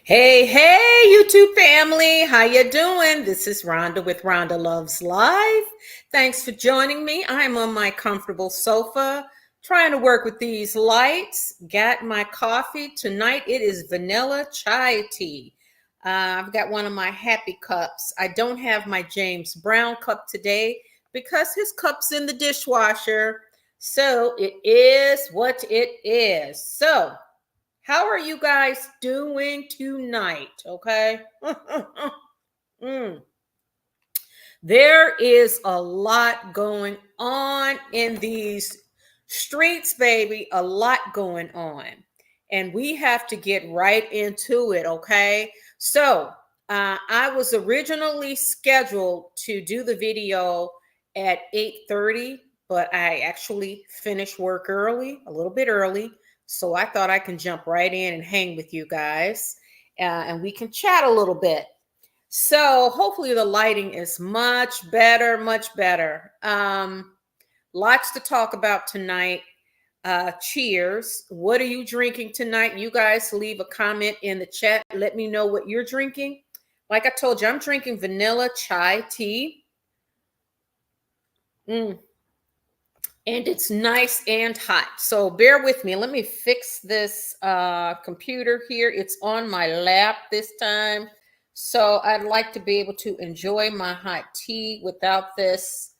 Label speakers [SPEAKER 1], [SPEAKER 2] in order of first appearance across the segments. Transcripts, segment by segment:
[SPEAKER 1] Hey, hey, YouTube family. How you doing? This is Rhonda with Rhonda Loves Live. Thanks for joining me. I'm on my comfortable sofa trying to work with these lights. Got my coffee. Tonight it is vanilla chai tea. I've got one of my happy cups. I don't have my James Brown cup today because his cup's in the dishwasher. So it is what it is. So how are you guys doing tonight? Okay. Mm. There is a lot going on in these streets, baby. A lot going on. And we have to get right into it. Okay. So I was originally scheduled to do the video at 8:30, but I actually finished work early, a little bit early. So I thought I can jump right in and hang with you guys and we can chat a little bit. So hopefully the lighting is much better, much better. Lots to talk about tonight. Cheers. What are you drinking tonight? You guys leave a comment in the chat. Let me know what you're drinking. Like I told you, I'm drinking vanilla chai tea. And it's nice and hot. So bear with me. Let me fix this computer here. It's on my lap this time. So I'd like to be able to enjoy my hot tea without this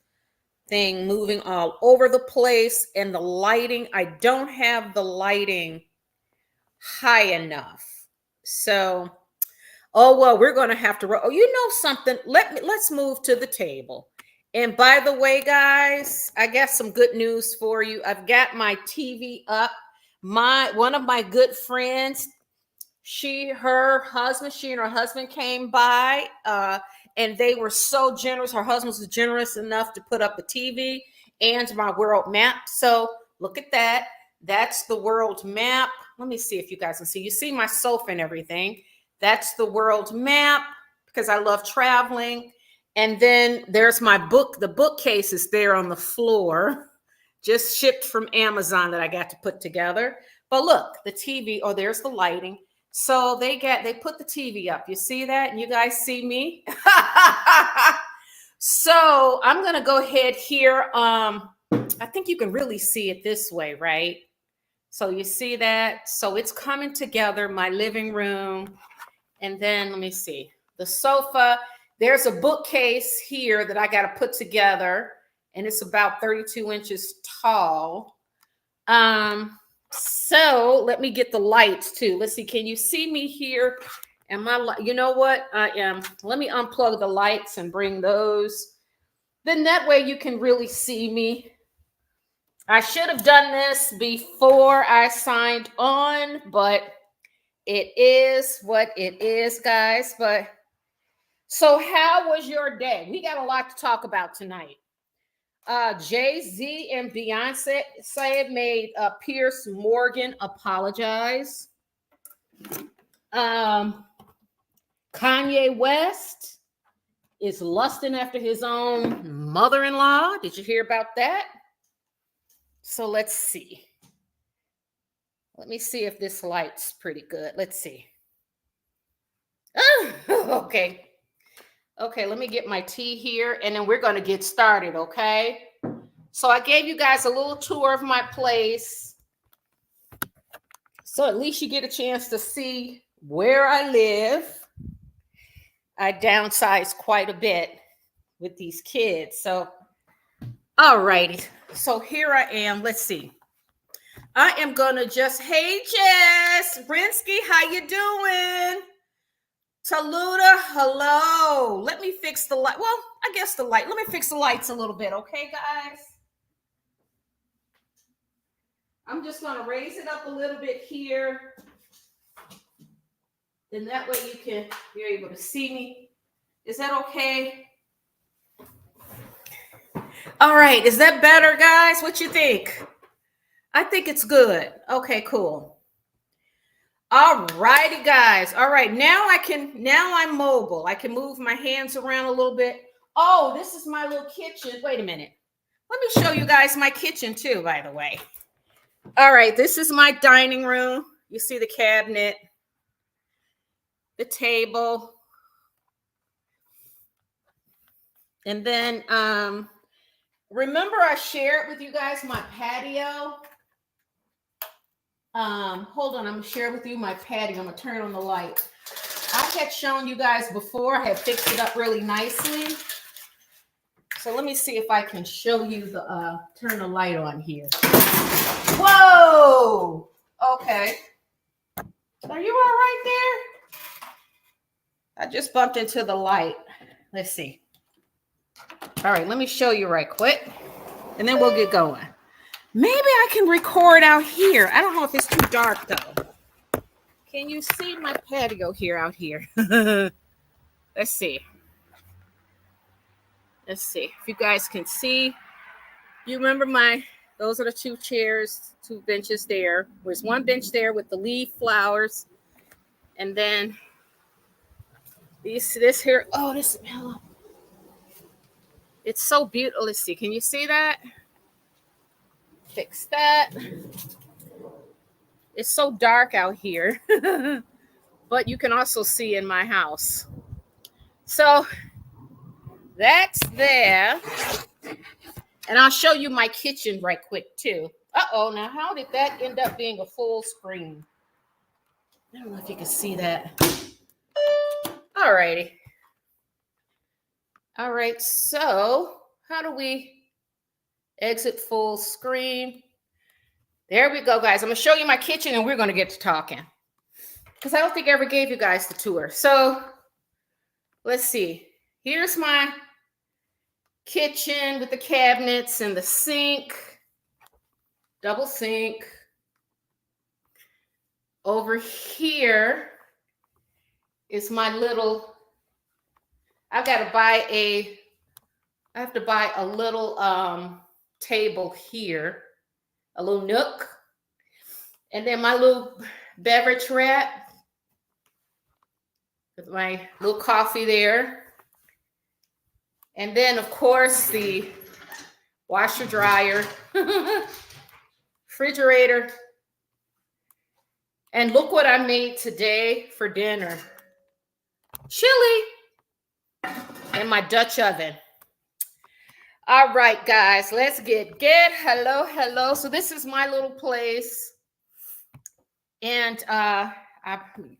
[SPEAKER 1] thing moving all over the place. And the lighting, I don't have the lighting high enough. So, oh, well, we're going to have to, oh, you know something? Let's move to the table. And by the way, guys, I got some good news for you. I've got my TV up. One of my good friends, she and her husband came by, and they were so generous. Her husband was generous enough to put up a TV and my world map. So look at that. That's the world map. Let me see if you guys can see. You see my sofa and everything. That's the world map because I love traveling. And then there's my book. The bookcase is there on the floor, just shipped from Amazon that I got to put together. But look, the TV, oh, there's the lighting. So they put the TV up. You see that? And you guys see me? So I'm going to go ahead here. I think you can really see it this way, right? So you see that? So it's coming together, my living room. And then let me see, the sofa. There's a bookcase here that I got to put together, and it's about 32 inches tall. So let me get the lights too. Let's see. Can you see me here? You know what? I am. Let me unplug the lights and bring those. Then that way you can really see me. I should have done this before I signed on, but it is what it is, guys. But so how was your day? We got a lot to talk about tonight. JayZ and Beyonce made Piers Morgan apologize. Kanye West is lusting after his own mother-in-law. Did you hear about that? So let's see. Let me see if this light's pretty good. Let's see. Oh, okay. Okay, let me get my tea here, and then we're going to get started, okay? So I gave you guys a little tour of my place. So at least you get a chance to see where I live. I downsized quite a bit with these kids. So, all righty. So here I am. Let's see. I am going to just, hey, Jess, Brinsky, how you doing? Taluta, hello. Let me fix the light. Well, I guess the light. Let me fix the lights a little bit, okay, guys? I'm just going to raise it up a little bit here. Then that way you're able to see me. Is that okay? All right. Is that better, guys? What you think? I think it's good. Okay, cool. All righty, guys. All right, now I'm mobile. I can move my hands around a little bit. Oh, this is my little kitchen. Wait a minute. Let me show you guys my kitchen too, by the way. All right, this is my dining room. You see the cabinet. the table. And then remember I shared with you guys my patio. Hold on, I'm gonna share with you my patio. I'm gonna turn on the light. I had shown you guys before. I had fixed it up really nicely. So let me see if I can show you the turn the light on here. Whoa! Okay. Are you all right there? I just bumped into the light. Let's see. All right, let me show you right quick, and then we'll get going. Maybe I can record out here. I don't know if it's too dark though. Can you see my patio here out here? Let's see. Let's see if you guys can see. You remember those are the two chairs, two benches there. There's one bench there with the leaf flowers. And then this here. Oh, this mellow. It's so beautiful. Let's see. Can you see that? Fix that. It's so dark out here. But you can also see in my house. So that's there. And I'll show you my kitchen right quick too. Uh-oh, now how did that end up being a full screen? I don't know if you can see that. All righty. All right, so how do we exit full screen? There we go, guys. I'm gonna show you my kitchen and we're gonna get to talking. Because I don't think I ever gave you guys the tour. So let's see. Here's my kitchen with the cabinets and the sink, double sink. Over here is my little, I have to buy a little table here, a little nook. And then my little beverage rack with my little coffee there. And then, of course, the washer, dryer, refrigerator. And look what I made today for dinner. Chili and my Dutch oven. All right, guys, let's get hello, hello. So this is my little place. And I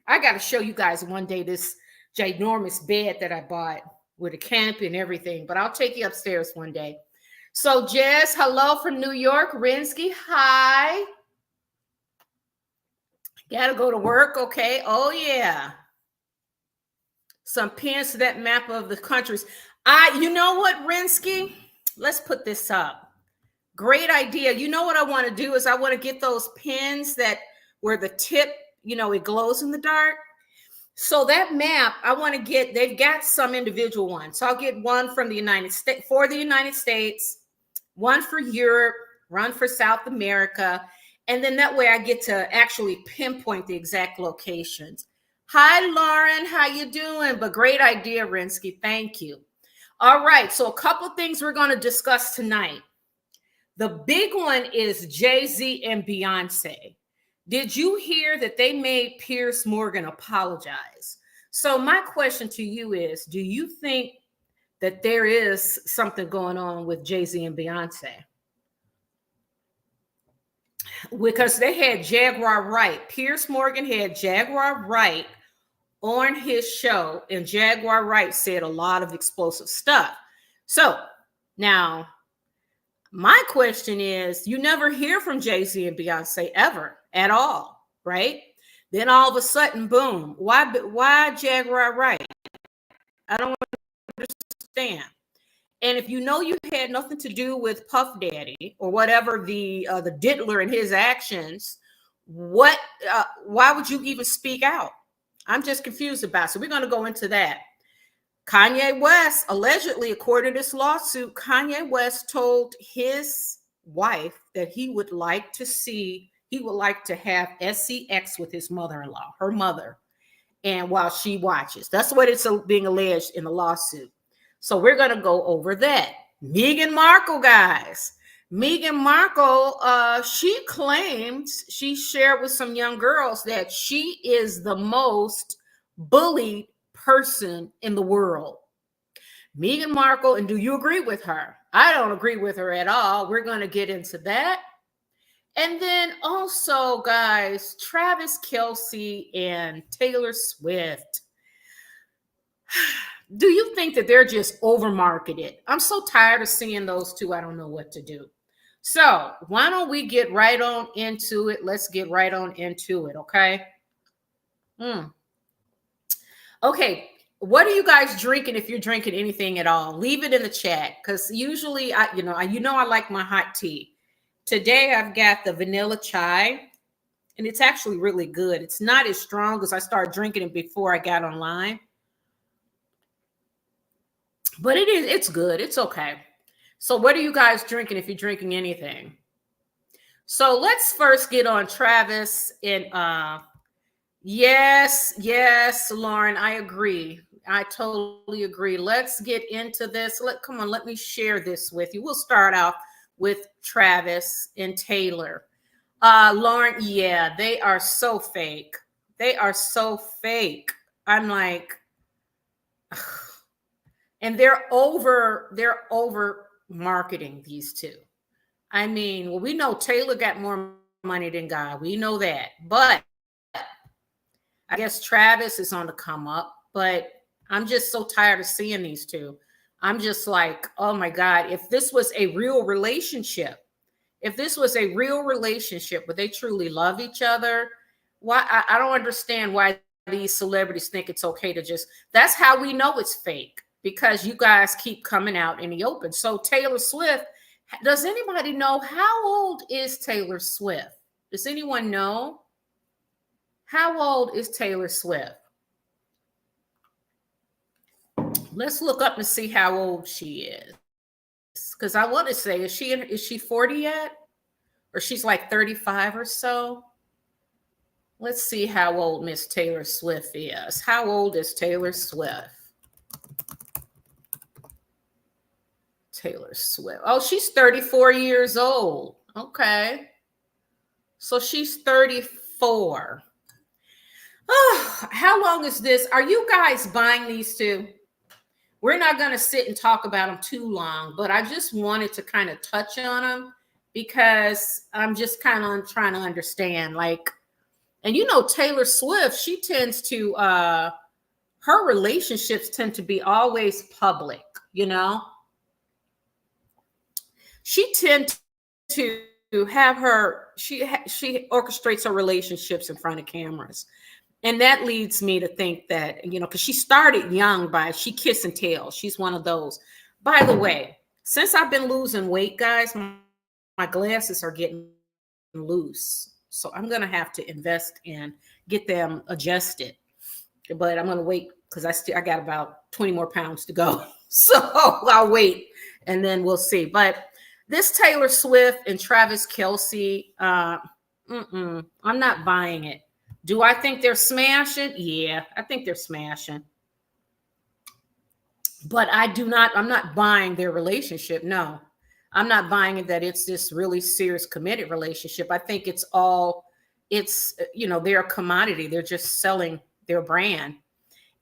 [SPEAKER 1] got to show you guys one day this ginormous bed that I bought with a canopy and everything, but I'll take you upstairs one day. So JayZ, hello from New York. Rinsky, hi. Gotta go to work, okay? Oh yeah. Some pins to that map of the countries. You know what, Rinsky? Let's put this up. Great idea. You know what I want to do is I want to get those pins that where the tip, it glows in the dark. So that map, I want to get, they've got some individual ones. So I'll get one from the United States, for the United States, one for Europe, one for South America. And then that way I get to actually pinpoint the exact locations. Hi, Lauren, how you doing? But great idea, Rinsky, thank you. All right, so a couple things we're going to discuss tonight. The big one is JayZ and Beyonce. Did you hear that they made Piers Morgan apologize? So my question to you is, do you think that there is something going on with JayZ and Beyonce? Because they had Jaguar Wright. Piers Morgan had Jaguar Wright on his show, and Jaguar Wright said a lot of explosive stuff. So now my question is, you never hear from JayZ and Beyonce ever at all, right? Then all of a sudden, boom. Why Jaguar Wright? I don't understand. And if you know you had nothing to do with Puff Daddy or whatever the diddler and his actions, why would you even speak out? I'm just confused about it. So we're going to go into that. Kanye West, allegedly, according to this lawsuit, Kanye West told his wife that he would like to have SCX with his mother-in-law, her mother, and while she watches. That's what it's being alleged in the lawsuit. So we're going to go over that. Meghan Markle, guys. Meghan Markle, she claims, she shared with some young girls that she is the most bullied person in the world. Meghan Markle, and do you agree with her? I don't agree with her at all. We're going to get into that. And then also, guys, Travis Kelce and Taylor Swift. Do you think that they're just over marketed? I'm so tired of seeing those two. I don't know what to do. So why don't we get right on into it? Let's get right on into it, okay? Okay, what are you guys drinking if you're drinking anything at all? Leave it in the chat, because usually I like my hot tea. Today I've got the vanilla chai, and it's actually really good. It's not as strong as I started drinking it before I got online. But it's good. It's okay. So what are you guys drinking if you're drinking anything? So let's first get on Travis and yes, Lauren, I agree. I totally agree. Let's get into this. Come on, let me share this with you. We'll start out with Travis and Taylor. Lauren, yeah, they are so fake. They are so fake. I'm like, and they're over marketing these two. I mean, well, we know Taylor got more money than God. We know that. But I guess Travis is on the come up. But I'm just so tired of seeing these two. I'm just like, oh my God, if this was a real relationship, would they truly love each other? Why? I don't understand why these celebrities think it's okay to just, that's how we know it's fake, because you guys keep coming out in the open. So Taylor Swift, does anybody know how old is Taylor Swift? Does anyone know? How old is Taylor Swift? Let's look up and see how old she is. Because I want to say, is she 40 yet? Or she's like 35 or so? Let's see how old Miss Taylor Swift is. How old is Taylor Swift? Taylor Swift. Oh, she's 34 years old. Okay. So she's 34. Oh, how long is this? Are you guys buying these two? We're not going to sit and talk about them too long, but I just wanted to kind of touch on them because I'm just kind of trying to understand, like, and you know, Taylor Swift, she tends to, her relationships tend to be always public, you know? She tends to have her, she orchestrates her relationships in front of cameras. And that leads me to think that, you know, because she started young she kiss and tell. She's one of those. By the way, since I've been losing weight, guys, my glasses are getting loose. So I'm going to have to invest and get them adjusted. But I'm going to wait because I got about 20 more pounds to go. So I'll wait and then we'll see. But this Taylor Swift and Travis Kelce, I'm not buying it. Do I think they're smashing? Yeah, I think they're smashing. But I'm not buying their relationship. No, I'm not buying it that it's this really serious committed relationship. I think it's they're a commodity. They're just selling their brand.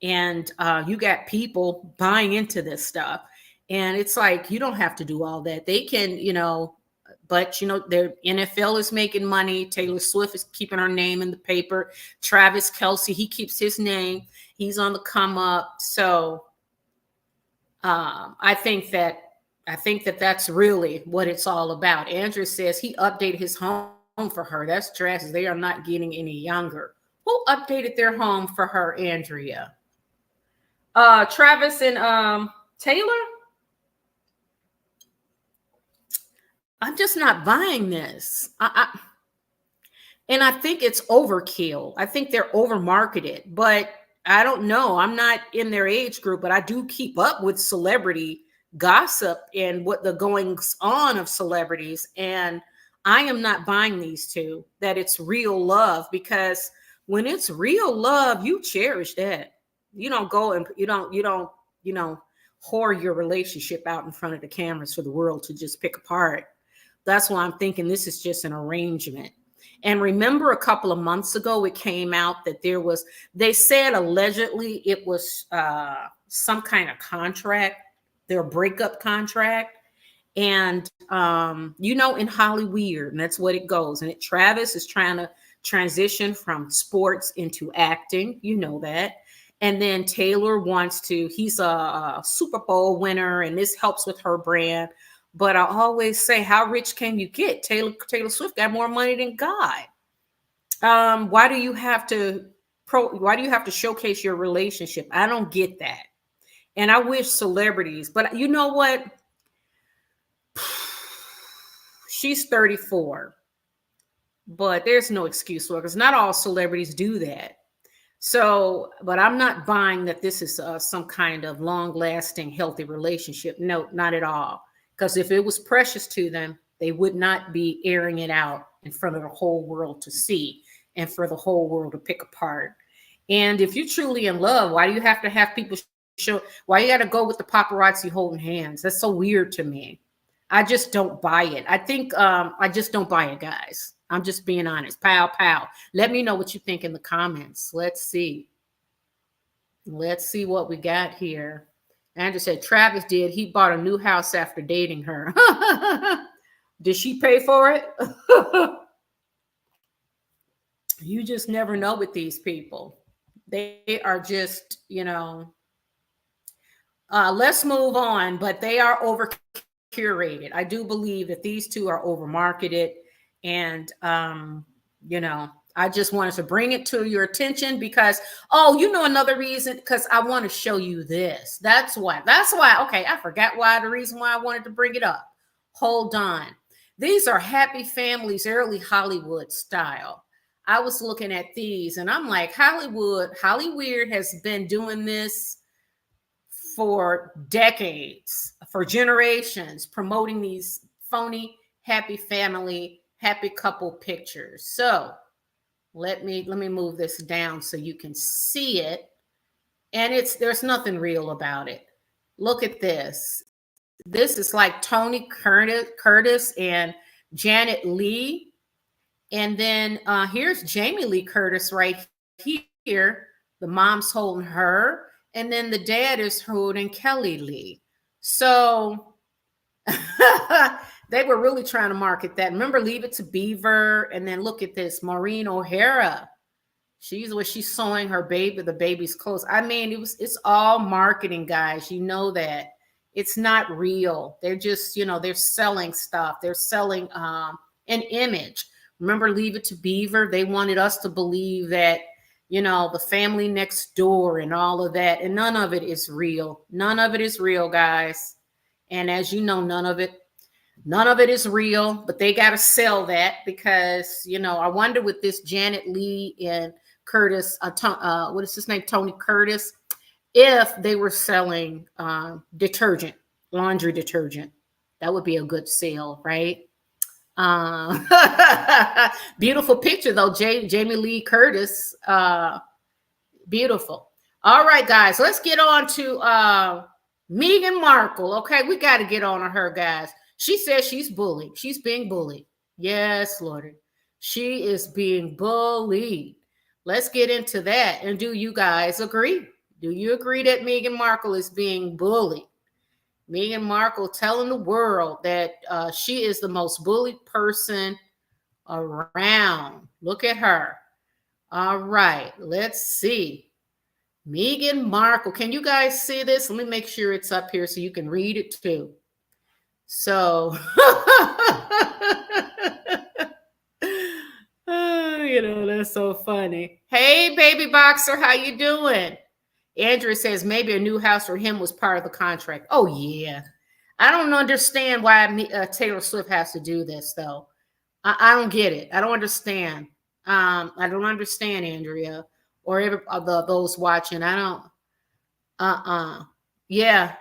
[SPEAKER 1] And you got people buying into this stuff. And it's like, you don't have to do all that. They can, but their NFL is making money. Taylor Swift is keeping her name in the paper. Travis Kelce, he keeps his name. He's on the come up. So I think that that's really what it's all about. Andrew says he updated his home for her. That's drastic. They are not getting any younger. Who updated their home for her, Andrea? Travis and Taylor? I'm just not buying this. And I think it's overkill. I think they're over marketed, but I don't know. I'm not in their age group, but I do keep up with celebrity gossip and what the goings on of celebrities. And I am not buying these two, that it's real love, because when it's real love, you cherish that. You don't go and you don't whore your relationship out in front of the cameras for the world to just pick apart. That's why I'm thinking this is just an arrangement. And remember a couple of months ago, it came out that they said allegedly it was some kind of contract, their breakup contract. And, in Hollywood, and that's what it goes. And Travis is trying to transition from sports into acting. You know that. And then Taylor he's a Super Bowl winner, and this helps with her brand. But I always say, how rich can you get? Taylor Swift got more money than God. Why do you have to showcase your relationship? I don't get that. And I wish celebrities, but you know what? She's 34, but there's no excuse for it because not all celebrities do that. So, but I'm not buying that this is some kind of long-lasting, healthy relationship. No, not at all. Because if it was precious to them, they would not be airing it out in front of the whole world to see and for the whole world to pick apart. And if you're truly in love, why do you have to have people why you got to go with the paparazzi holding hands? That's so weird to me. I just don't buy it. I think I just don't buy it, guys. I'm just being honest. Pow, pow. Let me know what you think in the comments. Let's see. Let's see what we got here. Andrew said Travis did. He bought a new house after dating her. Did she pay for it? You just never know with these people. They are just, let's move on, but they are over curated. I do believe that these two are over marketed, and I just wanted to bring it to your attention because another reason, because I want to show you this. That's why. Okay, I forgot the reason why I wanted to bring it up. Hold on. These are happy families, early Hollywood style. I was looking at these and I'm like, Hollywood has been doing this for decades, for generations, promoting these phony happy family, happy couple pictures. So let me move this down so you can see it. And there's nothing real about it. Look at this. This is like Tony Curtis and Janet Leigh. And then here's Jamie Lee Curtis right here. The mom's holding her. And then the dad is holding Kelly Lee. So they were really trying to market that. Remember, Leave It to Beaver. And then look at this, Maureen O'Hara. She's sewing the baby's clothes. I mean, it's all marketing, guys. You know that. It's not real. They're just, they're selling stuff. They're selling an image. Remember, Leave It to Beaver? They wanted us to believe that, the family next door and all of that. And none of it is real. None of it is real, guys. And as you know, none of it is real. But they got to sell that because, I wonder with this Janet Leigh and Curtis, what is his name? Tony Curtis, if they were selling detergent, laundry detergent. That would be a good sale, right? Beautiful picture though, Jamie Lee Curtis. Beautiful. All right, guys, let's get on to Meghan Markle. Okay, we got to get on to her, guys. She says she's bullied. She's being bullied. Yes, Lord. She is being bullied. Let's get into that. And do you guys agree? Do you agree that Meghan Markle is being bullied? Meghan Markle telling the world that she is the most bullied person around. Look at her. All right, let's see. Meghan Markle. Can you guys see this? Let me make sure it's up here so you can read it too. So, that's so funny. Hey, baby boxer, how you doing? Andrew says maybe a new house for him was part of the contract. Oh, yeah. I don't understand why Taylor Swift has to do this, though. I don't get it. I don't understand. I don't understand, Andrea, or those watching. I don't. Yeah.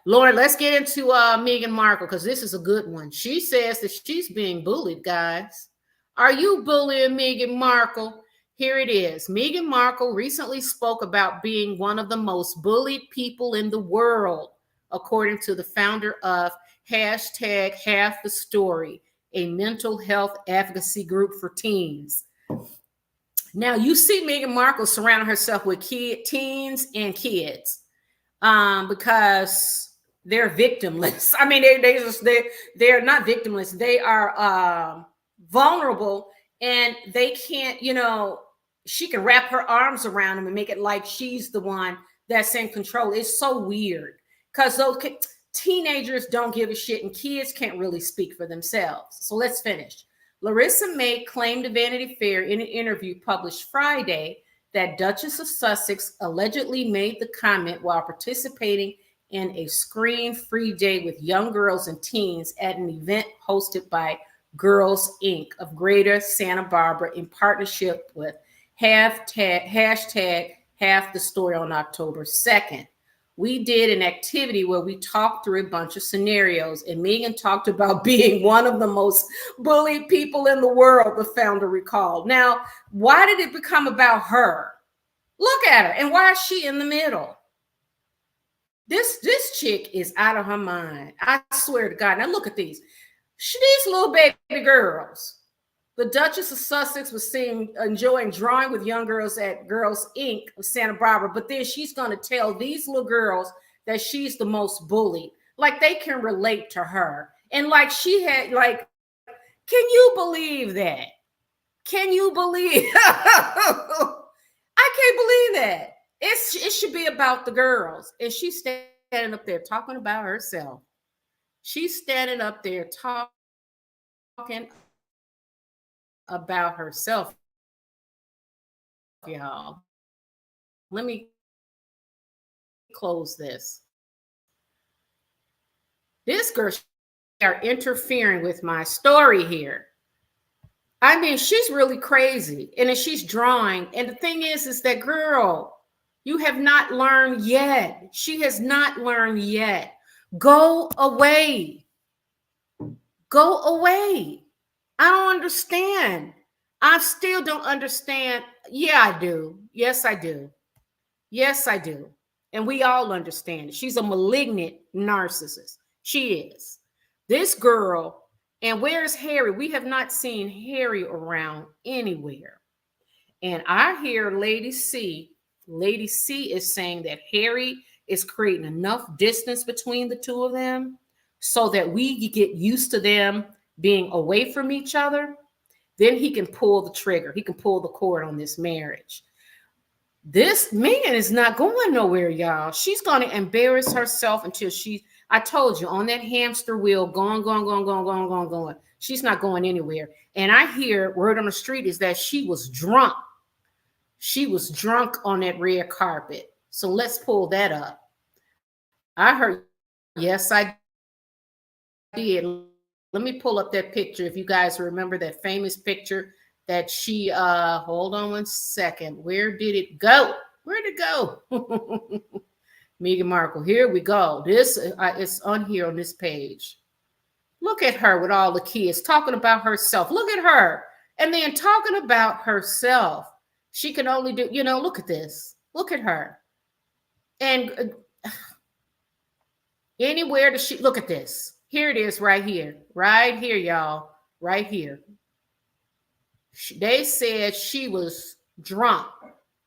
[SPEAKER 1] Lauren, let's get into Meghan Markle because this is a good one. She says that she's being bullied, guys. Are you bullying Meghan Markle? Here it is. Meghan Markle recently spoke about being one of the most bullied people in the world, according to the founder of #HalfTheStory, a mental health advocacy group for teens. Now, you see Meghan Markle surrounding herself with teens and kids because they're victimless. I mean, they're not victimless. They are vulnerable, and they can't, she can wrap her arms around them and make it like she's the one that's in control. It's so weird because those teenagers don't give a shit, and kids can't really speak for themselves. So let's finish. Larissa May claimed to Vanity Fair in an interview published Friday that Duchess of Sussex allegedly made the comment while participating in a screen-free day with young girls and teens at an event hosted by Girls Inc. of Greater Santa Barbara in partnership with hashtag Half the Story on October 2nd. We did an activity where we talked through a bunch of scenarios, and Meghan talked about being one of the most bullied people in the world, the founder recalled. Now, why did it become about her? Look at her, and why is she in the middle? This chick is out of her mind. I swear to God. Now look at these. These little baby girls. The Duchess of Sussex was enjoying drawing with young girls at Girls Inc. of Santa Barbara, but then she's going to tell these little girls that she's the most bullied. Like they can relate to her. And like she had, like, can you believe that? Can you believe? I can't believe that. It should be about the girls. And she's standing up there talking about herself. She's standing up there talking about herself, y'all. Let me close this. This girl are interfering with my story here. I mean, she's really crazy, and then she's drawing. And the thing is that girl, you have not learned yet. She has not learned yet. Go away. Go away. I don't understand. I still don't understand. Yeah, I do. Yes, I do. Yes, I do. And we all understand it. She's a malignant narcissist. She is. This girl, and where's Harry? We have not seen Harry around anywhere. And I hear Lady C is saying that Harry is creating enough distance between the two of them so that we get used to them being away from each other. Then he can pull the trigger. He can pull the cord on this marriage. This Meghan is not going nowhere, y'all. She's going to embarrass herself until I told you, on that hamster wheel, going. She's not going anywhere. And I hear word on the street is that she was drunk. She was drunk on that red carpet. So let's pull that up. I heard, yes, I did. Let me pull up that picture. If you guys remember that famous picture that she, hold on one second. Where did it go? Where'd it go? Meghan Markle. Here we go. This it's on here on this page. Look at her with all the kids talking about herself. Look at her. And then talking about herself. She can only do, look at this. Look at her. And anywhere does she, look at this. Here it is right here, y'all, right here. They said she was drunk,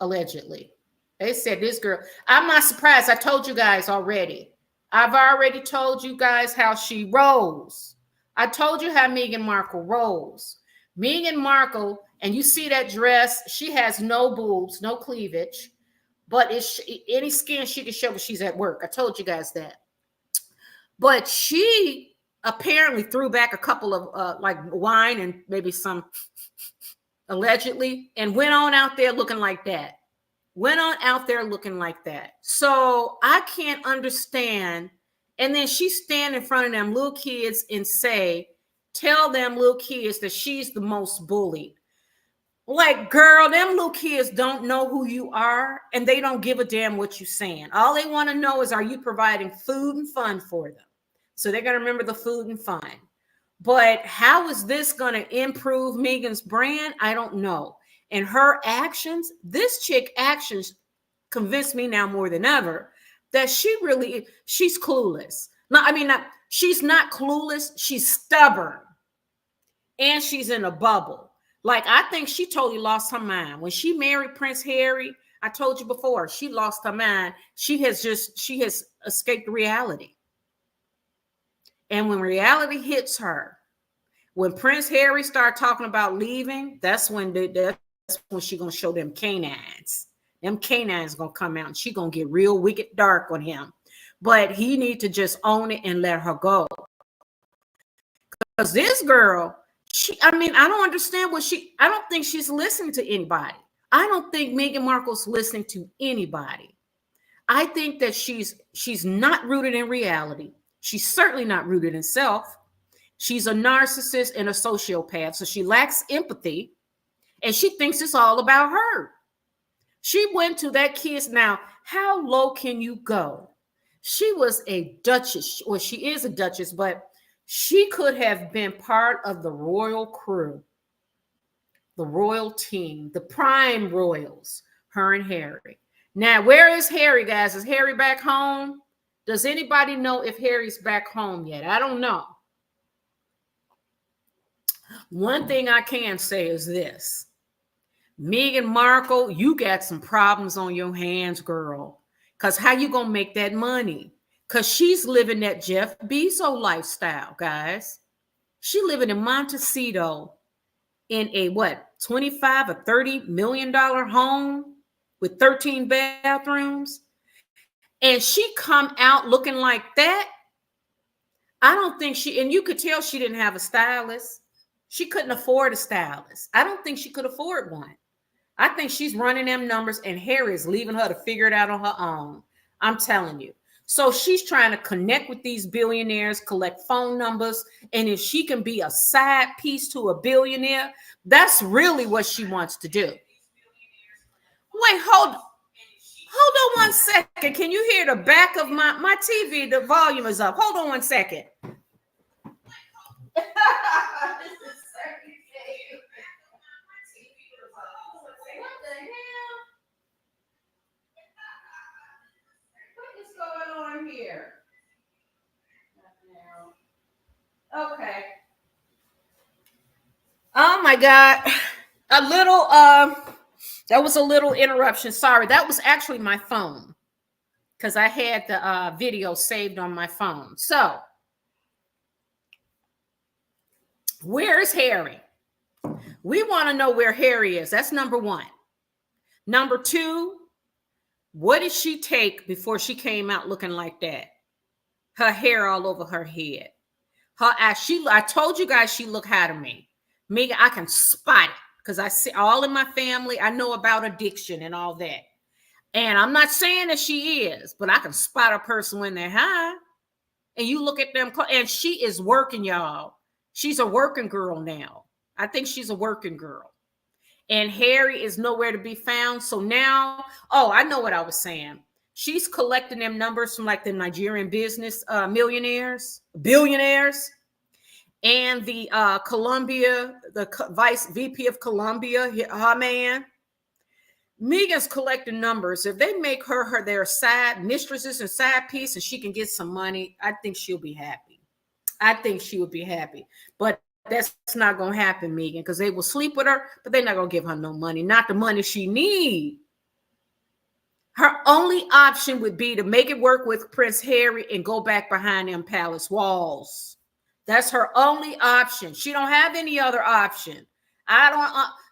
[SPEAKER 1] allegedly. They said this girl, I'm not surprised. I told you guys already. I've already told you guys how she rolls. I told you how Meghan Markle rolls. Meghan Markle, and you see that dress, she has no boobs, no cleavage, but it's any skin she can show when she's at work. I told you guys that. But she apparently threw back a couple of like wine and maybe some allegedly and went on out there looking like that. So I can't understand. And then she stand in front of them little kids and tell them little kids that she's the most bullied. Like, girl, them little kids don't know who you are, and they don't give a damn what you're saying. All they want to know is, are you providing food and fun for them? So they're going to remember the food and fun. But how is this going to improve Meghan's brand? I don't know. And her actions, this chick actions convince me now more than ever that she's clueless. No, I mean, she's not clueless. She's stubborn. and she's in a bubble. Like, I think she totally lost her mind. When she married Prince Harry, I told you before, she lost her mind. She has escaped reality. And when reality hits her, when Prince Harry start talking about leaving, that's when she's gonna show them canines. Them canines gonna come out and she gonna get real wicked dark on him. But he need to just own it and let her go. Because this girl, I don't understand I don't think she's listening to anybody. I don't think Meghan Markle's listening to anybody. I think that she's not rooted in reality. She's certainly not rooted in self. She's a narcissist and a sociopath. So she lacks empathy and she thinks it's all about her. She went to that kid's. Now, how low can you go? She was a duchess, or she is a duchess, but she could have been part of the royal crew, the royal team, the prime royals, her and Harry. Now, where is Harry, guys? Is Harry back home? Does anybody know if Harry's back home yet? I don't know. One thing I can say is this. Meghan Markle, you got some problems on your hands, girl. Because how you going to make that money? Because she's living that Jeff Bezos lifestyle, guys. She living in Montecito in a, what, 25 or $30 million home with 13 bathrooms. And she come out looking like that. I don't think and you could tell she didn't have a stylist. She couldn't afford a stylist. I don't think she could afford one. I think she's running them numbers and Harry is leaving her to figure it out on her own. I'm telling you. So she's trying to connect with these billionaires, collect phone numbers. And if she can be a side piece to a billionaire, that's really what she wants to do. Wait, hold on one second. Can you hear the back of my TV? The volume is up. Hold on one second. Here. Okay. Oh my God. That was a little interruption. Sorry. That was actually my phone because I had the video saved on my phone. So, where's Harry? We want to know where Harry is. That's number one. Number two, what did she take before she came out looking like that? Her hair all over her head. I told you guys she looked high to me. Meghan, I can spot it because I see all in my family. I know about addiction and all that. And I'm not saying that she is, but I can spot a person when they're high. And you look at them, and she is working, y'all. She's a working girl now. I think she's a working girl. And Harry is nowhere to be found. So now, I know what I was saying. She's collecting them numbers from like the Nigerian business billionaires, and the vice VP of Columbia, her man. Meghan's collecting numbers. If they make her their side mistresses and side piece, and she can get some money, I think she'll be happy. I think she would be happy. But that's not going to happen, Meghan, because they will sleep with her, but they're not going to give her no money, not the money she needs. Her only option would be to make it work with Prince Harry and go back behind them palace walls. That's her only option. She don't have any other option.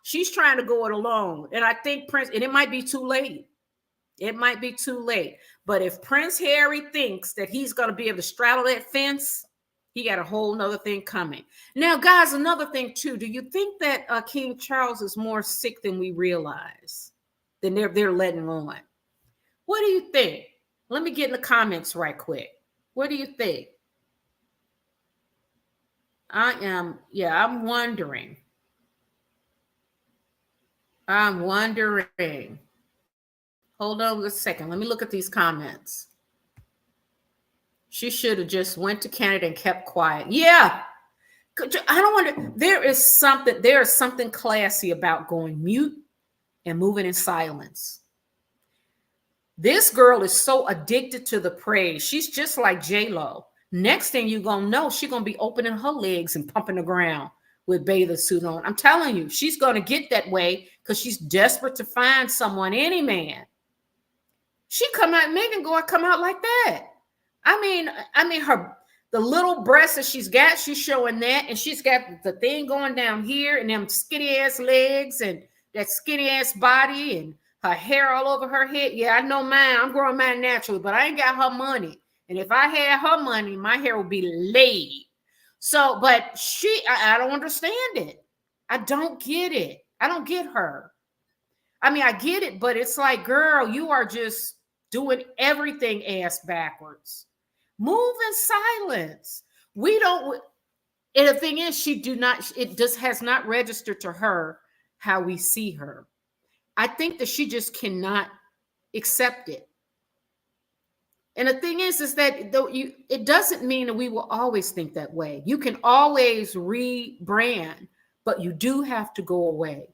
[SPEAKER 1] She's trying to go it alone. And I think and it might be too late. It might be too late. But if Prince Harry thinks that he's going to be able to straddle that fence, he got a whole nother thing coming. Now, guys, another thing too. Do you think that King Charles is more sick than we realize? Than they're letting on? What do you think? Let me get in the comments right quick. What do you think? I'm wondering. Hold on a second. Let me look at these comments. She should have just went to Canada and kept quiet. Yeah. I don't wonder. There is something classy about going mute and moving in silence. This girl is so addicted to the praise. She's just like J-Lo. Next thing you're going to know, she's going to be opening her legs and pumping the ground. with bathing suit on. I'm telling you, she's going to get that way because she's desperate to find someone, any man. She come out, Meghan come out like that. I mean, the little breasts that she's got, she's showing that, and she's got the thing going down here, and them skinny ass legs, and that skinny ass body, and her hair all over her head. Yeah, I know mine. I'm growing mine naturally, but I ain't got her money. And if I had her money, my hair would be laid. So, but I don't understand it. I don't get it. I don't get her. I mean, I get it, but it's like, girl, you are just doing everything ass backwards. Move in silence. We don't, and the thing is, it just has not registered to her how we see her. I think that she just cannot accept it. And the thing is that it doesn't mean that we will always think that way. You can always rebrand, but you do have to go away.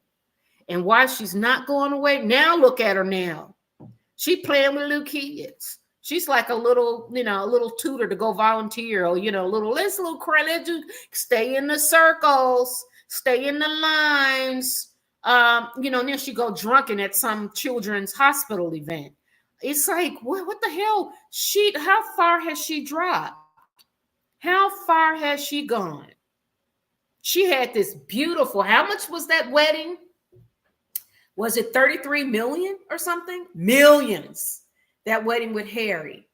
[SPEAKER 1] And why she's not going away? Now look at her now. She playing with little kids. She's like a little tutor to go volunteer, or let's stay in the circles, stay in the lines. Then she go drunken at some children's hospital event. It's like, what the hell? How far has she dropped? How far has she gone? She had this beautiful, how much was that wedding? Was it 33 million or something? Millions. That wedding with Harry.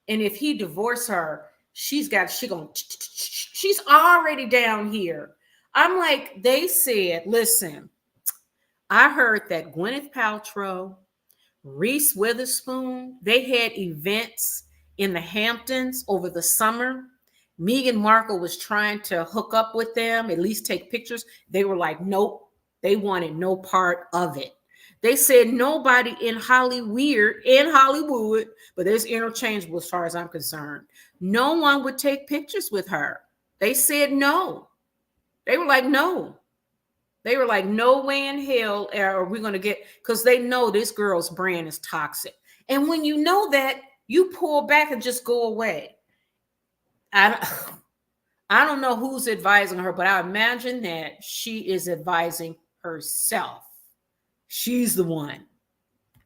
[SPEAKER 1] And if he divorced her, she's already down here. I'm like, they said, listen, I heard that Gwyneth Paltrow, Reese Witherspoon, they had events in the Hamptons over the summer. Meghan Markle was trying to hook up with them, at least take pictures. They were like, nope, they wanted no part of it. They said nobody in Hollywood, but there's interchangeable as far as I'm concerned. No one would take pictures with her. They said no. They were like, no. They were like, no way in hell are we going to get, because they know this girl's brand is toxic. And when you know that, you pull back and just go away. I don't know who's advising her, but I imagine that she is advising herself. She's the one.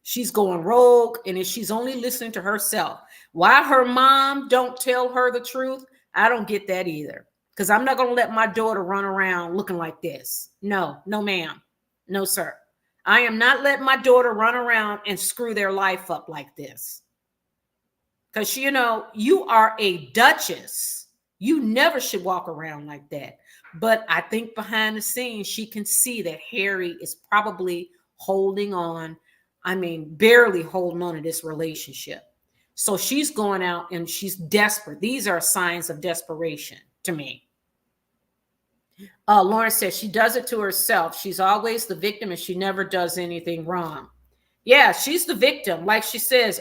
[SPEAKER 1] She's going rogue, and if she's only listening to herself. Why her mom don't tell her the truth, I don't get that either. Because I'm not going to let my daughter run around looking like this. No, ma'am. No, sir. I am not letting my daughter run around and screw their life up like this. Because, you are a duchess. You never should walk around like that. But I think behind the scenes, she can see that Harry is probably holding on. Barely holding on to this relationship. So she's going out and she's desperate. These are signs of desperation to me. Lauren says she does it to herself. She's always the victim and she never does anything wrong. Yeah, she's the victim. Like she says,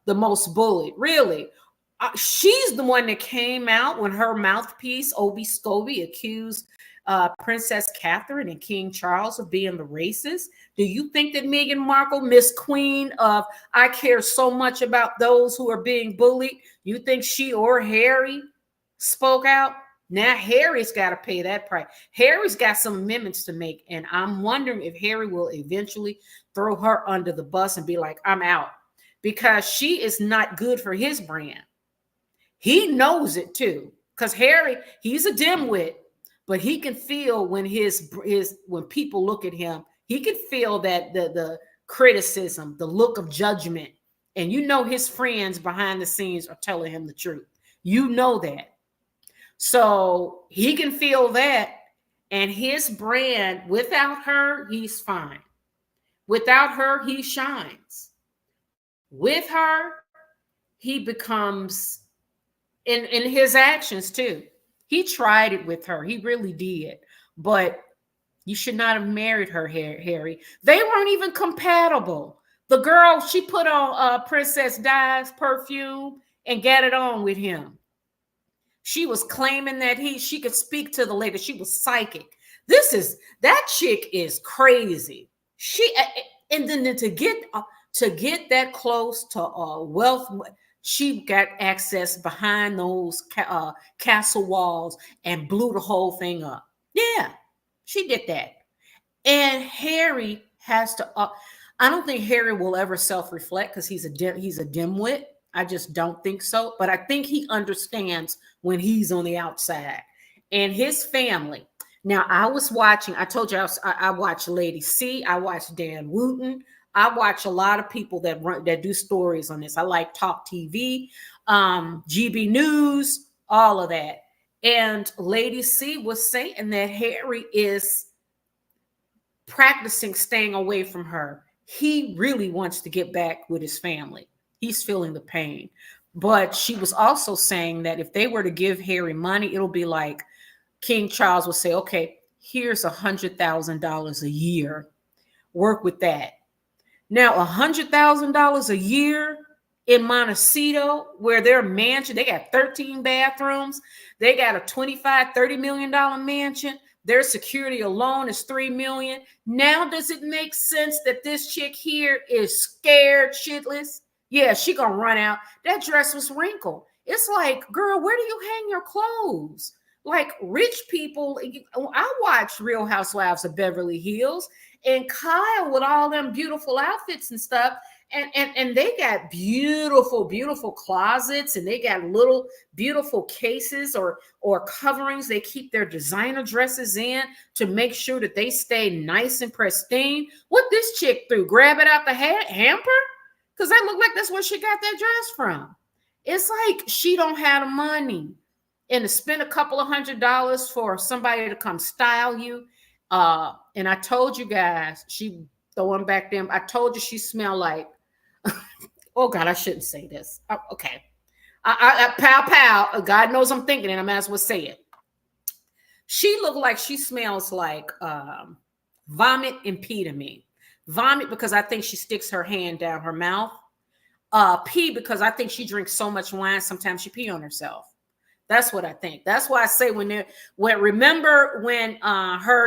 [SPEAKER 1] the most bullied. Really. She's the one that came out when her mouthpiece, Obi Scobie, accused Princess Catherine and King Charles of being the racist. Do you think that Meghan Markle, Miss Queen of I care so much about those who are being bullied, you think she or Harry spoke out? Now Harry's got to pay that price. Harry's got some amendments to make, and I'm wondering if Harry will eventually throw her under the bus and be like, I'm out, because she is not good for his brand. He knows it too, because Harry, he's a dimwit, but he can feel when when people look at him, he can feel that the criticism, the look of judgment, and his friends behind the scenes are telling him the truth. You know that. So he can feel that, and his brand, without her, he's fine. Without her, he shines. With her, he becomes, in his actions too. He tried it with her. He really did. But you should not have married her, Harry. They weren't even compatible. The girl, she put on Princess Di's perfume and got it on with him. She was claiming that she could speak to the lady. She was psychic. That chick is crazy. And then to get that close to wealth, she got access behind those castle walls and blew the whole thing up. Yeah, She did that. And Harry has to. I don't think Harry will ever self-reflect because he's a dimwit. I just don't think so. But I think he understands when he's on the outside. And his family. Now I was watching. I told you I watch Lady C. I watch Dan Wooten. I watch a lot of people that do stories on this. I like Talk TV, GB News, all of that. And Lady C was saying that Harry is practicing staying away from her. He really wants to get back with his family. He's feeling the pain. But she was also saying that if they were to give Harry money, it'll be like King Charles would say, okay, here's $100,000 a year. Work with that. Now, $100,000 a year in Montecito, where their mansion, they got 13 bathrooms. They got a $25-30 million mansion. Their security alone is $3 million. Now, does it make sense that this chick here is scared shitless? Yeah, she gonna run out. That dress was wrinkled. It's like, girl, where do you hang your clothes? Like rich people, I watch Real Housewives of Beverly Hills, and Kyle with all them beautiful outfits and stuff. And they got beautiful closets, and they got little beautiful cases or coverings they keep their designer dresses in to make sure that they stay nice and pristine. What this chick do? Grab it out the hamper? Because that looked like that's where she got that dress from. It's like she don't have the money. And to spend a couple of $100 for somebody to come style you. And I told you guys, she throwing back them. I told you she smelled like, oh God, I shouldn't say this. Okay. Pow. God knows I'm thinking it. I might as well say it. She looked like she smells like vomit and pee to me. Vomit because I think she sticks her hand down her mouth. Pee because I think she drinks so much wine, sometimes she pee on herself. That's what I think. That's why I say remember when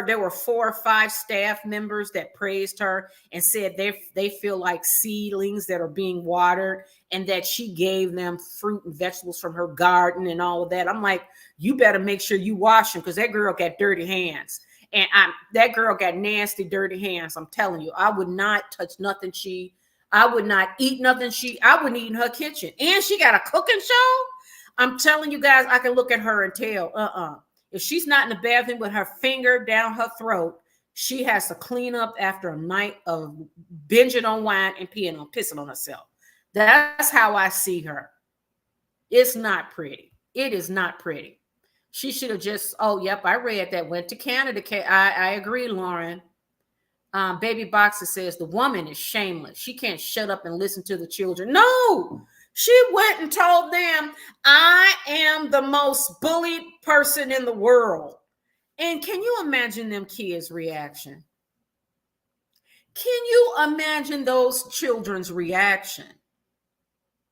[SPEAKER 1] there were 4 or 5 staff members that praised her and said they feel like seedlings that are being watered, and that she gave them fruit and vegetables from her garden and all of that. I'm like, you better make sure you wash them, because that girl got dirty hands. And that girl got nasty, dirty hands. I'm telling you, I would not touch nothing I would not eat nothing I wouldn't eat in her kitchen. And she got a cooking show. I'm telling you guys, I can look at her and tell, if she's not in the bathroom with her finger down her throat, she has to clean up after a night of binging on wine and pissing on herself. That's how I see her. It's not pretty. It is not pretty. She should have just, I read that, went to Canada. I agree, Lauren. Baby Boxer says the woman is shameless. She can't shut up and listen to the children. No, she went and told them, I am the most bullied person in the world. And can you imagine them kids' reaction? Can you imagine those children's reaction?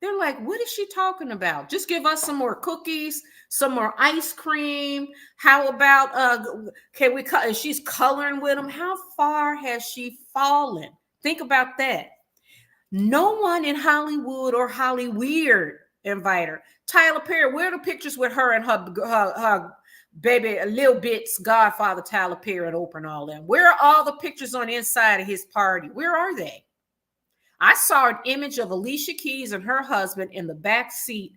[SPEAKER 1] They're like, what is she talking about? Just give us some more cookies, some more ice cream. How about, she's coloring with them. How far has she fallen? Think about that. No one in Hollywood or Hollyweird invite her. Tyler Perry, where are the pictures with her and her baby, Lil Bit's godfather, Tyler Perry, and Oprah and all them? Where are all the pictures on the inside of his party? Where are they? I saw an image of Alicia Keys and her husband in the back seat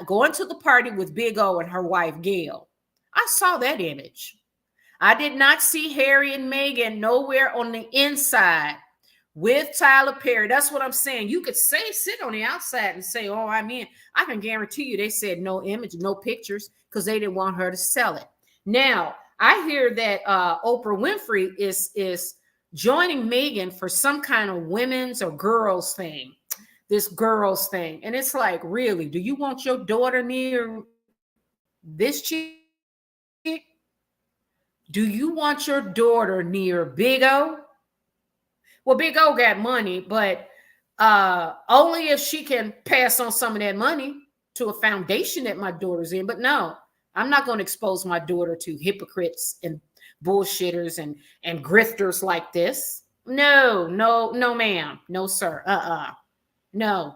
[SPEAKER 1] going to the party with Big O and her wife, Gail. I saw that image. I did not see Harry and Meghan nowhere on the inside with Tyler Perry. That's what I'm saying. You could sit on the outside and say, oh, I'm in. I can guarantee you they said no image, no pictures, because they didn't want her to sell it. Now, I hear that Oprah Winfrey is joining Meghan for some kind of women's or girls thing, this girls thing. And it's like, really, do you want your daughter near this chick? Do you want your daughter near Big O? Well, Big O got money, but only if she can pass on some of that money to a foundation that my daughter's in. But no, I'm not going to expose my daughter to hypocrites and bullshitters and grifters like this. No, ma'am. No, sir. No.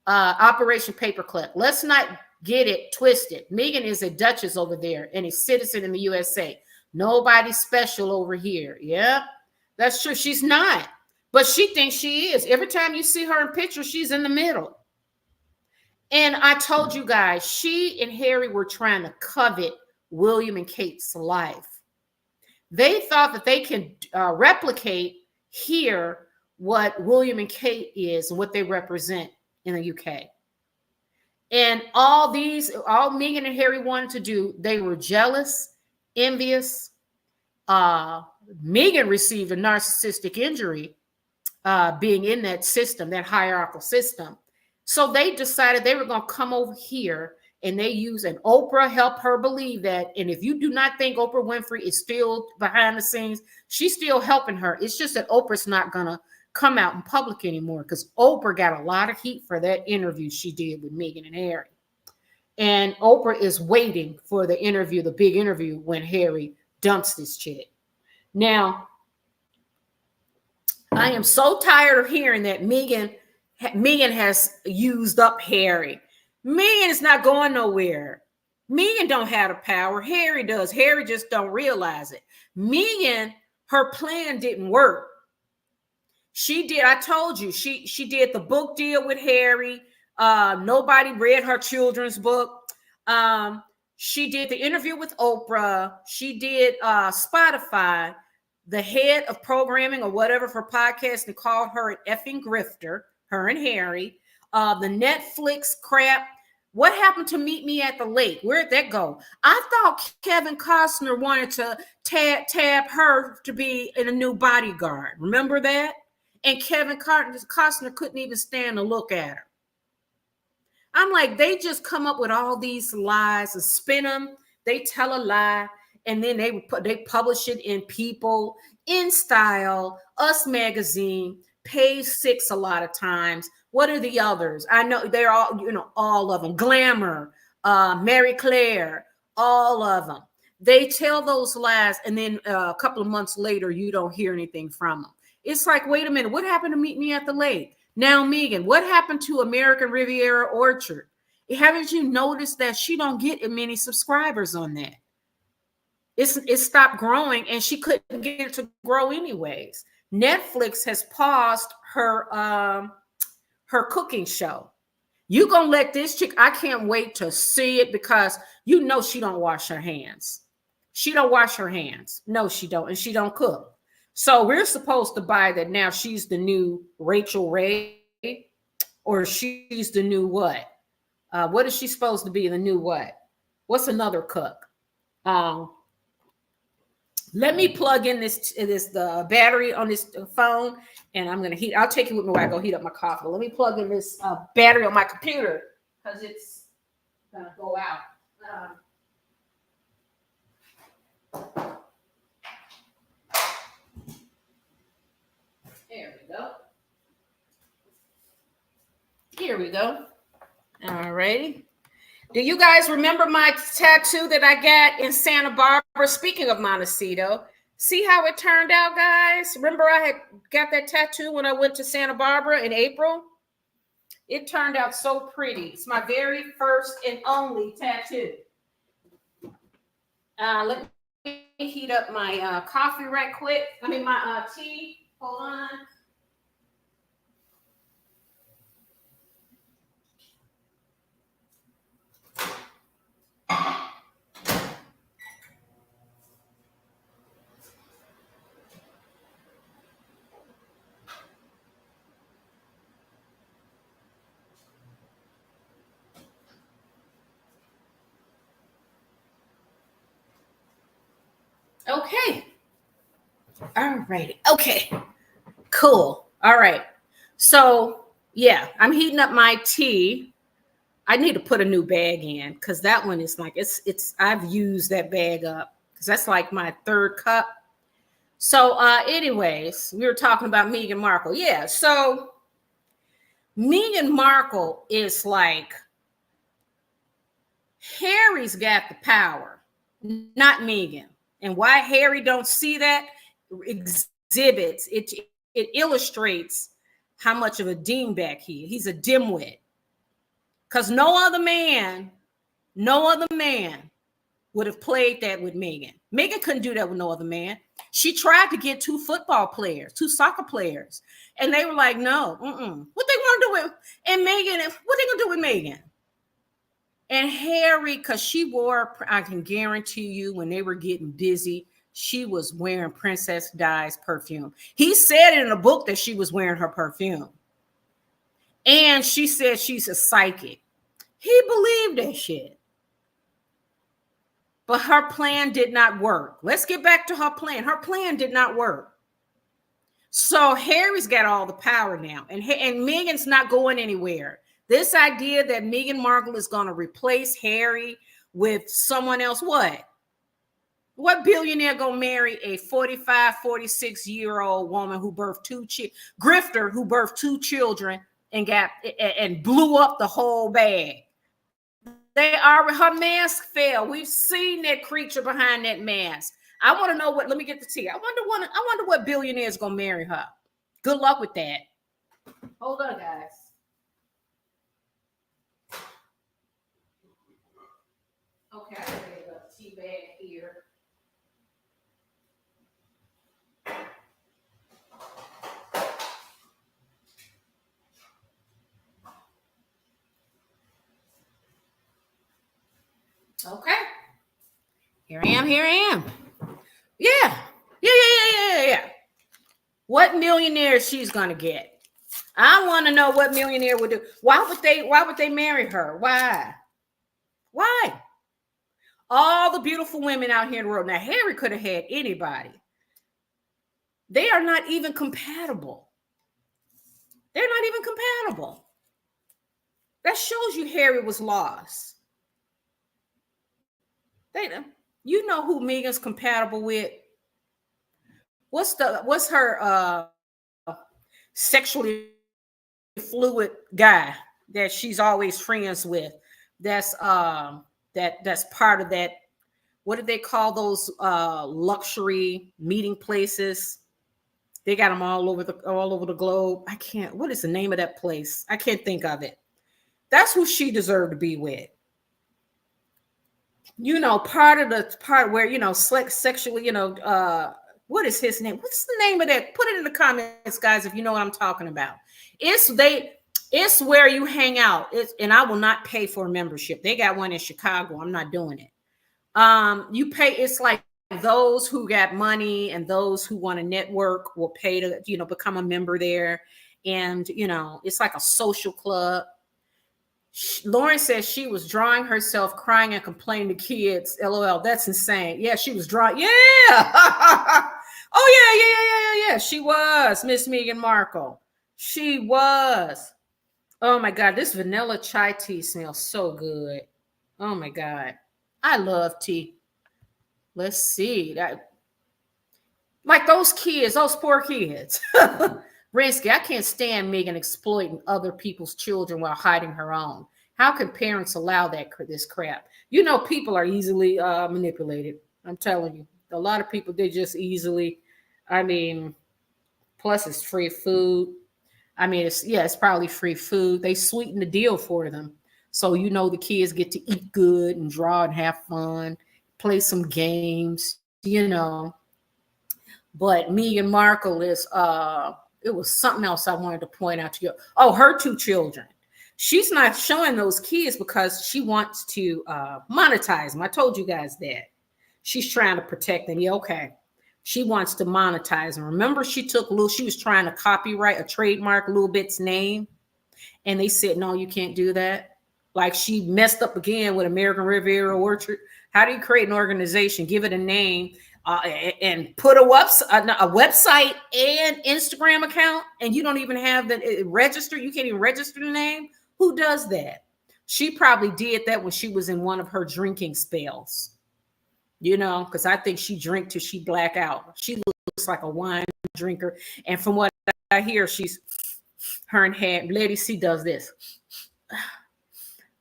[SPEAKER 1] Operation Paperclip. Let's not get it twisted. Meghan is a duchess over there and a citizen in the USA. Nobody's special over here. Yeah, that's true. She's not. But she thinks she is. Every time you see her in pictures, she's in the middle. And I told you guys, she and Harry were trying to covet William and Kate's life. They thought that they can replicate here what William and Kate is and what they represent in the UK. And all Meghan and Harry wanted to do, they were jealous, envious. Meghan received a narcissistic injury being in that system, that hierarchical system. So they decided they were going to come over here, and they use an Oprah help her believe that. And if you do not think Oprah Winfrey is still behind the scenes, she's still helping her. It's just that Oprah's not going to come out in public anymore, because Oprah got a lot of heat for that interview she did with Meghan and Harry. And Oprah is waiting for the interview, the big interview, when Harry dumps this chick. Now, I am so tired of hearing that Meghan has used up Harry. Meghan is not going nowhere. Meghan don't have the power. Harry does. Harry just don't realize it. Meghan, her plan didn't work. She did. I told you, she did the book deal with Harry. Nobody read her children's book. She did the interview with Oprah. She did Spotify. The head of programming or whatever for podcasting called her an effing grifter, her and Harry. The Netflix crap. What happened to Meet Me at the Lake? Where'd that go? I thought Kevin Costner wanted to tab her to be in a new Bodyguard. Remember that? And Kevin Costner couldn't even stand to look at her. I'm like, they just come up with all these lies and spin them. They tell a lie, and then they publish it in People, In Style, Us Magazine, Page 6 a lot of times. What are the others? I know they're all, all of them. Glamour, Mary Claire, all of them. They tell those lies, and then a couple of months later, you don't hear anything from them. It's like, wait a minute, what happened to Meet Me at the Lake? Now, Meghan, what happened to American Riviera Orchard? Haven't you noticed that she don't get many subscribers on that? It stopped growing, and she couldn't get it to grow anyways. Netflix has paused her cooking show. You gonna let this chick? I can't wait to see it, because she don't wash her hands. She don't wash her hands. No, she don't, and she don't cook. So we're supposed to buy that now. She's the new Rachel Ray, or she's the new what? What is she supposed to be? The new what? What's another cook? Let me plug in the battery on this phone, and I'm gonna heat. I'll take it with me while I go heat up my coffee. Let me plug in this battery on my computer, because it's gonna go out. There we go. Here we go. All righty. Do you guys remember my tattoo that I got in Santa Barbara? Speaking of Montecito, see how it turned out, guys? Remember I had got that tattoo when I went to Santa Barbara in April? It turned out so pretty. It's my very first and only tattoo. Let me heat up my coffee right quick. My tea. Hold on. Okay. All right. Okay. Cool. All right. So, yeah, I'm heating up my tea. I need to put a new bag in, because that one is like, I've used that bag up, because that's like my third cup. So, anyways, we were talking about Meghan Markle. Yeah. So Meghan Markle is like, Harry's got the power, not Meghan. And why Harry don't see that exhibits it. It illustrates how much of a dingbat he's a dimwit. Because no other man would have played that with Meghan. Meghan couldn't do that with no other man. She tried to get two soccer players, and they were like, no, what they want to do with, and Meghan, what they gonna do with Meghan? And Harry, because she wore, I can guarantee you, when they were getting busy, she was wearing Princess Di's perfume. He said in a book that she was wearing her perfume. And she said she's a psychic. He believed that shit. But her plan did not work. Let's get back to her plan. Her plan did not work. So Harry's got all the power now. And Meghan's not going anywhere. This idea that Meghan Markle is going to replace Harry with someone else, what? What billionaire gonna marry a 45, 46-year-old woman who birthed Grifter, who birthed two children and blew up the whole bag? Her mask fell. We've seen that creature behind that mask. I want to know what, let me get the tea. I wonder what billionaire is gonna marry her. Good luck with that. Hold on, guys. Okay, I got a tea bag here. Okay. Here I am. Yeah. What millionaire she's gonna get? I want to know what millionaire would do. Why would they marry her? Why? All the beautiful women out here in the world. Now, Harry could have had anybody. They are not even compatible. They're not even compatible. That shows you Harry was lost. You know who Meghan's compatible with? What's her sexually fluid guy that she's always friends with? That's part of that. What do they call those luxury meeting places? They got them all over the globe. What is the name of that place? I can't think of it. That's who she deserved to be with. You know, part where, sexually, what is his name? What's the name of that? Put it in the comments, guys, if you know what I'm talking about. It's where you hang out. And I will not pay for a membership. They got one in Chicago. I'm not doing it. You pay, it's like those who got money and those who want to network will pay to, become a member there. And, it's like a social club. Lauren says she was drawing herself, crying and complaining to kids. LOL, that's insane. Yeah, she was drawing. Yeah. Oh, yeah. She was Miss Meghan Markle. She was. Oh, my God. This vanilla chai tea smells so good. Oh, my God. I love tea. Let's see. Like those kids, those poor kids. Rinsky, I can't stand Meghan exploiting other people's children while hiding her own. How can parents allow this crap? People are easily manipulated. I'm telling you. A lot of people, they just easily, plus it's free food. It's probably free food. They sweeten the deal for them. So, the kids get to eat good and draw and have fun, play some games, But Meghan Markle is, it was something else I wanted to point out to you. Oh, her two children. She's not showing those kids because she wants to monetize them. I told you guys that. She's trying to protect them. Yeah, okay. She wants to monetize them. Remember, she was trying to copyright a trademark Lil Bit's name. And they said, no, you can't do that. Like she messed up again with American Riviera Orchard. How do you create an organization, give it a name, and put a website and Instagram account, and you don't even have the register? You can't even register the name. Who does that? She probably did that when she was in one of her drinking spells, because I think she drank till she black out. She looks like a wine drinker. And from what I hear, Lady C does this.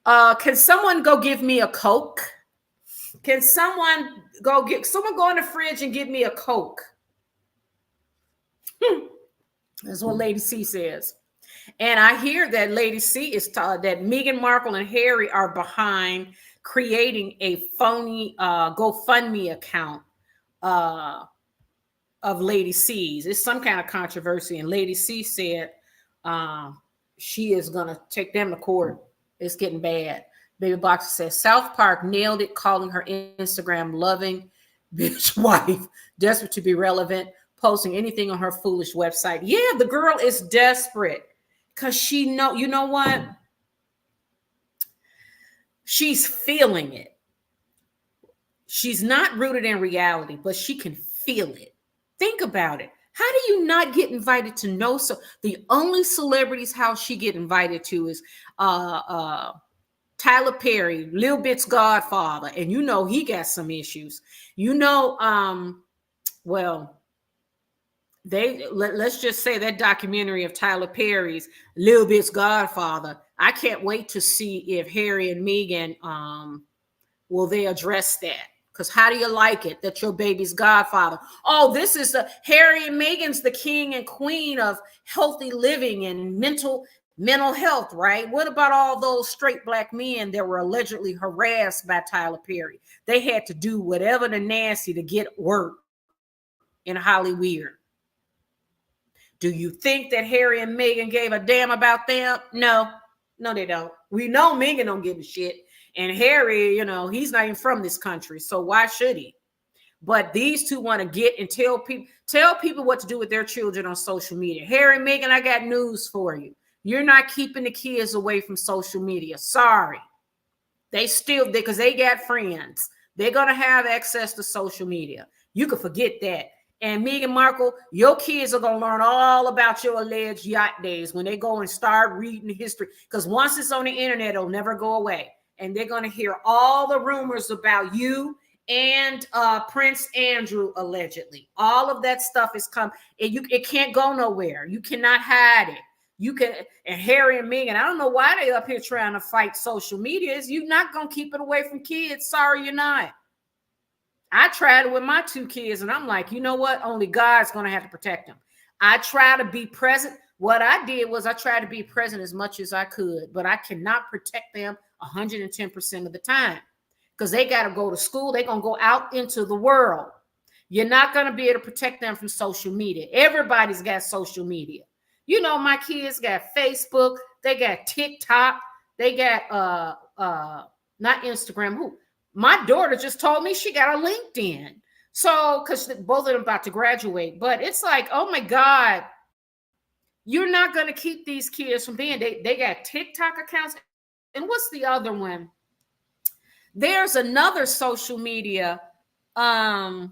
[SPEAKER 1] Can someone go give me a Coke? Can someone go in the fridge and give me a Coke? That's what Lady C says. And I hear that Lady C is that Meghan Markle and Harry are behind creating a phony GoFundMe account of Lady C's. It's some kind of controversy, and Lady C said she is gonna take them to court. It's getting bad. Baby Boxer says South Park nailed it, calling her Instagram loving bitch wife, desperate to be relevant, posting anything on her foolish website. Yeah, the girl is desperate because she know, you know what? She's feeling it. She's not rooted in reality, but she can feel it. Think about it. How do you not get invited to know? So the only celebrities house she get invited to is Tyler Perry, Lil Bit's godfather, and you know he got some issues. You know, well, let's just say that documentary of Tyler Perry's Lil Bit's godfather. I can't wait to see if Harry and Meghan will they address that. Because how do you like it that your baby's godfather? Oh, this is the Harry and Meghan's the king and queen of healthy living and mental health, right? What about all those straight black men that were allegedly harassed by Tyler Perry? They had to do whatever the nasty to get work in Hollywood. Do you think that Harry and Meghan gave a damn about them? No, they don't. We know Meghan don't give a shit. And Harry, you know, he's not even from this country, so why should he? But these two want to get and tell people what to do with their children on social media. Harry and Meghan, I got news for you. You're not keeping the kids away from social media. Sorry. Because they got friends. They're going to have access to social media. You can forget that. And Meghan Markle, your kids are going to learn all about your alleged yacht days when they go and start reading history. Because once it's on the internet, it'll never go away. And they're going to hear all the rumors about you and Prince Andrew, allegedly. All of that stuff is coming. It can't go nowhere. You cannot hide it. And Harry and Meghan, I don't know why they up here trying to fight social media. You're not going to keep it away from kids. Sorry, you're not. I tried it with my two kids, and I'm like, you know what? Only God's going to have to protect them. I try to be present. What I did was I tried to be present as much as I could, but I cannot protect them 110% of the time because they got to go to school. They're going to go out into the world. You're not going to be able to protect them from social media. Everybody's got social media. You know, my kids got Facebook. They got TikTok. They got not Instagram. Who? My daughter just told me she got a LinkedIn. So, because both of them about to graduate. But it's like, oh my God, you're not going to keep these kids from being, they got TikTok accounts. And what's the other one? There's another social media. Damn,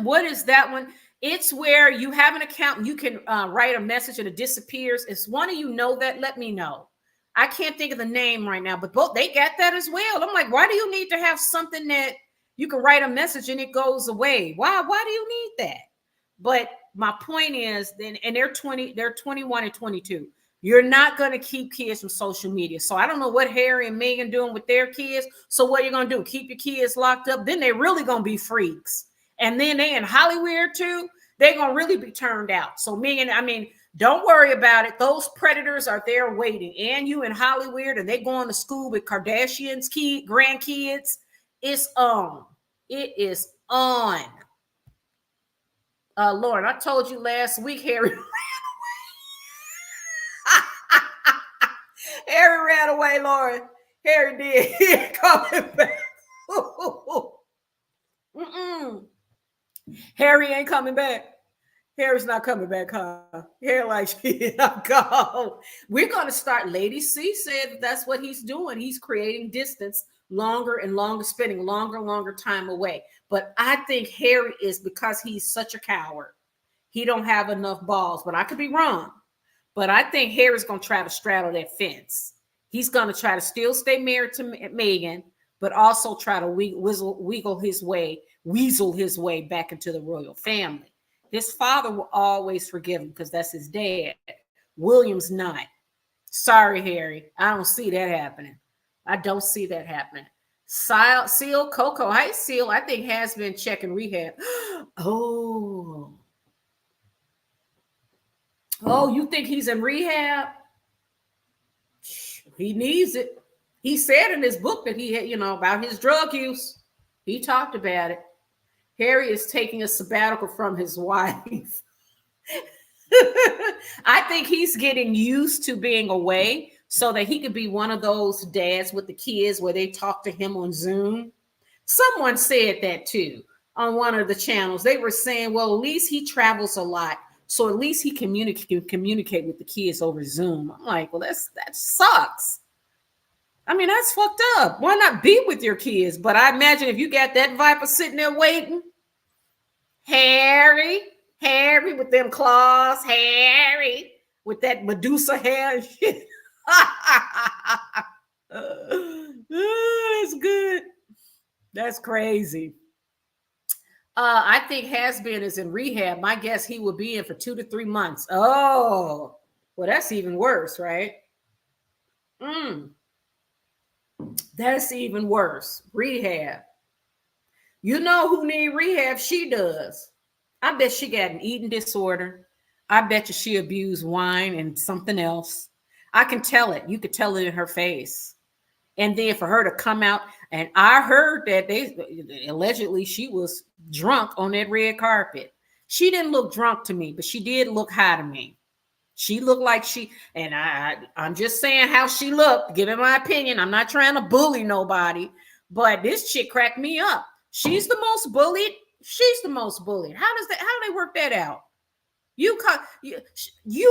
[SPEAKER 1] what is that one? It's where you have an account and you can write a message and it disappears. If one of you know that, let me know. I can't think of the name right now, but both they got that as well. I'm like, why do you need to have something that you can write a message and it goes away? Why do you need that? But my point is, and they're 21 and 22. You're not going to keep kids from social media. So I don't know what Harry and Meghan doing with their kids. So what are you going to do? Keep your kids locked up? Then they're really going to be freaks. And then they in Hollywood too. They're going to really be turned out. So Meghan, I mean, don't worry about it. Those predators are there waiting. And you in Hollywood and they going to school with Kardashians' grandkids. It's on. It is on. Lauren, I told you last week, Harry ran away. Harry ran away, Lauren. Harry did. He ain't coming back. Harry ain't coming back. Harry's not coming back, huh? Harry like, I'm gone. We're going to start. Lady C said that's what he's doing. He's creating distance longer and longer, spending longer time away. But I think Harry is, because he's such a coward, he don't have enough balls. But I could be wrong. But I think Harry's going to try to straddle that fence. He's going to try to still stay married to Meghan, but also try to weasel his way back into the royal family. His father will always forgive him because that's his dad. William's not. Sorry, Harry. I don't see that happening. I don't see that happening. Seal Coco. Hi, Seal. I think has been checking rehab. Oh, you think he's in rehab? He needs it. He said in his book that he had, about his drug use. He talked about it. Harry is taking a sabbatical from his wife. I think he's getting used to being away so that he could be one of those dads with the kids where they talk to him on Zoom. Someone said that too on one of the channels. They were saying, well, at least he travels a lot, so at least he can communicate with the kids over Zoom. I'm like, well, that sucks. I mean, that's fucked up. Why not be with your kids? But I imagine if you got that viper sitting there waiting, Harry with them claws, Harry with that Medusa hair and shit. That's good. That's crazy. I think Has-Been is in rehab. My guess he will be in for 2 to 3 months. Oh, well, that's even worse, right? That's even worse. Rehab. You know who need rehab? She does. I bet she got an eating disorder. I bet you she abused wine and something else. I can tell it. You could tell it in her face. And then for her to come out, and I heard that they allegedly she was drunk on that red carpet. She didn't look drunk to me, but she did look high to me. She looked like and I'm just saying how she looked, giving my opinion. I'm not trying to bully nobody, but this chick cracked me up. She's the most bullied. She's the most bullied. How do they work that out? You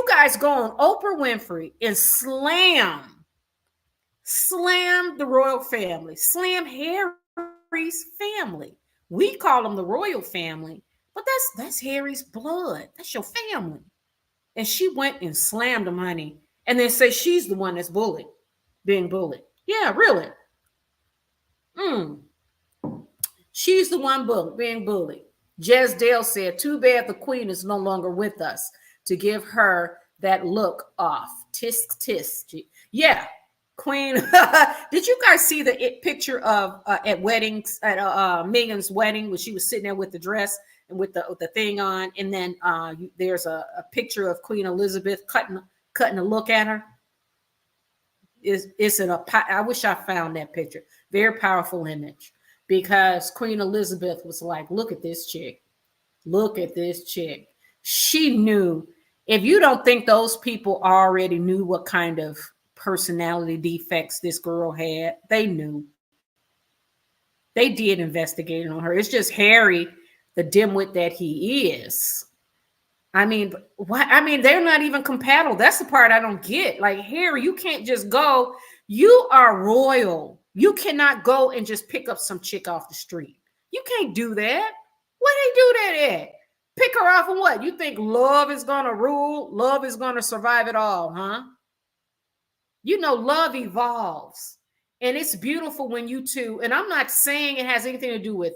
[SPEAKER 1] guys go on Oprah Winfrey and slam the royal family, slam Harry's family. We call them the royal family, but that's Harry's blood. That's your family. And she went and slammed them, honey, and then say she's the one that's being bullied. Yeah, really. She's the one being bullied. Jez Dale said, too bad the queen is no longer with us to give her that look off. Tisk, tisk. Yeah, queen. Did you guys see the picture of at weddings, at Meghan's wedding, when she was sitting there with the dress and with the thing on, and then there's a picture of Queen Elizabeth cutting a look at her. I wish I found that picture. Very powerful image, because Queen Elizabeth was like, look at this chick. Look at this chick. She knew. If you don't think those people already knew what kind of personality defects this girl had, they knew. They did investigate on her. It's just Harry, the dimwit that he is. I mean, they're not even compatible. That's the part I don't get. Like, Harry, you can't just go. You are royal. You cannot go and just pick up some chick off the street. You can't do that. Where they do that at? Pick her off of what? You think love is going to rule? Love is going to survive it all, huh? You know, love evolves. And it's beautiful when you two, and I'm not saying it has anything to do with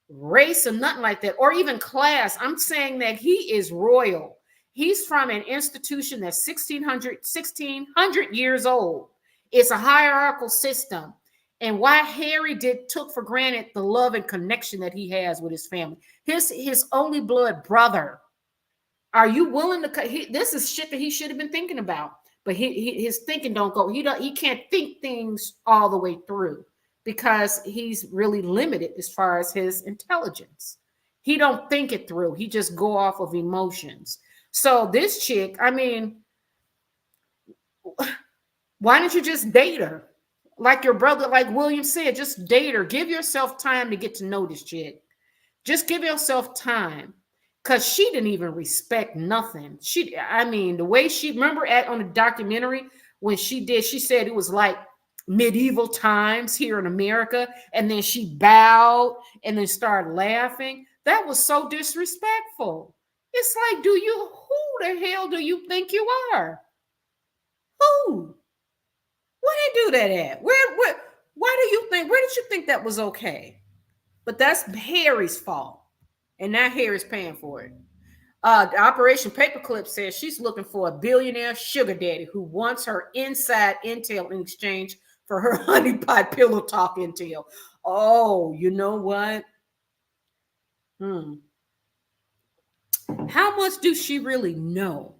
[SPEAKER 1] race or nothing like that, or even class. I'm saying that he is royal. He's from an institution that's 1600 years old. It's a hierarchical system. And why Harry took for granted the love and connection that he has with his family, his only blood brother. Are you willing to cut? This is shit that he should have been thinking about, but his thinking don't go. He can't think things all the way through, because he's really limited as far as his intelligence. He don't think it through. He just go off of emotions. So this chick, I mean, why don't you just date her? Like your brother, like William said, just date her. Give yourself time to get to know this chick. Just give yourself time. Because she didn't even respect nothing. The way she, remember on the documentary when she said it was like medieval times here in America, and then she bowed and then started laughing. That was so disrespectful. It's like, who the hell do you think you are? Who? Where they do that at? Where did you think that was okay? But that's Harry's fault. And now Harry's paying for it. Operation Paperclip says she's looking for a billionaire sugar daddy who wants her inside intel in exchange for her honeypot pillow talk intel. Oh, you know what? How much do she really know?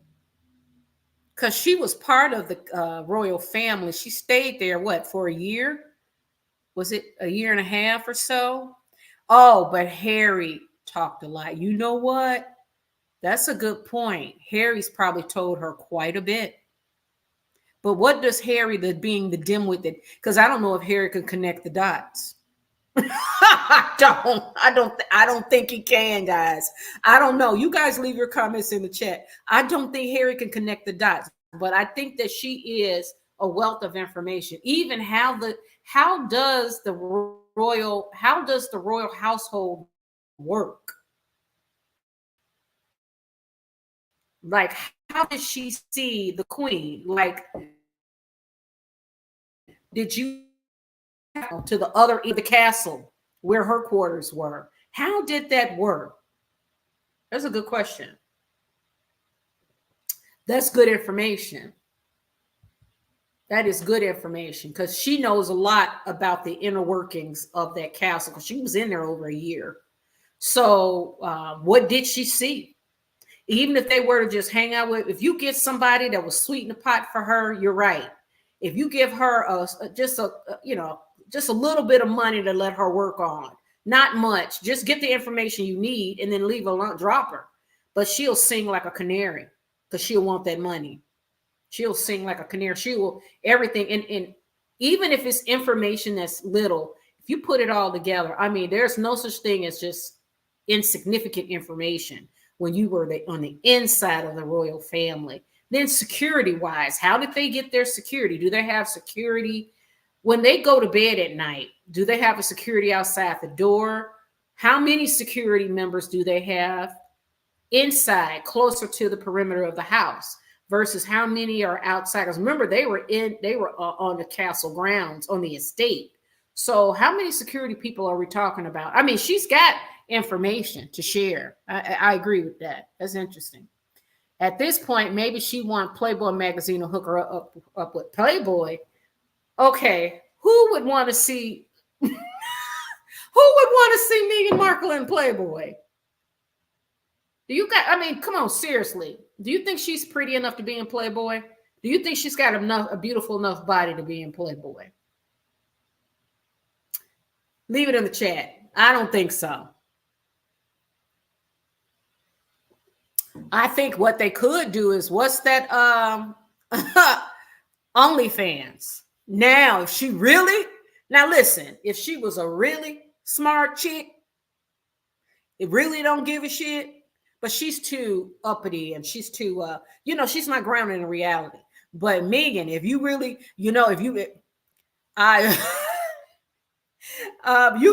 [SPEAKER 1] Because she was part of the royal family. She stayed there, for a year? Was it a year and a half or so? Oh, but Harry talked a lot. You know what? That's a good point. Harry's probably told her quite a bit. But what does Harry, being the dimwit, because I don't know if Harry can connect the dots. I don't think he can, guys. I don't know. You guys leave your comments in the chat. I don't think Harry can connect the dots, but I think that she is a wealth of information. Even how does the royal household work? Like, how did she see the queen? Like, did you to the other end of the castle where her quarters were? How did that work? That's a good question. That's good information. That is good information because she knows a lot about the inner workings of that castle because she was in there over a year. So what did she see? Even if they were to just hang out with, if you get somebody that was sweet in the pot for her, you're right. If you give her just a little bit of money to let her work on, not much, just get the information you need and then leave her alone, drop her. But she'll sing like a canary because she'll want that money. She'll sing like a canary. She will everything. And even if it's information that's little, if you put it all together, I mean, there's no such thing as just insignificant information when you were on the inside of the royal family. Then security wise, how did they get their security? Do they have security when they go to bed at night? Do they have a security outside the door? How many security members do they have inside, closer to the perimeter of the house? Versus how many are outside? Because remember, they were on the castle grounds, on the estate. So how many security people are we talking about? I mean, she's got information to share. I agree with that. That's interesting. At this point, maybe she want Playboy magazine to hook her up with Playboy. Okay, who would want to see? Who would want to see Meghan Markle in Playboy? I mean, come on, seriously. Do you think she's pretty enough to be in Playboy? Do you think she's got a beautiful enough body to be in Playboy? Leave it in the chat. I don't think so. I think what they could do is, what's that? OnlyFans. Now, if she really, now listen, if she was a really smart chick, it really don't give a shit. But she's too uppity and she's too, she's not grounded in reality. But Meghan, if you really, you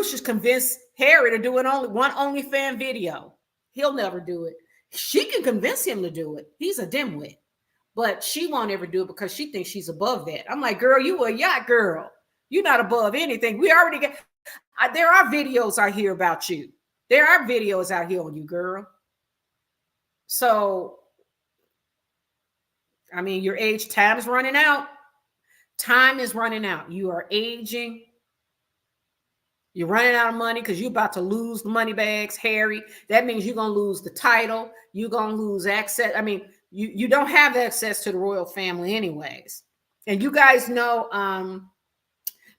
[SPEAKER 1] should convince Harry to do one OnlyFans video. He'll never do it. She can convince him to do it. He's a dimwit. But she won't ever do it because she thinks she's above that. I'm like, girl, you a yacht girl. You're not above anything. We already got, there are videos out here about you. There are videos out here on you, girl. So, I mean, your age, time is running out. Time is running out. You are aging. You're running out of money because you're about to lose the money bags, Harry. That means you're going to lose the title. You're going to lose access. I mean, you don't have access to the royal family anyways. And you guys know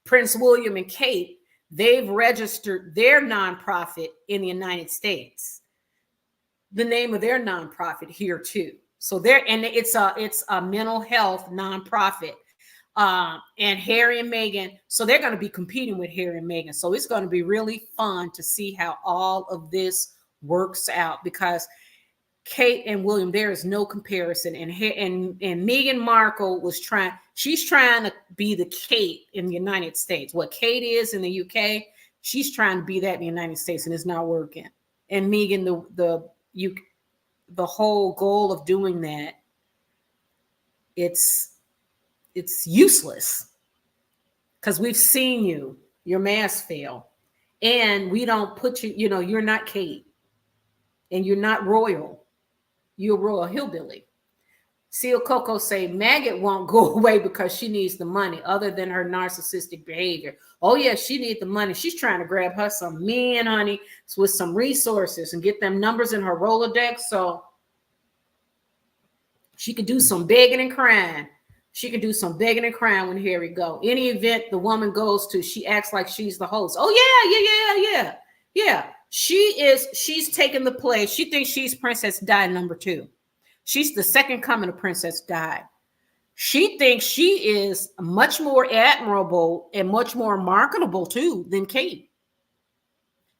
[SPEAKER 1] Prince William and Kate, they've registered their nonprofit in the United States. The name of their nonprofit here too. So it's a mental health nonprofit. And Harry and Meghan, so they're going to be competing with Harry and Meghan. So it's going to be really fun to see how all of this works out, because Kate and William, there is no comparison. And Meghan Markle she's trying to be the Kate in the United States. What Kate is in the UK, she's trying to be that in the United States, and it's not working. And Meghan, the whole goal of doing that, it's useless, because we've seen your mask fail, and we don't put you're not Kate, and you're not royal. You're royal hillbilly. Seal Coco say Maggot won't go away because she needs the money, other than her narcissistic behavior. Oh yeah, she needs the money. She's trying to grab her some men, honey, with some resources and get them numbers in her Rolodex so she could do some begging and crying. She could do some begging and crying when Harry go. Any event the woman goes to, she acts like she's the host. Oh yeah. She's taking the place. She thinks she's Princess Di #2. She's the second coming of Princess Di. She thinks she is much more admirable and much more marketable too than Kate.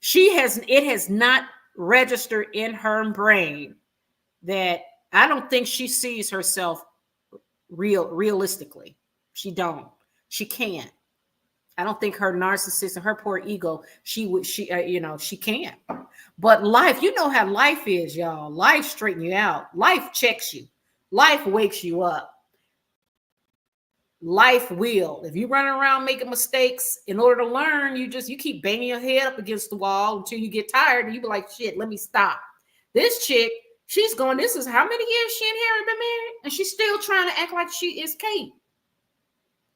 [SPEAKER 1] It has not registered in her brain that I don't think she sees herself realistically. She don't. She can't. I don't think her narcissism, her poor ego, she can't. But life, you know how life is, y'all. Life straighten you out. Life checks you. Life wakes you up. Life will. If you run around making mistakes in order to learn, you keep banging your head up against the wall until you get tired and you be like, shit, let me stop. This chick, she's going, this is how many years she and Harry been married? And she's still trying to act like she is Kate.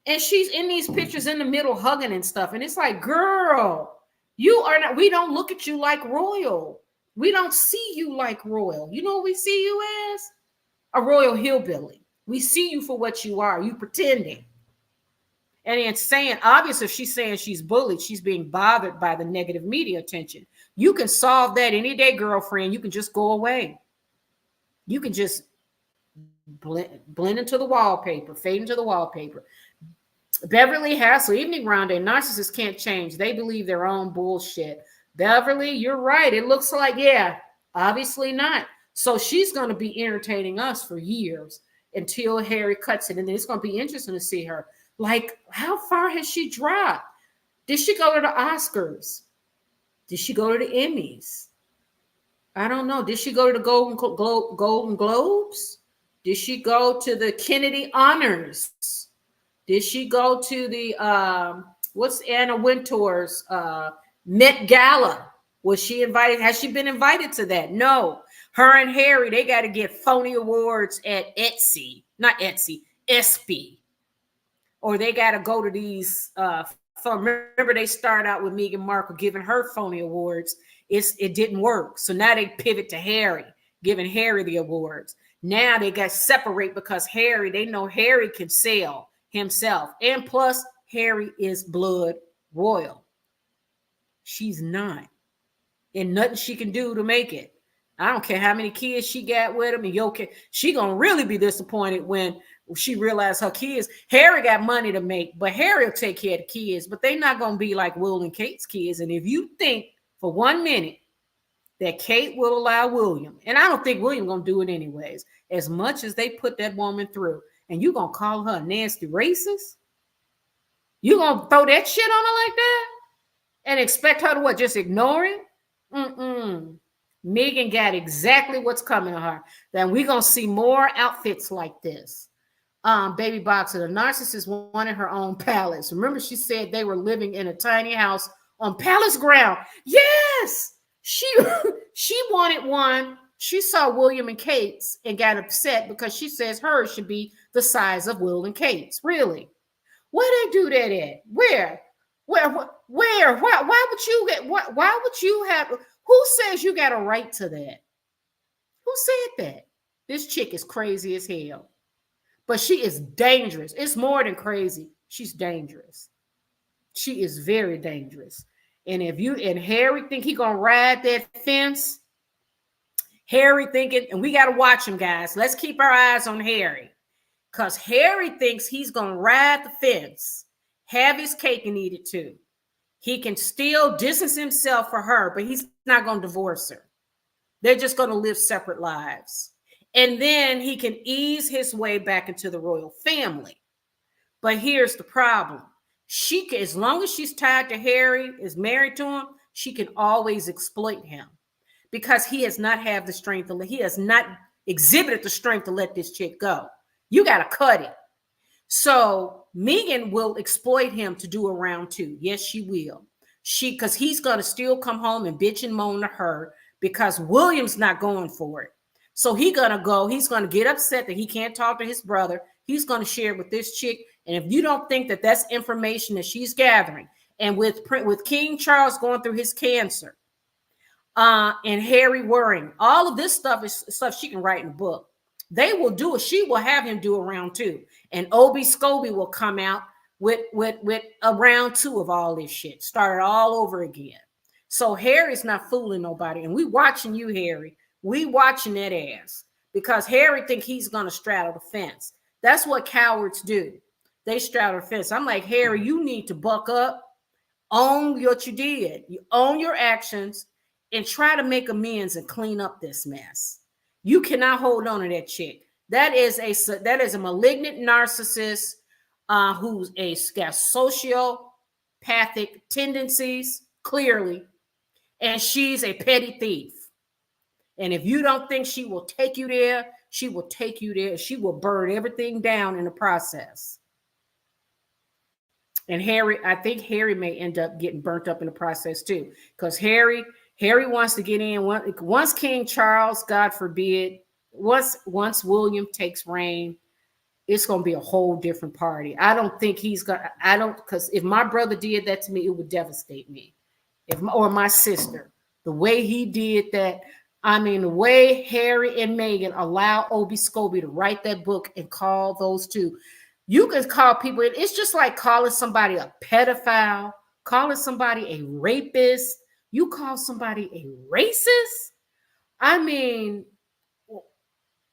[SPEAKER 1] And she's in these pictures in the middle hugging and stuff. And it's like, girl, you are not, we don't look at you like royal. We don't see you like royal. You know what we see you as? A royal hillbilly. We see you for what you are. You pretending. And it's saying, obviously, if she's saying she's bullied, she's being bothered by the negative media attention. You can solve that any day, girlfriend. You can just go away. You can just blend into the wallpaper, fade into the wallpaper. Beverly Hassel, evening round day. Narcissists can't change. They believe their own bullshit. Beverly, you're right. It looks like, yeah, obviously not. So she's going to be entertaining us for years until Harry cuts it. And then it's going to be interesting to see her. Like, how far has she dropped? Did she go to the Oscars? Did she go to the Emmys? I don't know. Did she go to the Golden Globes? Did she go to the Kennedy Honors? Did she go to the, what's Anna Wintour's Met Gala? Was she invited? Has she been invited to that? No. Her and Harry, they got to get phony awards at ESPY. Or they got to go to these, remember they start out with Meghan Markle giving her phony awards. It didn't work. So now they pivot to Harry, giving Harry the awards. Now they got separate because they know Harry can sell himself. And plus, Harry is blood royal. She's not. And nothing she can do to make it. I don't care how many kids she got with him. And she gonna really be disappointed when she realized her kids. Harry got money to make, but Harry will take care of the kids. But they're not gonna be like Will and Kate's kids. And if you think for 1 minute that Kate will allow William, and I don't think William gonna do it anyways, as much as they put that woman through, and you gonna call her a nasty racist? You gonna throw that shit on her like that and expect her to what? Just ignore it? Meghan got exactly what's coming to her. Then we're gonna see more outfits like this. Baby Boxer, the narcissist wanted her own palace. Remember, she said they were living in a tiny house on palace ground. Yes, she wanted one. She saw William and Kate's and got upset because she says hers should be the size of Will and Kate's. Really? Where they do that at? Where? Why would you get? Why would you have? Who says you got a right to that? Who said that? This chick is crazy as hell. But she is dangerous. It's more than crazy. She's dangerous. She is very dangerous. And if you and Harry think he gonna ride that fence, Harry thinking, and we gotta watch him, guys. Let's keep our eyes on Harry. Because Harry thinks he's gonna ride the fence, have his cake and eat it too. He can still distance himself for her, but he's not gonna divorce her. They're just gonna live separate lives. And then he can ease his way back into the royal family. But here's the problem. As long as she's tied to Harry, is married to him, she can always exploit him because he has not exhibited the strength to let this chick go. You got to cut it. So Meghan will exploit him to do a round 2. Yes, she will. Because he's going to still come home and bitch and moan to her because William's not going for it. So he's going to get upset that he can't talk to his brother. He's going to share it with this chick. And if you don't think that that's information that she's gathering, and with King Charles going through his cancer, and Harry worrying, all of this stuff is stuff she can write in a book. They will do it. She will have him do a round 2. And Obi Scobie will come out with a round 2 of all this shit. Start it all over again. So Harry's not fooling nobody. And we watching you, Harry. We watching that ass. Because Harry think he's going to straddle the fence. That's what cowards do. They straddle the fence. I'm like, Harry, you need to buck up, own what you did. You own your actions and try to make amends and clean up this mess. You cannot hold on to that chick. That is a malignant narcissist who's got sociopathic tendencies, clearly, and she's a petty thief. And if you don't think she will take you there, she will take you there. She will burn everything down in the process. And Harry, I think Harry may end up getting burnt up in the process too, because Harry wants to get in. Once King Charles, God forbid, once William takes reign, it's going to be a whole different party. I don't think because if my brother did that to me, it would devastate me. Or my sister, the way he did that. I mean, the way Harry and Meghan allow Obi Scobie to write that book and call those two. You can call people, it's just like calling somebody a pedophile, calling somebody a rapist. You call somebody a racist? I mean,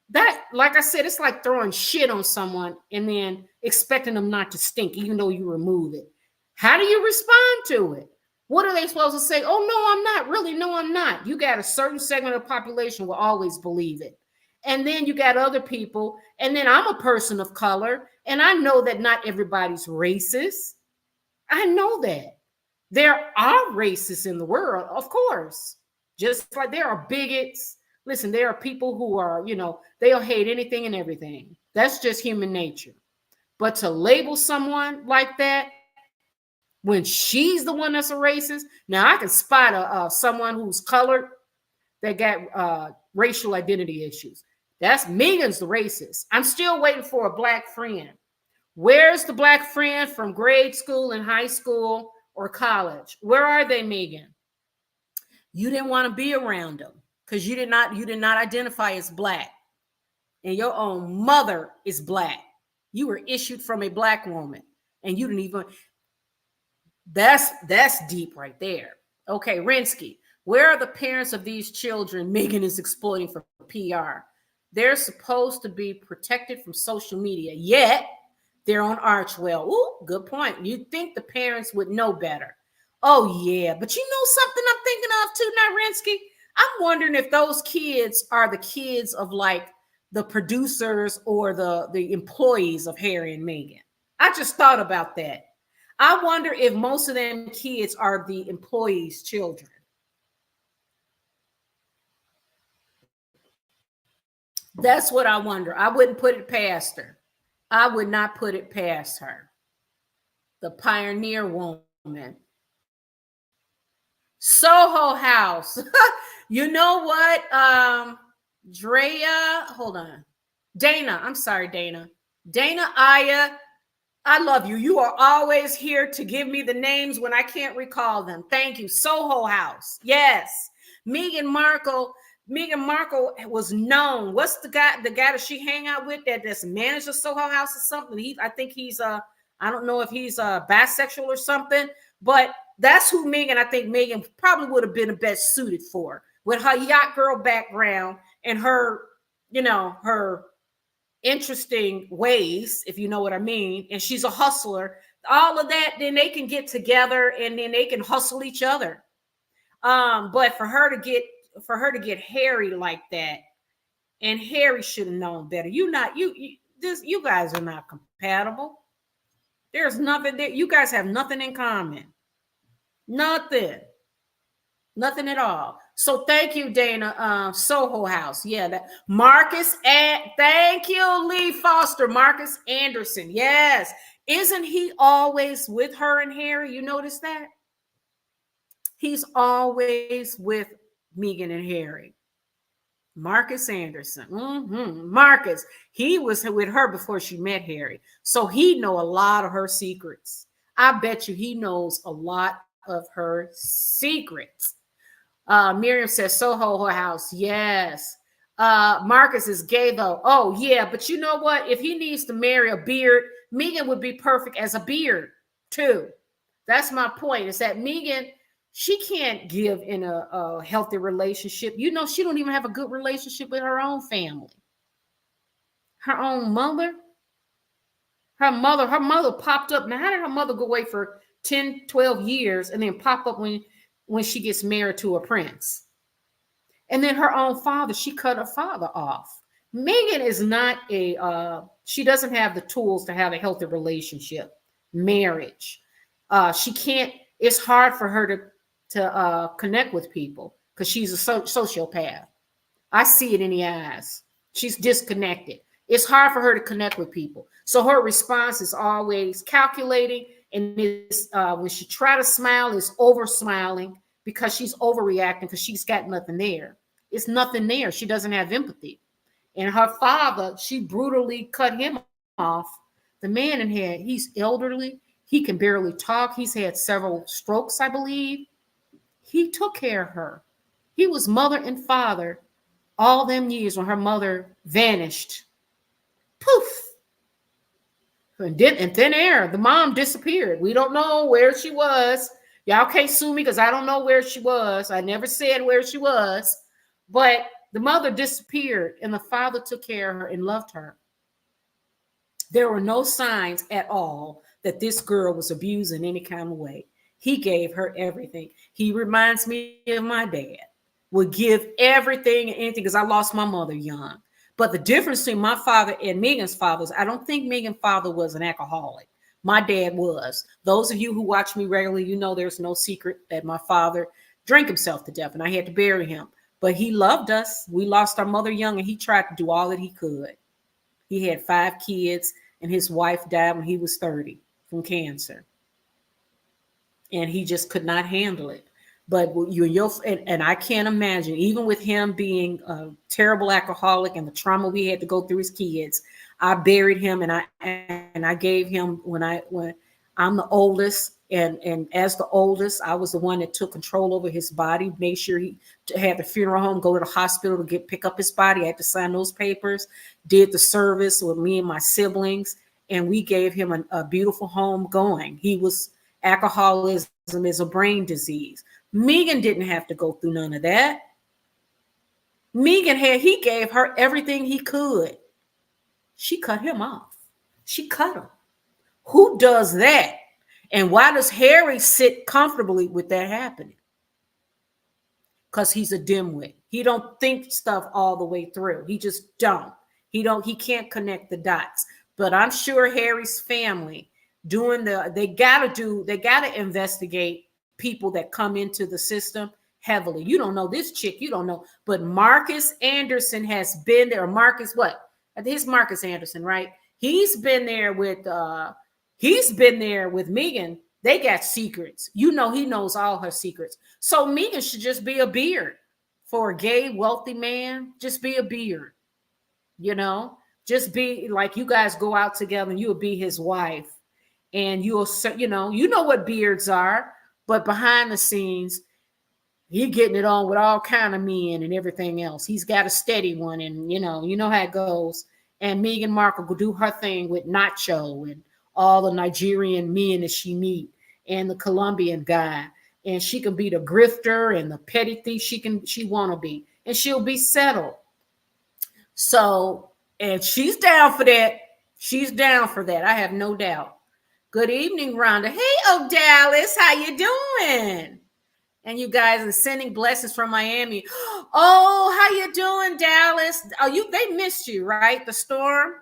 [SPEAKER 1] that, like I said, it's like throwing shit on someone and then expecting them not to stink, even though you remove it. How do you respond to it? What are they supposed to say? Oh, no, I'm not. Really, no, I'm not. You got a certain segment of the population will always believe it. And then you got other people. And then I'm a person of color. And I know that not everybody's racist. I know that. There are racists in the world, of course. Just like there are bigots. Listen, there are people who are, they'll hate anything and everything. That's just human nature. But to label someone like that, when she's the one that's a racist, now I can spot someone who's colored that got racial identity issues. That's Meghan's the racist. I'm still waiting for a black friend. Where's the black friend from grade school and high school or college? Where are they, Meghan? You didn't want to be around them because you did not identify as black, and your own mother is black. You were issued from a black woman, and you didn't even. That's deep right there. Okay, Rinsky, where are the parents of these children Meghan is exploiting for PR? They're supposed to be protected from social media, yet they're on Archwell. Ooh, good point. You'd think the parents would know better. Oh, yeah, but you know something I'm thinking of too now, Rinsky? I'm wondering if those kids are the kids of like the producers or the employees of Harry and Meghan. I just thought about that. I wonder if most of them kids are the employees' children. That's what I wonder. I wouldn't put it past her. I would not put it past her. The pioneer woman. Soho House. You know what? Drea, hold on. Dana, I'm sorry, Dana. Dana Aya, I love you. You are always here to give me the names when I can't recall them. Thank you. Soho House. Yes. Meghan Markle was known. What's the guy that she hang out with that's manager Soho House or something? I think he's I don't know if he's bisexual or something, but that's who I think Meghan probably would have been the best suited for, with her yacht girl background and her, her interesting ways, if you know what I mean. And she's a hustler. All of that, then they can get together and then they can hustle each other. But for her to get Harry like that, and Harry should have known better. You guys are not compatible. There's nothing there. You guys have nothing in common. Nothing at all. So thank you, Dana. Soho House. Yeah, that Marcus and thank you, Lee Foster. Marcus Anderson. Yes. Isn't he always with her and Harry? You notice that? He's always with Meghan and Harry. Marcus Anderson. Marcus. He was with her before she met Harry. So he know a lot of her secrets. I bet you he knows a lot of her secrets. Miriam says Soho House. Yes. Marcus is gay though. Oh yeah, but you know what? If he needs to marry a beard, Meghan would be perfect as a beard too. That's my point. Is that Meghan? She can't give in a healthy relationship. You know, she don't even have a good relationship with her own family. Her own mother. Her mother popped up. Now, how did her mother go away for 10, 12 years and then pop up when she gets married to a prince? And then her own father, she cut her father off. Meghan is not she doesn't have the tools to have a healthy relationship, marriage. She can't, it's hard for her to connect with people because she's a sociopath. I see it in the eyes. She's disconnected. It's hard for her to connect with people. So her response is always calculating, and it's, when she try to smile, is over smiling because she's overreacting because she's got nothing there. It's nothing there. She doesn't have empathy. And her father, she brutally cut him off. The man he's elderly. He can barely talk. He's had several strokes, I believe. He took care of her. He was mother and father all them years when her mother vanished. Poof. And in thin air, the mom disappeared. We don't know where she was. Y'all can't sue me because I don't know where she was. I never said where she was. But the mother disappeared and the father took care of her and loved her. There were no signs at all that this girl was abused in any kind of way. He gave her everything. He reminds me of my dad. Would give everything and anything because I lost my mother young. But the difference between my father and Meghan's father is I don't think Meghan's father was an alcoholic. My dad was. Those of you who watch me regularly, you know there's no secret that my father drank himself to death and I had to bury him. But he loved us. We lost our mother young and he tried to do all that he could. He had 5 kids and his wife died when he was 30 from cancer. And he just could not handle it. But and I can't imagine, even with him being a terrible alcoholic and the trauma we had to go through as kids, I buried him and I gave him when I'm the oldest, and as the oldest, I was the one that took control over his body, made sure he had the funeral home, go to the hospital to pick up his body. I had to sign those papers, did the service with me and my siblings, and we gave him a beautiful home going. Alcoholism is a brain disease. Meghan didn't have to go through none of that. He gave her everything he could. She cut him off. She cut him. Who does that? And why does Harry sit comfortably with that happening? Because he's a dimwit. He don't think stuff all the way through. He just don't. He can't connect the dots. But I'm sure Harry's family they gotta investigate people that come into the system heavily. You don't know this chick, you don't know. But Marcus Anderson has been there. Marcus, what? I think it's Marcus Anderson, right? He's been there with Meghan. They got secrets. You know, he knows all her secrets. So Meghan should just be a beard for a gay, wealthy man. Just be a beard. You know, just be like, you guys go out together and you'll be his wife. And you know what beards are. But behind the scenes, he's getting it on with all kind of men and everything else. He's got a steady one, and you know how it goes. And Meghan Markle will do her thing with Nacho and all the Nigerian men that she meet, and the Colombian guy. And she can be the grifter and the petty thief she want to be, and she'll be settled. So, and she's down for that. She's down for that. I have no doubt. Good evening, Rhonda. Hey, Dallas, how you doing? And you guys are sending blessings from Miami. Oh, how you doing, Dallas? Oh, they missed you, right? The storm,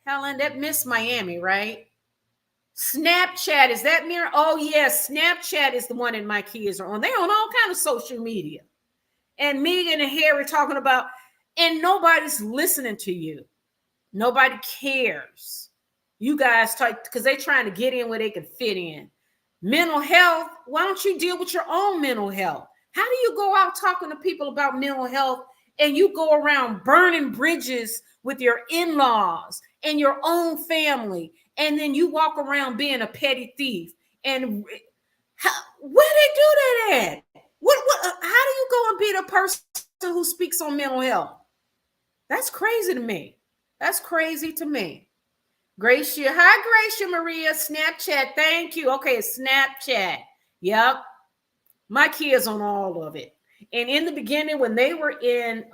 [SPEAKER 1] Helen, that missed Miami, right? Snapchat, is that mirror? Oh, yes, Snapchat is the one that my kids are on. They're on all kinds of social media. And Meghan and Harry talking about, and nobody's listening to you. Nobody cares. You guys talk because they're trying to get in where they can fit in. Mental health, why don't you deal with your own mental health? How do you go out talking to people about mental health and you go around burning bridges with your in-laws and your own family, and then you walk around being a petty thief? And where they do that at? How do you go and be the person who speaks on mental health? That's crazy to me. That's crazy to me. Gracia, hi, Gracia Maria, Snapchat, thank you. Okay, Snapchat. Yep. My kids on all of it. And in the beginning, when they were in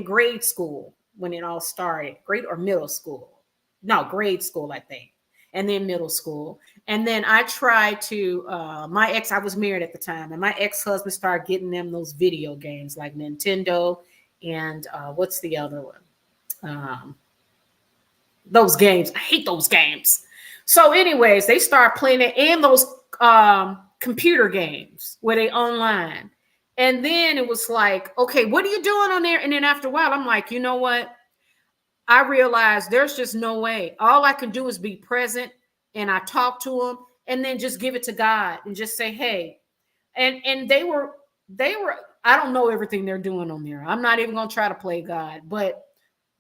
[SPEAKER 1] grade school when it all started, grade or middle school. No, grade school, I think. And then middle school. And then I tried to I was married at the time, and my ex-husband started getting them those video games like Nintendo and what's the other one? Those games. I hate those games. So, anyways, they start playing it and those computer games where they online. And then it was like, okay, what are you doing on there? And then after a while, I'm like, you know what? I realized there's just no way. All I can do is be present, and I talk to them, and then just give it to God and just say, hey. And they were. I don't know everything they're doing on there. I'm not even gonna try to play God, but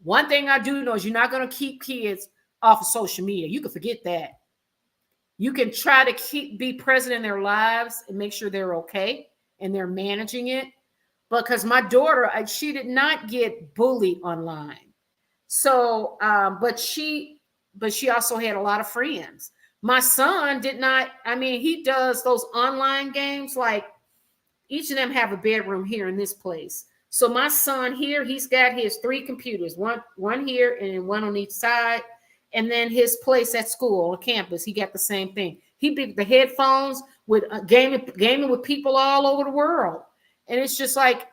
[SPEAKER 1] one thing I do know is you're not going to keep kids off of social media. You can forget that. You can try to be present in their lives and make sure they're okay and they're managing it. Because my daughter, she did not get bullied online. So, but she also had a lot of friends. My son did not. I mean, he does those online games. Like each of them have a bedroom here in this place. So my son here, he's got his 3 computers, one here and one on each side. And then his place at school on campus, he got the same thing. He did the headphones with gaming with people all over the world. And it's just like,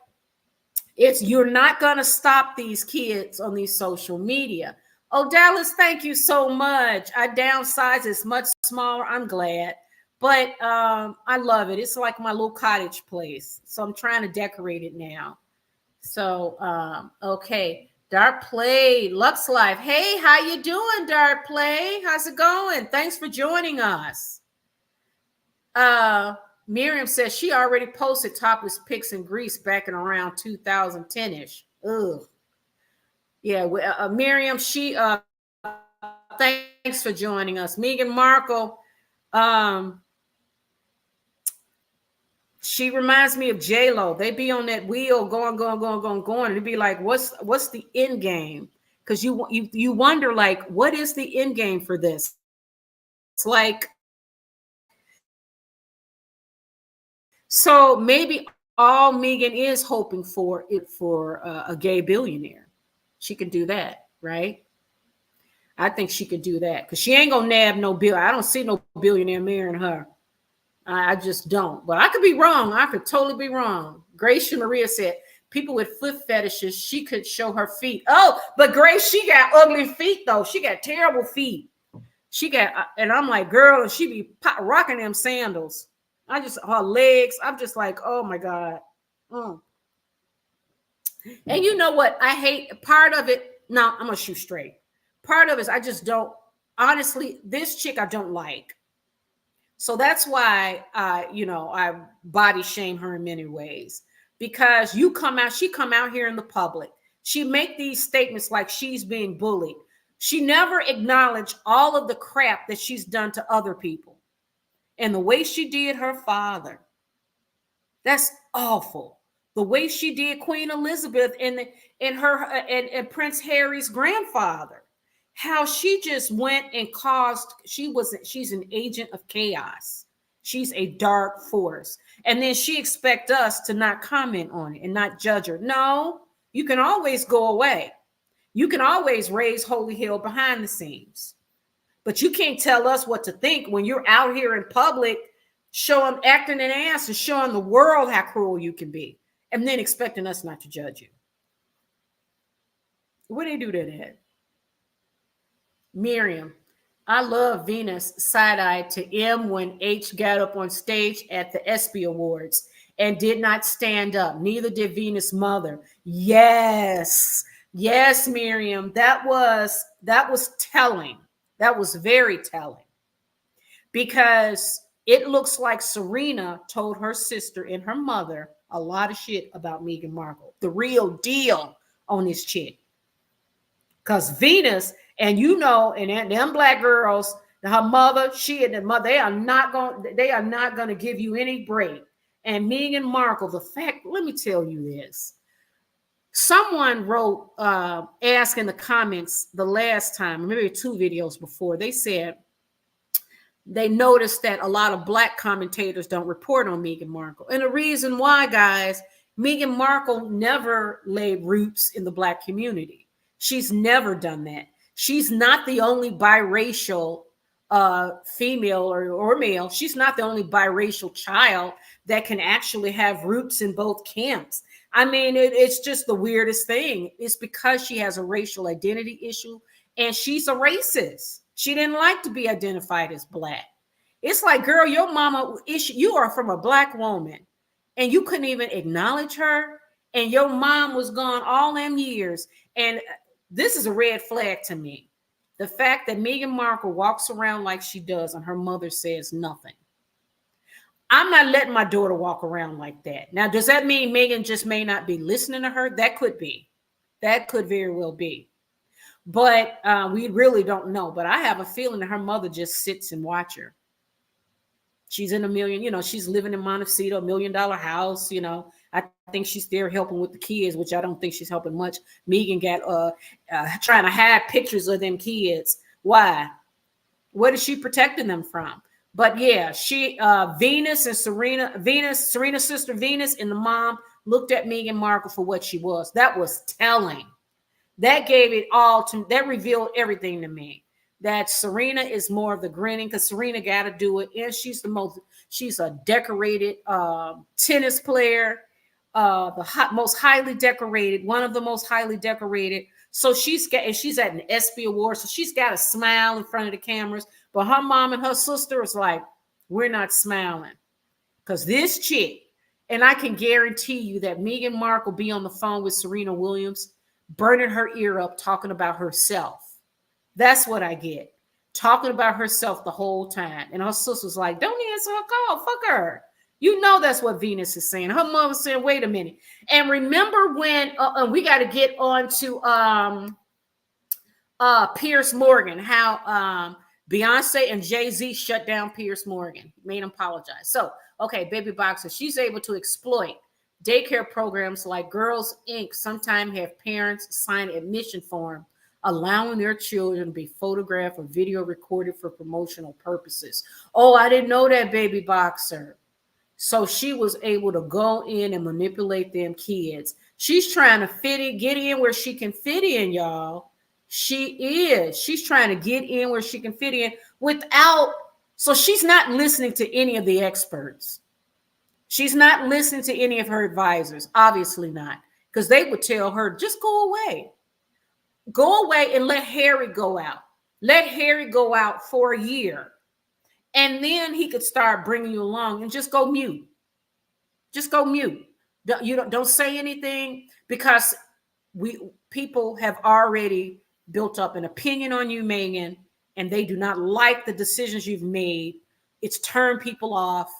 [SPEAKER 1] you're not going to stop these kids on these social media. Oh, Dallas, thank you so much. I downsized. It's much smaller. I'm glad. But I love it. It's like my little cottage place. So I'm trying to decorate it now. So, okay. Dark Play, Lux Life. Hey, how you doing, Dark Play? How's it going? Thanks for joining us. Miriam says she already posted topless pics in Greece back in around 2010-ish. Ugh. Yeah, Miriam, she thanks for joining us. Meghan Markle, she reminds me of J-Lo. They be on that wheel going. And it'd be like, what's the end game? Because you wonder, like, what is the end game for this? It's like, so maybe all Meghan is hoping for a gay billionaire. She could do that, right? I think she could do that because she ain't gonna nab no bill. I don't see no billionaire marrying her. I just don't. But I could be wrong. I could totally be wrong. Grace Maria said, people with foot fetishes, she could show her feet. Oh, but Grace, she got ugly feet, though. She got terrible feet. She got, and I'm like, girl, and she be rocking them sandals. Her legs, I'm just like, oh my God. And you know what? I hate part of it. No, I'm going to shoot straight. Part of it is I just don't, honestly, this chick I don't like. So that's why I body shame her in many ways, because she come out here in the public. She make these statements like she's being bullied. She never acknowledged all of the crap that she's done to other people. And the way she did her father, that's awful. The way she did Queen Elizabeth and Prince Harry's grandfather. How she just went and she's an agent of chaos. She's a dark force. And then she expects us to not comment on it and not judge her. No, you can always go away. You can always raise holy hell behind the scenes. But you can't tell us what to think when you're out here in public acting an ass and showing the world how cruel you can be, and then expecting us not to judge you. What do they do to that? Miriam, I love Venus side-eyed to M when H got up on stage at the ESPY Awards and did not stand up. Neither did Venus' mother. Yes, Miriam. That was telling. That was very telling. Because it looks like Serena told her sister and her mother a lot of shit about Meghan Markle. The real deal on this chick. Because Venus, and and them black girls, her mother, she and the mother, they are not going to give you any break. And Meghan Markle, let me tell you this. Someone wrote, asked in the comments the last time, maybe 2 videos before, they said, they noticed that a lot of black commentators don't report on Meghan Markle. And the reason why, guys, Meghan Markle never laid roots in the black community. She's never done that. She's not the only biracial female or male. She's not the only biracial child that can actually have roots in both camps. I mean, it's just the weirdest thing. It's because she has a racial identity issue and she's a racist. She didn't like to be identified as black. It's like, girl, your mama, you are from a black woman and you couldn't even acknowledge her. And your mom was gone all them years. And this is a red flag to me. The fact that Meghan Markle walks around like she does and her mother says nothing. I'm not letting my daughter walk around like that. Now, does that mean Meghan just may not be listening to her? That could be. That could very well be. But we really don't know. But I have a feeling that her mother just sits and watches her. She's in she's living in Montecito, $1 million house. I think she's there helping with the kids, which I don't think she's helping much. Meghan got trying to hide pictures of them kids. Why? What is she protecting them from? But yeah, she Serena's sister Venus and the mom looked at Meghan Markle for what she was. That was telling. That gave it all to, that revealed everything to me. That Serena is more of the grinning because Serena got to do it. And she's a decorated tennis player, most highly decorated, one of the most highly decorated. So she's at an ESPY award. So she's got to smile in front of the cameras. But her mom and her sister is like, we're not smiling. Because this chick, and I can guarantee you that Meghan Markle be on the phone with Serena Williams, burning her ear up, talking about herself. That's what I get. Talking about herself the whole time. And her sister's like, don't answer her call. Fuck her. You know that's what Venus is saying. Her mother's saying, wait a minute. And remember when we got to get on to Piers Morgan, how Beyonce and JayZ shut down Piers Morgan, made him apologize. So, okay, Baby Boxer, she's able to exploit daycare programs like Girls Inc. sometimes have parents sign admission form allowing their children to be photographed or video recorded for promotional purposes. Oh, I didn't know that, Baby Boxer. So she was able to go in and manipulate them kids. She's trying to get in where she can fit in, y'all. She is. She's trying to get in where she can fit in so she's not listening to any of the experts. She's not listening to any of her advisors. Obviously not, because they would tell her, just go away. Go away and let Harry go out. Let Harry go out for a year. And then he could start bringing you along and just go mute. Just go mute. Don't say anything because people have already built up an opinion on you, Meghan, and they do not like the decisions you've made. It's turned people off.